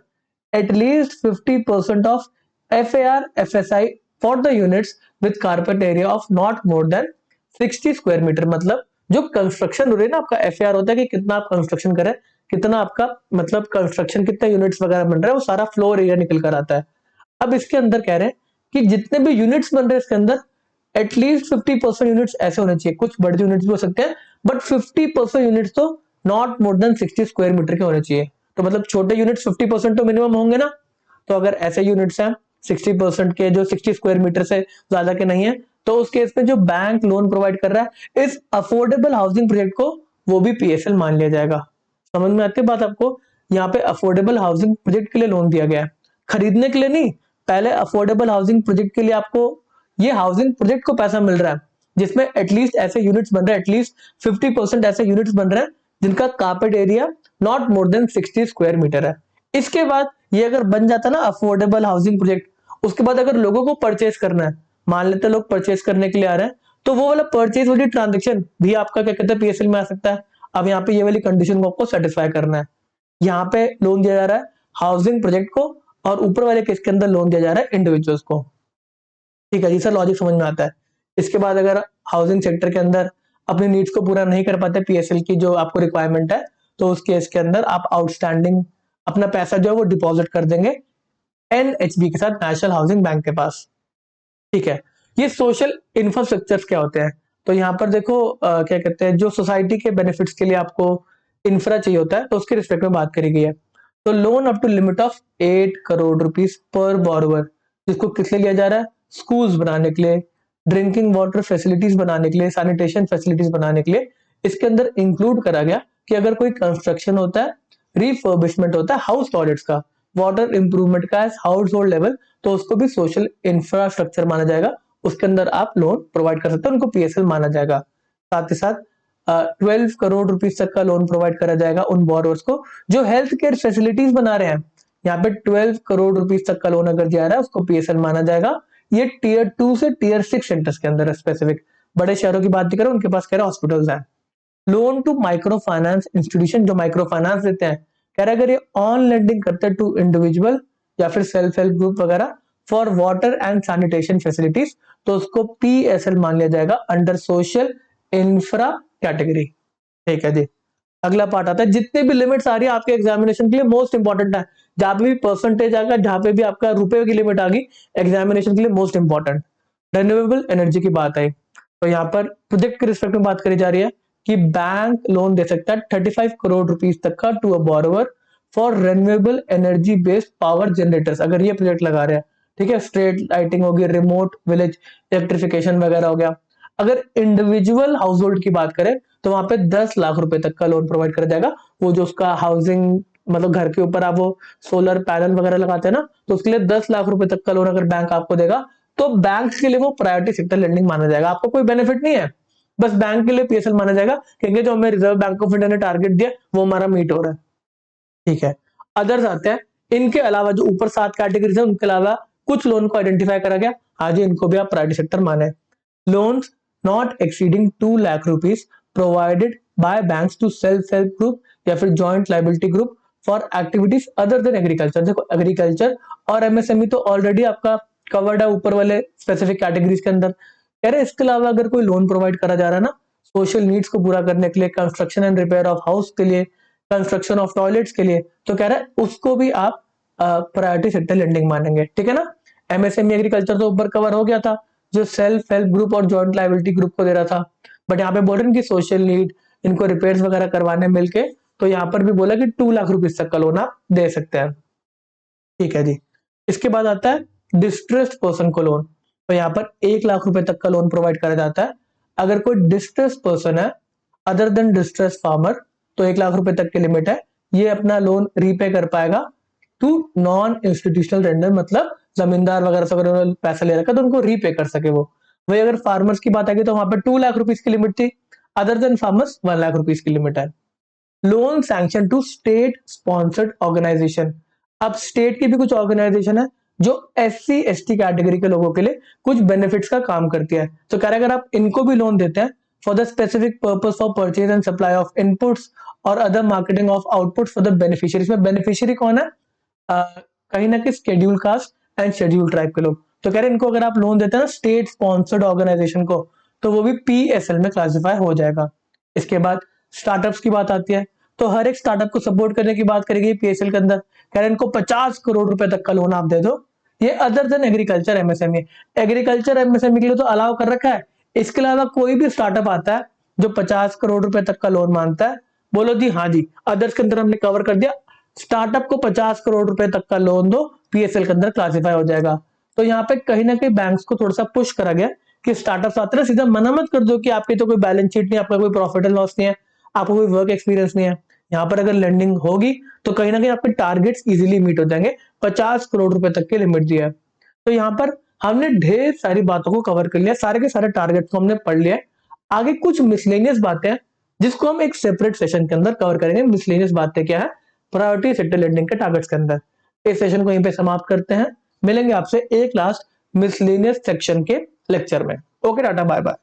at least 50% of FAR FSI for the units with carpet area of not more than 60 square metre, मतलब जो कंस्ट्रक्शन हो रही है ना, आपका एफएआर होता है कि कितना आप कंस्ट्रक्शन करें, कितना आपका मतलब कंस्ट्रक्शन कितने यूनिट्स वगैरह बन रहा है, वो सारा फ्लोर एरिया निकल कर आता है। अब इसके अंदर कह रहे हैं कि जितने भी यूनिट्स बन रहे हैं इसके अंदर एटलीस्ट 50% यूनिट्स ऐसे होने चाहिए, कुछ बड़े यूनिट्स भी हो सकते हैं बट 50% यूनिट्स तो not more than 60 square metre के होने चाहिए। तो मतलब छोटे यूनिट्स 50% तो मिनिमम होंगे ना। तो अगर ऐसे यूनिट्स हैं 60% के जो 60 स्क्वायर मीटर से ज्यादा के नहीं है, तो उस केस में जो बैंक लोन प्रोवाइड कर रहा है इस अफोर्डेबल हाउसिंग प्रोजेक्ट को, वो भी पीएसएल मान लिया जाएगा। समझ में आती है बात आपको? यहाँ पे अफोर्डेबल हाउसिंग प्रोजेक्ट के लिए लोन दिया गया है, खरीदने के लिए नहीं। पहले अफोर्डेबल हाउसिंग प्रोजेक्ट के लिए आपको ये हाउसिंग प्रोजेक्ट को पैसा मिल रहा है जिसमें एटलीस्ट ऐसे यूनिट्स बन रहे हैं, एटलीस्ट 50% ऐसे यूनिट्स बन रहे हैं जिनका carpet area not more than 60 square metre है। इसके बाद ये अगर बन जाता ना अफोर्डेबल हाउसिंग प्रोजेक्ट, उसके बाद अगर लोगों को परचेज करना है, मान लेते लोग परचेज करने के लिए आ रहे हैं, तो वो वाला परचेज वाली ट्रांजेक्शन भी आपका क्या कहते हैं पीएसएल में आ सकता है। अब यहाँ पे ये वाली कंडीशन को आपको सेटिस्फाई करना है। यहाँ पे लोन दिया जा रहा है हाउसिंग प्रोजेक्ट को और ऊपर वाले केस के अंदर लोन दिया जा रहा है इंडिविजुअल्स को। ठीक है जी सर, लॉजिक समझ में आता है। इसके बाद अगर हाउसिंग सेक्टर के अंदर अपनी नीड्स को पूरा नहीं कर पाते पीएसएल की जो आपको रिक्वायरमेंट है, तो उस केस के अंदर आप आउटस्टैंडिंग अपना पैसा जो है वो डिपॉजिट कर देंगे एनएचबी के साथ, नेशनल हाउसिंग बैंक के पास। ठीक है, ये सोशल इंफ्रास्ट्रक्चर क्या होते हैं? तो यहाँ पर देखो क्या कहते हैं, जो सोसाइटी के बेनिफिट्स के लिए आपको इंफ्रा चाहिए होता है, तो उसके रिस्पेक्ट में बात करी गई है। तो loan up to limit of 8 crore rupees per borrower, जिसको किस लिए लिया जा रहा है? स्कूल्स बनाने के लिए, ड्रिंकिंग वाटर फैसिलिटीज बनाने के लिए, सैनिटेशन फैसिलिटीज बनाने के लिए। इसके अंदर इंक्लूड करा गया कि अगर कोई कंस्ट्रक्शन होता है, रिफर्बिशमेंट होता है हाउस टॉयलेट्स का, वाटर इंप्रूवमेंट का हाउस होल्ड लेवल, तो उसको भी सोशल इंफ्रास्ट्रक्चर माना जाएगा। उसके अंदर आप लोन प्रोवाइड कर सकते हैं, उनको पीएसएल माना जाएगा। साथ ही साथ 12 करोड़ रुपीस तक का लोन प्रोवाइड करा जाएगा उन बोरोवर्स को जो हेल्थ केयर फैसिलिटीज बना रहे हैं। यहाँ पे 12 करोड़ रुपीस तक का लोन अगर जा रहा है उसको पीएसएल माना जाएगा। ये टीयर 2 से टीयर 6 सेंटर्स के अंदर स्पेसिफिक, बड़े शहरों की बात नहीं करें, उनके पास कह रहे हॉस्पिटल्स हैं। Loan to micro finance institution, जो माइक्रो फाइनेंस देते हैं, कह रहे अगर ये ऑन लेंडिंग करते हैं टू इंडिविजुअल या फिर सेल्फ हेल्प ग्रुप वगैरह for water and sanitation facilities, तो उसको पीएसएल मान लिया जाएगा अंडर सोशल इंफ्रा कैटेगरी। ठीक है जी, अगला पार्ट आता है जितने भी लिमिट्स आ रही है आपके एग्जामिनेशन के लिए मोस्ट इंपॉर्टेंट है, जहां पे भी परसेंटेज आएगा, जहां पे भी आपका रुपए की लिमिट आ गई एग्जामिनेशन के लिए मोस्ट इंपॉर्टेंट, रिन्यूएबल एनर्जी की बात आई। तो यहाँ पर प्रोजेक्ट के रिस्पेक्ट में बात करी जा रही है कि बैंक लोन दे सकता है 35 करोड़ रुपीस तक का to a borrower for renewable energy based power generators, अगर ये प्रोजेक्ट लगा रहे हैं। ठीक है, स्ट्रीट लाइटिंग होगी, रिमोट विलेज इलेक्ट्रिफिकेशन वगैरह हो गया। अगर इंडिविजुअल हाउस होल्ड की बात करें तो वहां पे 10 लाख रुपए तक का लोन प्रोवाइड करा जाएगा। वो जो उसका हाउसिंग मतलब घर के ऊपर आप वो सोलर पैनल वगैरह लगाते हैं ना, तो उसके लिए 10 लाख रुपए तक का लोन अगर बैंक आपको देगा, तो बैंक के लिए वो प्रायोरिटी सेक्टर लेंडिंग माना जाएगा। आपको कोई बेनिफिट नहीं है, बस बैंक के लिए पीएसएल माना जाएगा क्योंकि जो हमें रिजर्व बैंक ऑफ इंडिया ने टारगेट दिया वो हमारा मीट हो रहा है। ठीक है, अदर्स आते हैं। इनके अलावा जो ऊपर 7 कैटेगरीज है उनके अलावा कुछ लोन को आइडेंटिफाई करा गया, आज इनको भी आप प्रायोरिटी सेक्टर माने। Loans not exceeding 2 lakh rupees provided by banks to self help group या फिर joint liability group for activities other than agriculture. देखो एग्रीकल्चर और एमएसएमई तो ऑलरेडी आपका कवर्ड है ऊपर वाले स्पेसिफिक कैटेगरीज के अंदर। कह रहे इसके अलावा अगर कोई लोन प्रोवाइड करा जा रहा है ना सोशल नीड्स को पूरा करने के लिए, construction and repair of house के लिए, कंस्ट्रक्शन ऑफ टॉयलेट्स के लिए, तो कह रहा है उसको भी आप प्रायोरिटी सेक्टर लेंडिंग मानेंगे। ठीक है ना, एमएसएमई एग्रीकल्चर तो ऊपर कवर हो गया था जो सेल्फ हेल्प ग्रुप और जॉइंट लाइबिलिटी ग्रुप को दे रहा था, बट यहाँ पे बोल रहे हैं कि सोशल नीड इनको रिपेयर्स वगैरह करवाने मिलके, तो यहाँ पर भी बोला कि 2 लाख रुपीस तक का लोन आप दे सकते हैं। ठीक है जी, इसके बाद आता है डिस्ट्रेस्ड पर्सन को लोन। तो यहाँ पर 1 लाख रुपए तक का लोन प्रोवाइड करा जाता है। अगर कोई डिस्ट्रेस्ड पर्सन है अदर देन डिस्ट्रेस्ड फार्मर, तो 1 लाख रुपए तक की लिमिट है, ये अपना लोन रीपे कर पाएगा टू नॉन इंस्टीट्यूशनल लेंडर, मतलब जमींदार वगैरह से अगर पैसा ले रखा तो उनको रीपे कर सके वो। वही अगर फार्मर्स की बात आएगी तो वहां पर 2 लाख रुपीस की लिमिट थी, other than farmers 1 lakh rupees की लिमिट है। Loan sanction to state sponsored organization. अब स्टेट की भी कुछ ऑर्गेनाइजेशन है जो SC ST कैटेगरी के लोगों के लिए कुछ बेनिफिट्स का काम करती है। तो कह रहे अगर आप इनको भी लोन देते हैं for the specific purpose for purchase and supply of inputs और other marketing of outputs for the beneficiary. इसमें बेनिफिशियरी कौन है? कहीं ना कहीं schedule caste and schedule tribe के लोग। तो कह रहे इनको अगर आप लोन देते हैं ना स्टेट स्पॉन्सर्ड ऑर्गेनाइजेशन को, तो वो भी PSL में क्लासिफाई हो जाएगा। इसके बाद स्टार्टअप्स की बात आती है, तो हर एक स्टार्टअप को सपोर्ट करने की बात करेगी PSL के अंदर। कह रहे इनको 50 करोड़ रुपए तक का लोन आप दे दो। ये other than agriculture MSME, agriculture MSME के लिए तो अलाउ कर रखा है। इसके अलावा कोई भी स्टार्टअप आता है जो 50 करोड़ रुपए तक का लोन मांगता है, बोलो जी हाँ जी, अदर्स के अंदर हमने कवर कर दिया। स्टार्टअप को 50 करोड़ रुपए तक का लोन दो, PSL के अंदर क्लासिफाई हो जाएगा। तो यहाँ पे कहीं ना कहीं बैंक्स को थोड़ा सा पुश करा गया कि स्टार्टअप्स आते हैं सीधा मना मत कर दो कि आपकी तो कोई बैलेंस शीट नहीं, आपका कोई प्रॉफिट एंड लॉस नहीं है, आपको कोई वर्क एक्सपीरियंस नहीं है। यहाँ पर अगर लेंडिंग होगी तो कहीं ना कहीं आपके टारगेट्स इजीली मीट हो जाएंगे। 50 करोड़ रुपए तक की लिमिट दी है। तो यहाँ पर हमने ढेर सारी बातों को कवर कर लिया, सारे के सारे टारगेट्स को हमने पढ़ लिया। आगे कुछ मिसलेनियस बातें हैं जिसको हम एक सेपरेट सेशन के अंदर कवर करेंगे। मिसलेनियस बातें क्या है प्रायोरिटी सेक्टर लेंडिंग के टारगेट्स के अंदर। इस सेशन को यहीं पे समाप्त करते हैं, मिलेंगे आपसे एक लास्ट मिसलेनियस सेक्शन के लेक्चर में। Okay tata bye bye.